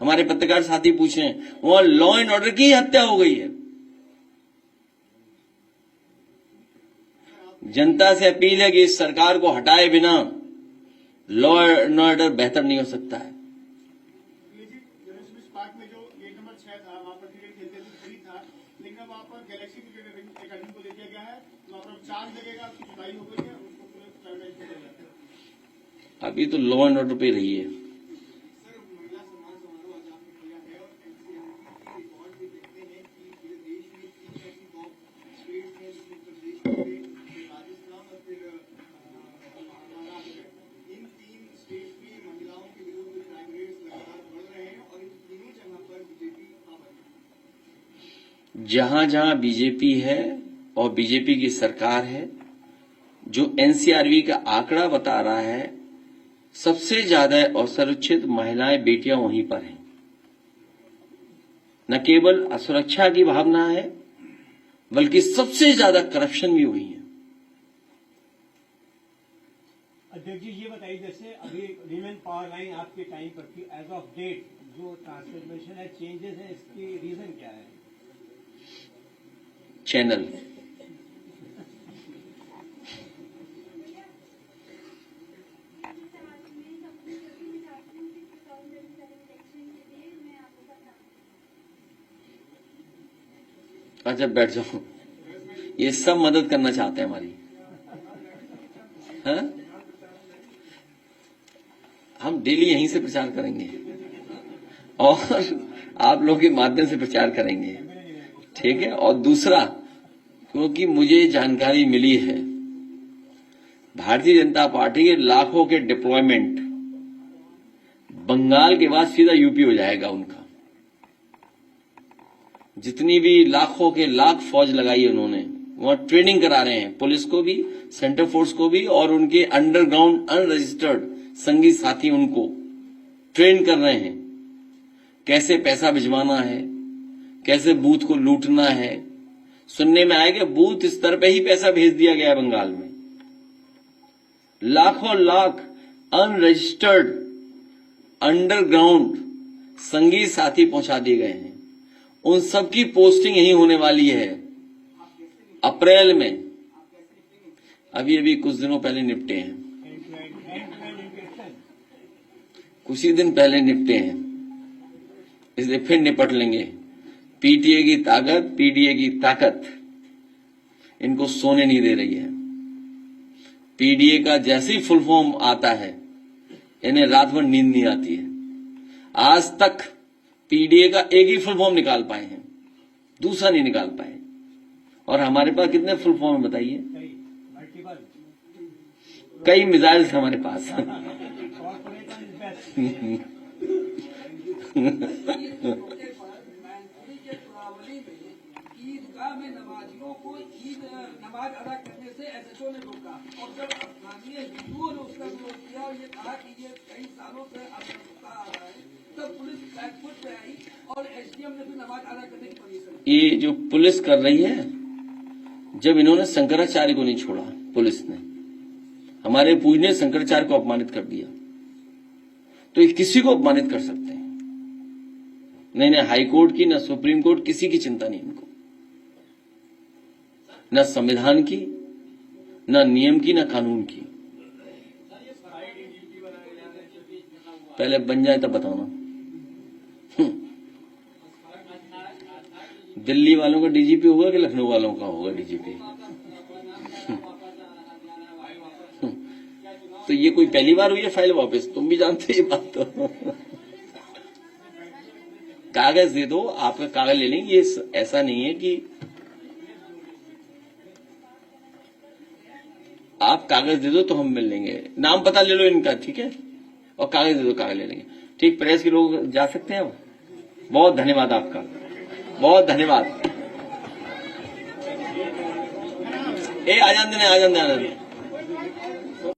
हमारे पत्रकार साथी पूछ रहे हैं, वहां लॉ एंड ऑर्डर की हत्या हो गई है। जनता से अपील है कि इस सरकार को हटाए बिना लॉ एंड ऑर्डर बेहतर नहीं हो सकता है। पार्क में जो गेट नंबर 6 था, वहां पर क्रिकेट खेलते थे, फ्री था, लेकिन अब वहां पर गैलेक्सी क्रिकेट एकेडमी को दे दिया गया है, वहां पर चार्ज लगेगा, उसकी जुताई हो गई है, उसको पूरे प्राइवेटाइज कर दिया गया है। अभी तो लॉ एंड ऑर्डर पे रही है। जहां जहां बीजेपी है और बीजेपी की सरकार है, जो एनसीआरबी का आंकड़ा बता रहा है, सबसे ज्यादा असुरक्षित महिलाएं बेटियां वहीं पर हैं। न केवल असुरक्षा की भावना है, बल्कि सबसे ज्यादा करप्शन भी हुई है। अध्यक्ष जी ये बताइए, जैसे अभी वीमेन पावर लाइन आपके टाइम पर थी, एज ऑफ डेट जो ट्रांसफॉर्मेशन है, चेंजेस है, इसकी रीजन क्या है? चैनल। अच्छा बैठ जाओ, ये सब मदद करना चाहते हैं हमारी। हाँ? हम डेली यहीं से प्रचार करेंगे और आप लोगों के माध्यम से प्रचार करेंगे, ठीक है। और दूसरा, क्योंकि मुझे जानकारी मिली है भारतीय जनता पार्टी के लाखों के डिप्लॉयमेंट बंगाल के बाद सीधा यूपी हो जाएगा उनका। जितनी भी लाखों के लाख फौज लगाई है उन्होंने, वहां ट्रेनिंग करा रहे हैं, पुलिस को भी, सेंट्रल फोर्स को भी, और उनके अंडरग्राउंड अनरजिस्टर्ड संगी साथी उनको ट्रेन कर रहे हैं कैसे पैसा भिजवाना है, कैसे बूथ को लूटना है। सुनने में आया कि बूथ स्तर पे ही पैसा भेज दिया गया है बंगाल में। लाखों लाख अनरजिस्टर्ड अंडरग्राउंड संगी साथी पहुंचा दिए गए हैं। उन सबकी पोस्टिंग यही होने वाली है अप्रैल में। अभी कुछ दिनों पहले निपटे हैं, कुछ ही दिन पहले निपटे हैं, इसलिए फिर निपट लेंगे। पीटीए की ताकत, पीडीए की ताकत इनको सोने नहीं दे रही है। पीडीए का जैसे ही फुल फॉर्म आता है, इन्हें रात भर नींद नहीं आती है। आज तक पीडीए का एक ही फुल फॉर्म निकाल पाए हैं, दूसरा नहीं निकाल पाए। और हमारे पास कितने फुल फॉर्म बताइए? कई मिजाइल हमारे पास। ईदगाह में नमाजियों को ईद नमाज अदा करने से एसएचओ ने रोका, और जब स्थानीय हिंदुओं ने उसका विरोध किया और ये कहा कि ये कई सालों से असफलता आ रहा है, तब पुलिस बैकफुट पे आई और एसडीएम ने भी नमाज अदा करने की परमिशन। ये जो पुलिस कर रही है, जब इन्होंने शंकराचार्य को नहीं छोड़ा, पुलिस ने हमारे पूजनीय शंकराचार्य को अपमानित कर दिया, तो ये किसी को अपमानित कर सकते हैं। नहीं, हाई कोर्ट की, न सुप्रीम कोर्ट, किसी की चिंता नहीं इनको, न संविधान की, न नियम की, न कानून की। पहले बन जाए तब बताओ ना। दिल्ली वालों का डीजीपी होगा कि लखनऊ वालों का होगा डीजीपी? तो ये कोई पहली बार हुई है फाइल वापस? तुम भी जानते ये बात तो। कागज दे दो, आपका कागज ले लेंगे। ये ऐसा नहीं है कि आप कागज दे दो तो हम मिल लेंगे, नाम पता ले लो इनका, ठीक है, और कागज दे दो, कागज ले लेंगे। ठीक, प्रेस के लोग जा सकते हैं। बहुत धन्यवाद आपका, बहुत धन्यवाद। ए आ जाने, आ जाने, आ जाने।